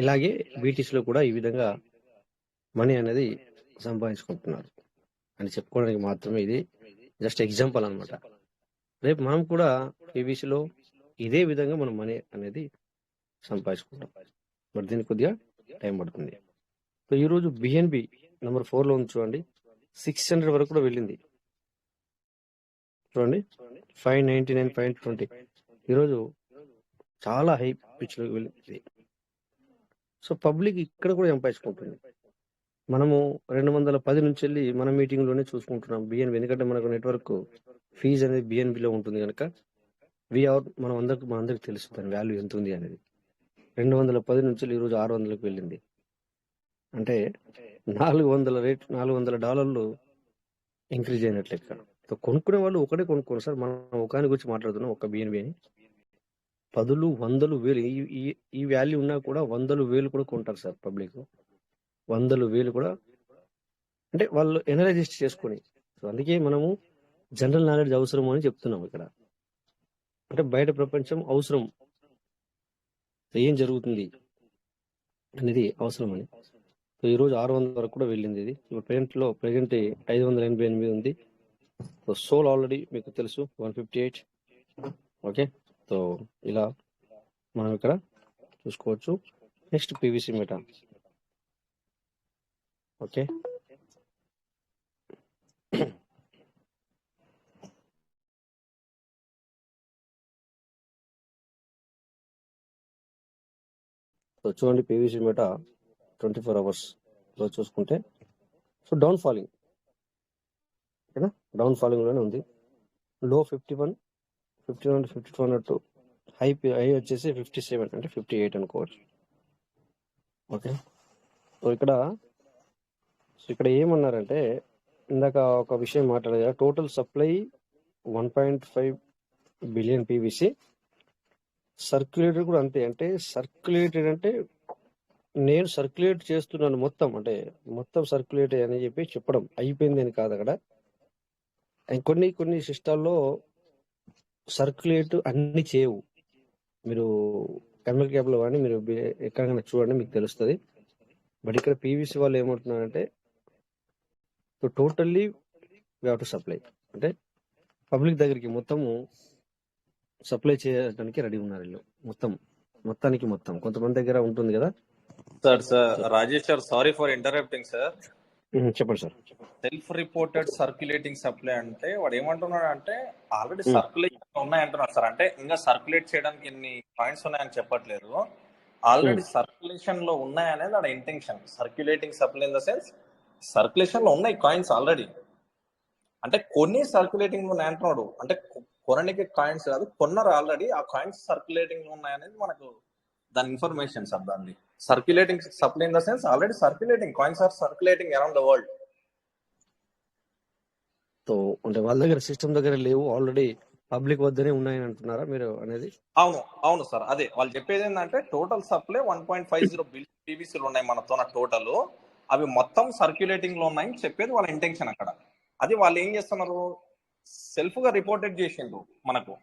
ఇలాగే బీటీసీలో కూడా ఈ విధంగా మనీ అనేది సంపాదించుకుంటున్నారు అని చెప్పుకోవడానికి మాత్రమే ఇది జస్ట్ ఎగ్జాంపుల్ అనమాట. రేపు మనం కూడా పీవీసీలో ఇదే విధంగా మనం మనీ అనేది సంపాదించుకుంటాం, బట్ దీనికి కొద్దిగా టైం పడుతుంది. సో ఈరోజు బిఎన్బి నెంబర్ 4లో ఉంది చూడండి, 600 వరకు కూడా వెళ్ళింది చూడండి, 599.20. ఈరోజు చాలా హై పిచ్ లోకి వెళ్ళింది. సో పబ్లిక్ ఇక్కడ కూడా సంపాదించుకుంటుంది. మనము 210 నుంచి వెళ్ళి మన మీటింగ్ లోనే చూసుకుంటున్నాం బిఎన్బి, ఎందుకంటే మనకు నెట్వర్క్ ఫీజు అనేది బిఎన్బిలో ఉంటుంది కనుక మనందరికి తెలుసు దాని వాల్యూ ఎంత ఉంది అనేది. 210 నుంచి ఈరోజు 600కి వెళ్ళింది, అంటే $400 ఇంక్రీజ్ అయినట్లు లెక్క. సో కొనుక్కునే వాళ్ళు ఒకటే కొనుక్కోరు సార్. మనం ఒకదాని గురించి మాట్లాడుతున్నాం, ఒక బిఎన్బి అని. పదులు, వందలు, వేలు ఈ వాల్యూ ఉన్నా కూడా వందలు, వేలు కూడా కొంటారు సార్ పబ్లిక్. వందలు, వేలు కూడా అంటే వాళ్ళు ఎనలైజ్ చేసుకొని. సో అందుకే మనము జనరల్ నాలెడ్జ్ అవసరం అని చెప్తున్నాం ఇక్కడ. అంటే బయట ప్రపంచం అవసరం, ఏం జరుగుతుంది అనేది అవసరం అని. సో ఈరోజు 600 వరకు కూడా వెళ్ళింది ఇది. ఇప్పుడు ప్రజెంట్ 588 ఉంది. సో సోల్ ఆల్రెడీ మీకు తెలుసు 158. ఓకే, సో ఇలా మనం ఇక్కడ చూసుకోవచ్చు. Next PVC meta. Okay, so చూడండి పీవీసీ మెటా 24 hours లో చూసుకుంటే సో డౌన్ ఫాలింగ్, ఓకేనా, డౌన్ ఫాలింగ్ లోనే ఉంది. లో 51, 52 అన్నట్టు, హై వచ్చేసి 57 అంటే 58 అనుకోవచ్చు. ఓకే, సో ఇక్కడ ఏమన్నారంటే ఇందాక ఒక విషయం మాట్లాడగా, total supply 1.5 billion PVC, circulated కూడా అంతే. అంటే సర్క్యులేటెడ్ అంటే నేను సర్క్యులేట్ చేస్తున్నాను మొత్తం, అంటే మొత్తం సర్క్యులేట్ అని చెప్పి చెప్పడం అయిపోయింది అని కాదు అక్కడ. కొన్ని సిస్టాల్లో సర్క్యులేట్ అన్ని చేయవు. మీరు కెమెల్ క్యాబ్లో కానీ మీరు ఎక్కడైనా చూడండి, మీకు తెలుస్తుంది. బట్ ఇక్కడ పీవీసీ వాళ్ళు ఏమంటున్నారంటే totally we have to supply, అంటే పబ్లిక్ దగ్గరికి మొత్తము సప్లై చేయడానికి రెడీ ఉన్నారు వీళ్ళు. మొత్తానికి కొంతమంది దగ్గర ఉంటుంది కదా sir Rajesh sir, sorry for interrupting sir. చెప్పండి sir. Self reported circulating supply అంటే వాడు ఏమంటున్నాడు అంటే ఆల్రెడీ సర్క్యులేషన్ ఉన్నాయంటున్నారు సార్. అంటే ఇంకా సర్క్యులేట్ చేయడానికి ఎన్ని పాయింట్స్ ఉన్నాయని చెప్పట్లేదు, ఆల్రెడీ సర్క్యులేషన్ లో ఉన్నాయనేది వాడు intention. Circulating supply in the sense circulation లో ఉన్నాయి కాయిన్స్ ఆల్రెడీ, అంటే కొన్ని సర్క్యులేటింగ్ ఉన్నాయి అంటున్నాడు. అంటే కొనడానికి కాయిన్స్ కాదు, కొన్నారు ఆల్రెడీ, ఆ కాయిన్స్ సర్క్యులేటింగ్ లో ఉన్నాయనేది మనకు దాని ఇన్ఫర్మేషన్ సార్. దాన్ని circulating supply in the sense already circulating coins are circulating around the world. So అంటే వాళ్ళ దగ్గర సిస్టమ్ దగ్గర లేవు, ఆల్రెడీ పబ్లిక్ వద్దనే ఉన్నాయని అంటున్నారా మీరు అనేది? అవును సార్, అదే వాళ్ళు చెప్పేది ఏంటంటే టోటల్ సప్లై 1.50 బిలియన్ పీవీసీలు ఉన్నాయి మనతో టోటల్, అవి మొత్తం సర్క్యులేటింగ్ లో ఉన్నాయని చెప్పేది వాళ్ళ ఇంటెన్షన్ అక్కడ. అది వాళ్ళు ఏం చేస్తున్నారు, సెల్ఫ్ గా రిపోర్టెడ్ చేసిండ్రు మనకు.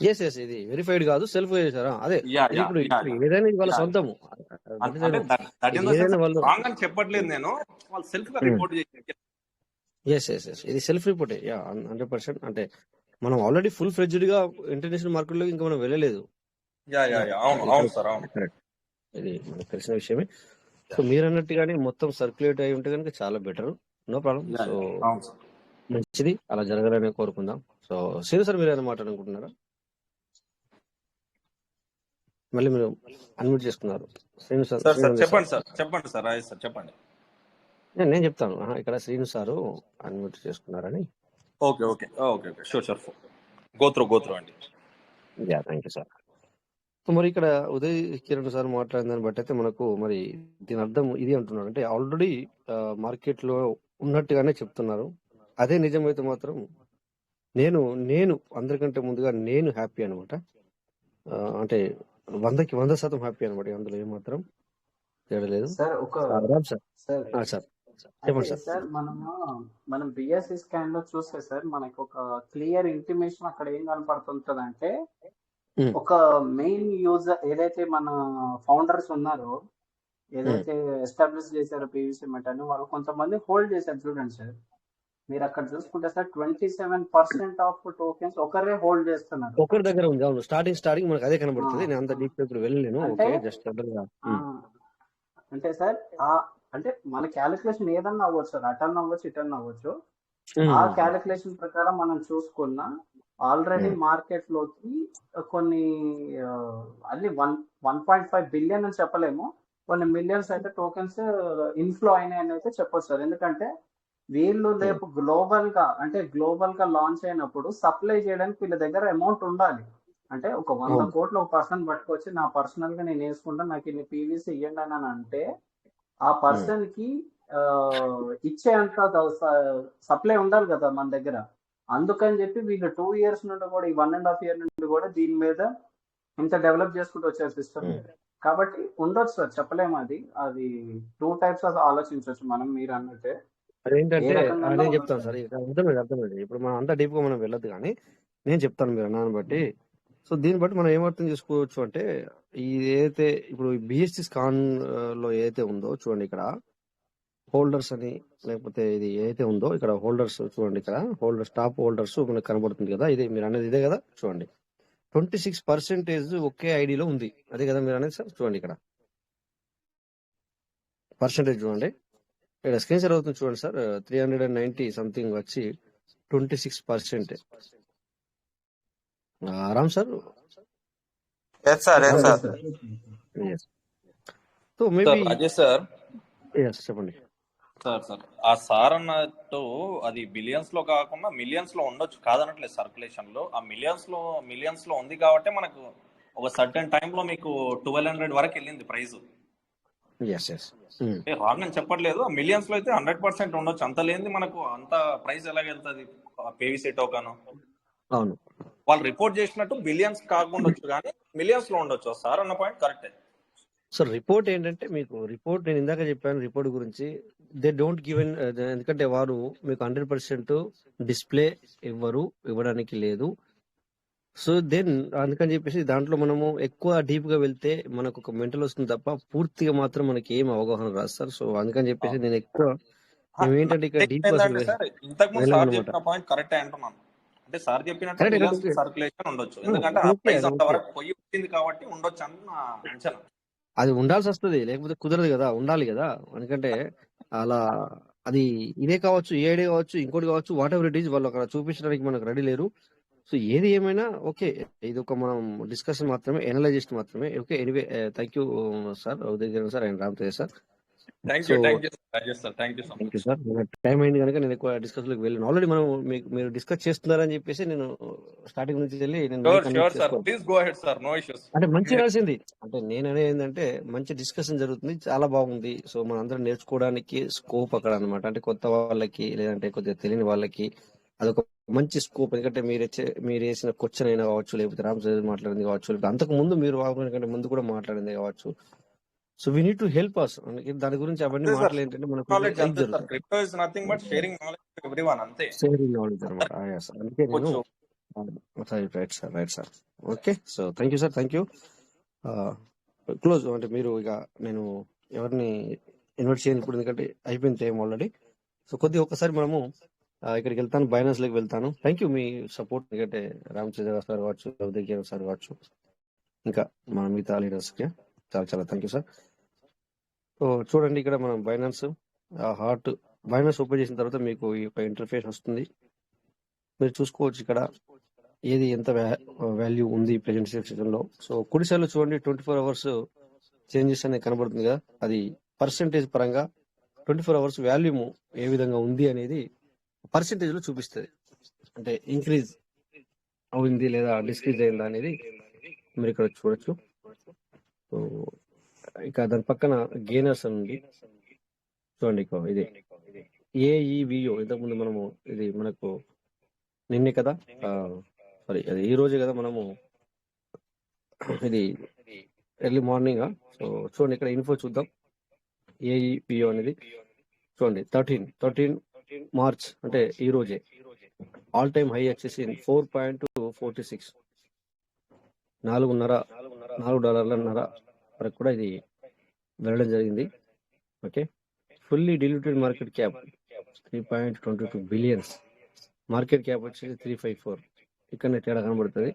ఇది వెరిఫైడ్ కాదు, సెల్ఫ్ చేశారా? అదే ఇప్పుడు ఏదైనా వాళ్ళ సొంతము, రాంగ్ అని చెప్పట్లేదు నేను, వాళ్ళు సెల్ఫ్ గా రిపోర్ట్ చేసి. ఇది సెల్ఫ్ రిపోర్ట్ 100%. అంటే మనం ఆల్రెడీ ఫుల్ ఫ్లెడ్జ్డ్ గా ఇంటర్నేషనల్ మార్కెట్ లో ఇంకా మనం వెళ్ళలేదు. అవును సార్, అవును, ఇది మనకు తెలిసిన విషయమే. సో మీరు అన్నట్టుగానే మొత్తం సర్క్యులేట్ అయి ఉంటే కనుక చాలా బెటర్, నో ప్రాబ్లం. సో మంచిది, అలా జరగాలని కోరుకుందాం. సో శ్రీను సార్, మీరు ఏమైనా మాట్లాడాలనుకుంటున్నారా? మళ్ళీ మీరు అన్మ్యూట్ చేసుకున్నారు. శ్రీను సార్ చెప్పండి సార్. చెప్పండి. నేను చెప్తాను. ఇక్కడ శ్రీను సారు అన్మ్యూట్ చేసుకున్నారని. ఓకే, షూర్, గో త్రూ అండి. Thank you sir. మరి ఇక్కడ ఉదయ్ కిరణ్ సార్ మాట్లాడిన దాన్ని బట్టి అయితే మనకు మరి దీని అర్థం ఇది అంటున్నారు, అంటే ఆల్రెడీ మార్కెట్ లో ఉన్నట్టుగానే చెప్తున్నారు. అదే నిజమైతే మాత్రం నేను అందరికంటే ముందుగా నేను హ్యాపీ అనమాట. అంటే 100కి 100% హ్యాపీ అనమాట. అందులో ఏమాత్రం తేడా లేదు సార్. సార్ చెప్పండి సార్, మనం బిఎస్సి స్కాన్ లో చూస్తే సార్ మనకు ఒక క్లియర్ ఇంటిమేషన్ అక్కడ ఏం కనపడుతుంటది అంటే, ఒక మెయిన్ యూజర్ ఏదైతే మన ఫౌండర్స్ ఉన్నారో, ఏదైతే ఎస్టాబ్లిష్ చేశారో పీవీసీ మెటాని, వాళ్ళు కొంతమంది హోల్డ్ చేశారు. చూడండి సార్, మీరు అక్కడ చూసుకుంటే సార్ 27% ఆఫ్ టోకెన్స్ ఒకరే హోల్డ్ చేస్తున్నారు, ఒకరి దగ్గర ఉంది. అవును, స్టార్టింగ్ మనకు అదే కనబడుతుంది. నేను అంత డీప్ ఇప్పుడు వెళ్ళలేను. అంటే సార్ అంటే మన క్యాలిక్యులేషన్ ఏదన్నా అవ్వచ్చు సార్, అటర్న్ అవ్వచ్చు, ఇటర్న్ అవ్వచ్చు. ఆ క్యాలిక్యులేషన్ ప్రకారం మనం చూసుకున్నా ఆల్రెడీ మార్కెట్ లోకి కొన్ని అది 1.5 బిలియన్ అని చెప్పలేము, కొన్ని మిలియన్స్ అయితే టోకెన్స్ ఇన్ఫ్లో అయినాయని అయితే చెప్పొచ్చు సార్. ఎందుకంటే వీళ్ళు రేపు గ్లోబల్ గా లాంచ్ అయినప్పుడు సప్లై చేయడానికి వీళ్ళ దగ్గర అమౌంట్ ఉండాలి. అంటే ఒక 100 కోట్లు ఒక పర్సన్ పట్టుకొచ్చి నా పర్సనల్ గా నేను వేసుకుంటా, నాకు ఇన్ని పీవీసీ ఇవ్వండి అని అంటే ఆ పర్సన్ కి ఇచ్చే అంత సప్లై ఉండాలి కదా మన దగ్గర. అందుకని చెప్పి వీళ్ళు 2 years నుండి కూడా, ఈ 1.5 year నుండి కూడా దీని మీద ఇంత డెవలప్ చేసుకుంటూ వచ్చారు సిస్టమ్. కాబట్టి ఉండొచ్చు సార్, చెప్పలేము. అది 2 types ఆఫ్ ఆలోచించవచ్చు మనం, మీరు అన్నట్టే. అదేంటంటే నేను చెప్తాను సార్, అర్థమైంది. ఇప్పుడు మనం అంతా డీప్ గా మనం వెళ్ళొద్దు, కానీ నేను చెప్తాను మీరు అన్నాను బట్టి. సో దీన్ని బట్టి మనం ఏమర్థం చేసుకోవచ్చు అంటే, ఇది ఏదైతే ఇప్పుడు బిఎస్సి స్కాన్ లో ఏదైతే ఉందో చూడండి, ఇక్కడ హోల్డర్స్ అని, లేకపోతే ఇది ఏదైతే ఉందో ఇక్కడ హోల్డర్స్ చూడండి, ఇక్కడ హోల్డర్స్, టాప్ హోల్డర్స్ మనకు కనబడుతుంది కదా, ఇది మీరు అనేది ఇదే కదా. చూడండి 26% ఒకే ఐడిలో ఉంది, అదే కదా మీరు అనేది సార్. చూడండి ఇక్కడ పర్సెంటేజ్ చూడండి, ఇక్కడ స్క్రీన్ షేర్ అవుతుంది చూడండి సార్. 390 సంథింగ్ వచ్చి 26%. Ram sir, so maybe sir చెప్పండి సార్. ఆ సార్ అన్నట్టు అది బిలియన్స్ లో కాకుండా మిలియన్స్ లో ఉండొచ్చు, కాదనట్లేదు. సర్క్యులేషన్ లో ఆ మిలియన్స్ లో ఉంది కాబట్టి మనకు ఒక సర్టెన్ టైమ్ లో మీకు 1200 వరకు వెళ్ళింది ప్రైస్. రాంగ్ అని చెప్పట్లేదు, మిలియన్స్ లో అయితే 100% ఉండొచ్చు. అంత లేనిది మనకు అంత ప్రైస్ ఎలాగ వెళ్తుంది పేవిసి టోకన్? అవును, వాళ్ళు రిపోర్ట్ చేసినట్టు బిలియన్స్ కాకుండా కానీ మిలియన్స్ లో ఉండొచ్చు. సార్ అన్న పాయింట్ కరెక్టే. సో రిపోర్ట్ ఏంటంటే, మీకు రిపోర్ట్ నేను ఇందాక చెప్పాను రిపోర్ట్ గురించి. దే డోంట్ గివెన్, ఎందుకంటే వారు మీకు 100% డిస్ప్లే ఇవ్వడానికి లేదు. సో దెన్ అందుకని చెప్పేసి దాంట్లో మనము ఎక్కువ డీప్ గా వెళ్తే మనకు ఒక మెంటల్ వస్తుంది తప్ప పూర్తిగా మాత్రం మనకి ఏం అవగాహన రాదు సార్. సో అందుకని చెప్పేసి నేను ఎక్కువ ఏంటంటే ఇక్కడ డీప్ చెప్పిన పాయింట్ కరెక్టే అంటున్నాను. అంటే సార్ చెప్పినట్టు సర్క్యులేషన్ ఉండొచ్చు, ఎందుకంటే ఆ ప్రైస్ అంతవరకు పోయి వచ్చింది కాబట్టి ఉండొచ్చు అని నా అంచనా. అది ఉండాల్సి వస్తుంది, లేకపోతే కుదరదు కదా, ఉండాలి కదా. ఎందుకంటే అలా అది ఇదే కావచ్చు, ఏడే కావచ్చు, ఇంకోటి కావచ్చు, వాట్ ఎవర్ ఇట్ ఈజ్, వాళ్ళు అక్కడ చూపించడానికి మనకు రెడీ లేరు. సో ఏది ఏమైనా ఓకే, ఇది ఒక మనం డిస్కషన్ మాత్రమే, ఎనలైజేషన్ మాత్రమే. Okay, anyway thank you sir, Uday sir and Ram Tej sir. Time అయింది కనుక నేను ఎక్కువ డిస్కస్ లోకి వెళ్ళాను. ఆల్రెడీ మనం మీరు డిస్కస్ చేస్తున్నారని చెప్పేసి నేను స్టార్టింగ్ నుంచి వెళ్ళి అంటే మంచి రాసింది. అంటే నేను అనేది ఏంటంటే మంచి డిస్కషన్ జరుగుతుంది, చాలా బాగుంది. సో మనం అందరం నేర్చుకోవడానికి స్కోప్ అక్కడ అనమాట. అంటే కొత్త వాళ్ళకి, లేదంటే కొద్దిగా తెలియని వాళ్ళకి అదొక మంచి స్కోప్. ఎందుకంటే మీరు వేసిన క్వశ్చన్ అయినా కావచ్చు, లేకపోతే రామ్ చంద్ర మాట్లాడింది కావచ్చు, లేకపోతే అంతకు ముందు మీరు కంటే ముందు కూడా మాట్లాడింది కావచ్చు. So we need to help us. దాని గురించి అవన్నీ మాటలు ఏంటంటే మనకు షేరింగ్ నాలెడ్జ్ అనమాట. అందుకే నేను right sir. Okay, so thank you sir, thank you. Close అంటే మీరు ఇక నేను ఎవరిని ఇన్వైట్ చేయను ఇప్పుడు, ఎందుకంటే అయిపోయింది టైం ఆల్రెడీ. సో కొద్దిగా ఒకసారి మనము ఇక్కడికి వెళ్తాను, బైనాన్స్ లోకి వెళ్తాను. Thank you me support. ఎందుకంటే రామచంద్ర సార్ కావచ్చు, రవిదేవ్ సార్ కావచ్చు, ఇంకా మన మిగతా లీడర్స్ కి చాలా చాలా థ్యాంక్ యూ సార్. సో చూడండి, ఇక్కడ మనం బైనాన్స్ బైనాన్స్ ఓపెన్ చేసిన తర్వాత మీకు ఈ యొక్క ఇంటర్ఫేస్ వస్తుంది. మీరు చూసుకోవచ్చు ఇక్కడ ఏది ఎంత వాల్యూ ఉంది ప్రెజెంట్ సిచ్యువేషన్ లో. సో కుడి సైడ్ లో చూడండి 24 hours చేంజెస్ అనేది కనబడుతుంది కదా, అది పర్సెంటేజ్ పరంగా 24 hours వాల్యూమ్ ఏ విధంగా ఉంది అనేది పర్సెంటేజ్ లో చూపిస్తుంది. అంటే ఇంక్రీజ్ అయింది లేదా డిస్క్రీజ్ అయిందా అనేది మీరు ఇక్కడ చూడొచ్చు. సో ఇక దాని పక్కన గెయినర్స్ ఉంది చూడండి, ఇది ఏఈవిఓ. ఇంతకుముందు మనము ఇది మనకు నిన్నే కదా, సారీ అది ఈ రోజే కదా మనము ఇది ఎర్లీ మార్నింగ్. సో చూడండి ఇక్కడ ఇన్ఫో చూద్దాం. ఏఈవిఓ అనేది చూడండి 13 మార్చ్ అంటే ఈ రోజే ఆల్ టైమ్ హై వచ్చేసి $4.46, $4.5 వరకు కూడా ఇది వెళ్ళడం జరిగింది. Okay, fully diluted market cap 3.22 billions, market cap వచ్చేసి 354. ఇక్కడనే తేడా కనబడుతుంది.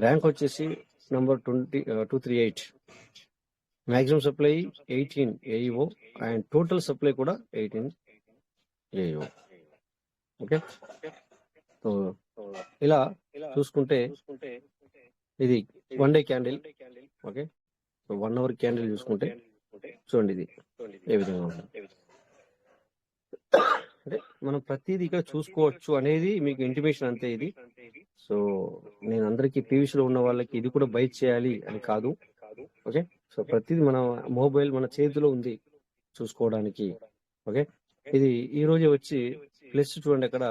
ర్యాంక్ వచ్చేసి number 238. Maximum supply 18 AEO and total supply కూడా 18 ఏఈఓ. ఓకే, సో ఇలా చూసుకుంటే ఇది 1 day candle. Okay, so 1 hour candle చూసుకుంటే చూడండి ఇది ఏ విధంగా ఉంది. అంటే మనం ప్రతిదీ ఇక్కడ చూసుకోవచ్చు అనేది మీకు ఇంటిమేషన్ అంతే ఇది. సో నేను అందరికి పీవీసీలో ఉన్న వాళ్ళకి ఇది కూడా బై చేయాలి అని కాదు. ఓకే, సో ప్రతిదీ మన మొబైల్ మన చేతిలో ఉంది చూసుకోవడానికి. ఓకే, ఇది ఈ రోజే వచ్చి ప్లస్ చూడండి అక్కడ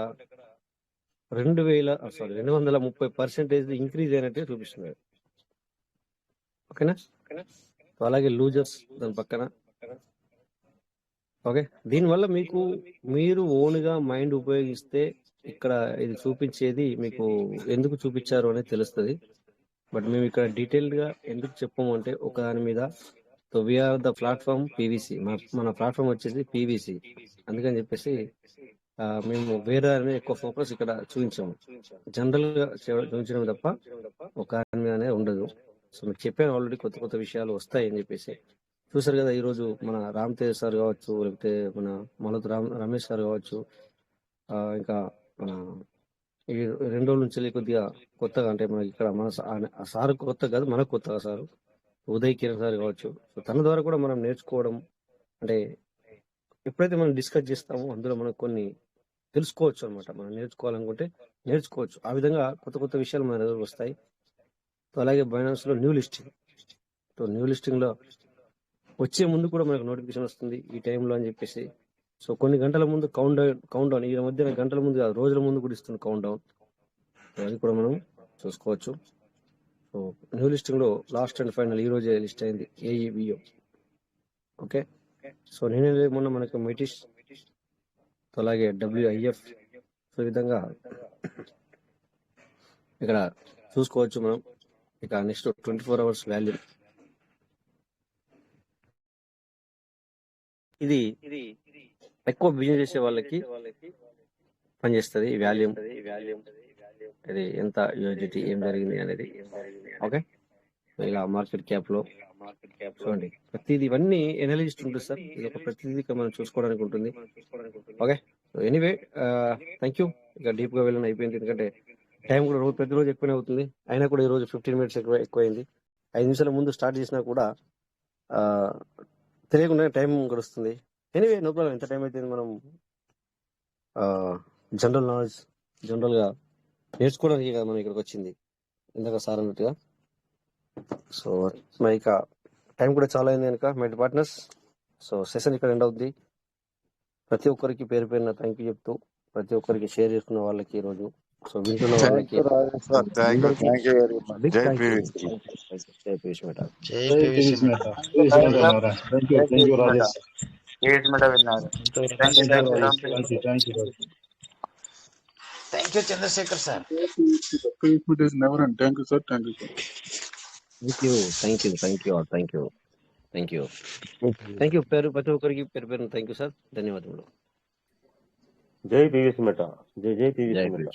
230% ఇంక్రీజ్ అయినట్టే చూపిస్తున్నారు. ఓకేనా? సో అలాగే లూజర్స్ దాని పక్కన. ఓకే, దీనివల్ల మీరు ఓన్గా మైండ్ ఉపయోగిస్తే ఇక్కడ ఇది చూపించేది మీకు ఎందుకు చూపించారు అనేది తెలుస్తుంది. బట్ మేము ఇక్కడ డీటెయిల్డ్ గా ఎందుకు చెప్పము అంటే ఒక దాని మీద. So we are the platform PVC, మన ప్లాట్ఫామ్ వచ్చేసి పీవీసీ. అందుకని చెప్పేసి మేము వేరే అనేది ఎక్కువ ఫోకస్ ఇక్కడ చూపించాము. జనరల్ గా చూపించడం తప్ప ఒక దాని మీద అనేది ఉండదు. సో మీకు చెప్పాను ఆల్రెడీ, కొత్త కొత్త విషయాలు వస్తాయి అని చెప్పేసి. చూసారు కదా, ఈరోజు మన రామ్ తేజ్ సార్ కావచ్చు, లేకపోతే మన మలత్ రమేష్ సార్ కావచ్చు, ఇంకా మన ఈ 2 రోజుల నుంచి కొద్దిగా కొత్తగా, అంటే మనకి ఇక్కడ మన సార్ కొత్త కాదు, మనకు కొత్తగా సార్ ఉదయ్ కిరణ్ సార్ కావచ్చు. సో తన ద్వారా కూడా మనం నేర్చుకోవడం, అంటే ఎప్పుడైతే మనం డిస్కస్ చేస్తామో అందులో మనకు కొన్ని తెలుసుకోవచ్చు అనమాట. మనం నేర్చుకోవాలనుకుంటే నేర్చుకోవచ్చు. ఆ విధంగా కొత్త కొత్త విషయాలు మన దగ్గర వస్తాయి. సో అలాగే బైనాన్స్ లో new listing. So new listing లో వచ్చే ముందు కూడా మనకు నోటిఫికేషన్ వస్తుంది ఈ టైంలో అని చెప్పేసి. సో కొన్ని గంటల ముందు కౌంట్ డౌన్, ఈ మధ్యన గంటల ముందు కాదు, రోజుల ముందు కూడా ఇస్తుంది కౌంట్ డౌన్. అది కూడా మనం చూసుకోవచ్చు. సో న్యూ లిస్టింగ్ లో లాస్ట్ అండ్ ఫైనల్ ఈ రోజే లిస్ట్ అయింది AEVO. ఓకే, సో నేనే మొన్న మనకు మెటిష్, అలాగే WIF. సో ఈ విధంగా ఇక్కడ చూసుకోవచ్చు మనం. ఇక నెక్స్ట్ 24 hours వాల్యూ. ఇది ఎక్కువ బిజినెస్ చేసే వాళ్ళకి పనిచేస్తుంది ఈ వాల్యూమ్. ఇది ఎంత USDT ఏం జరిగింది అనేది. ఓకే, ఇలా మార్కెట్ క్యాప్ లో చూడండి, ప్రతిదీ ఇవన్నీ ఎనాలిసిస్ట్ ఉంటుంది సార్. ఇది ఒక ప్రతిదీ మనం చూసుకోవడానికి ఉంటుంది. Okay, anyway thank you. ఇక డీప్ గా వెళ్ళిన అయిపోయింది, ఎందుకంటే టైం కూడా ప్రతిరోజు ఎక్కువనే అవుతుంది. అయినా కూడా ఈ రోజు 15 minutes ఎక్కువైంది. 5 నిమిషాల ముందు స్టార్ట్ చేసినా కూడా తెలియకుండా టైం గడుస్తుంది. Anyway no problem. ఎంత టైం అయితే మనం జనరల్ నాలెడ్జ్, జనరల్ గా నేర్చుకోవడానికి మనం ఇక్కడికి వచ్చింది, ఇందాక సార్ అన్నట్టుగా. సో మరి ఇక టైం కూడా చాలా అయింది కనుక మై పార్ట్నర్స్, సో సెషన్ ఇక్కడ ఎండ్ అవుతుంది. ప్రతి ఒక్కరికి పేరు పేరున థ్యాంక్ యూ చెప్తూ, ప్రతి ఒక్కరికి షేర్ చేసుకున్న వాళ్ళకి ఈరోజు, సో వింటున్న వాళ్ళకి జై Piyush madam. Thank you Chandrasekhar sir. Thank you ప్రతి ఒక్కరికి పేరు పేరున థ్యాంక్ యూ సార్, ధన్యవాదములు. జై పీవీసీ మెట. జై పీవీసీ మెట.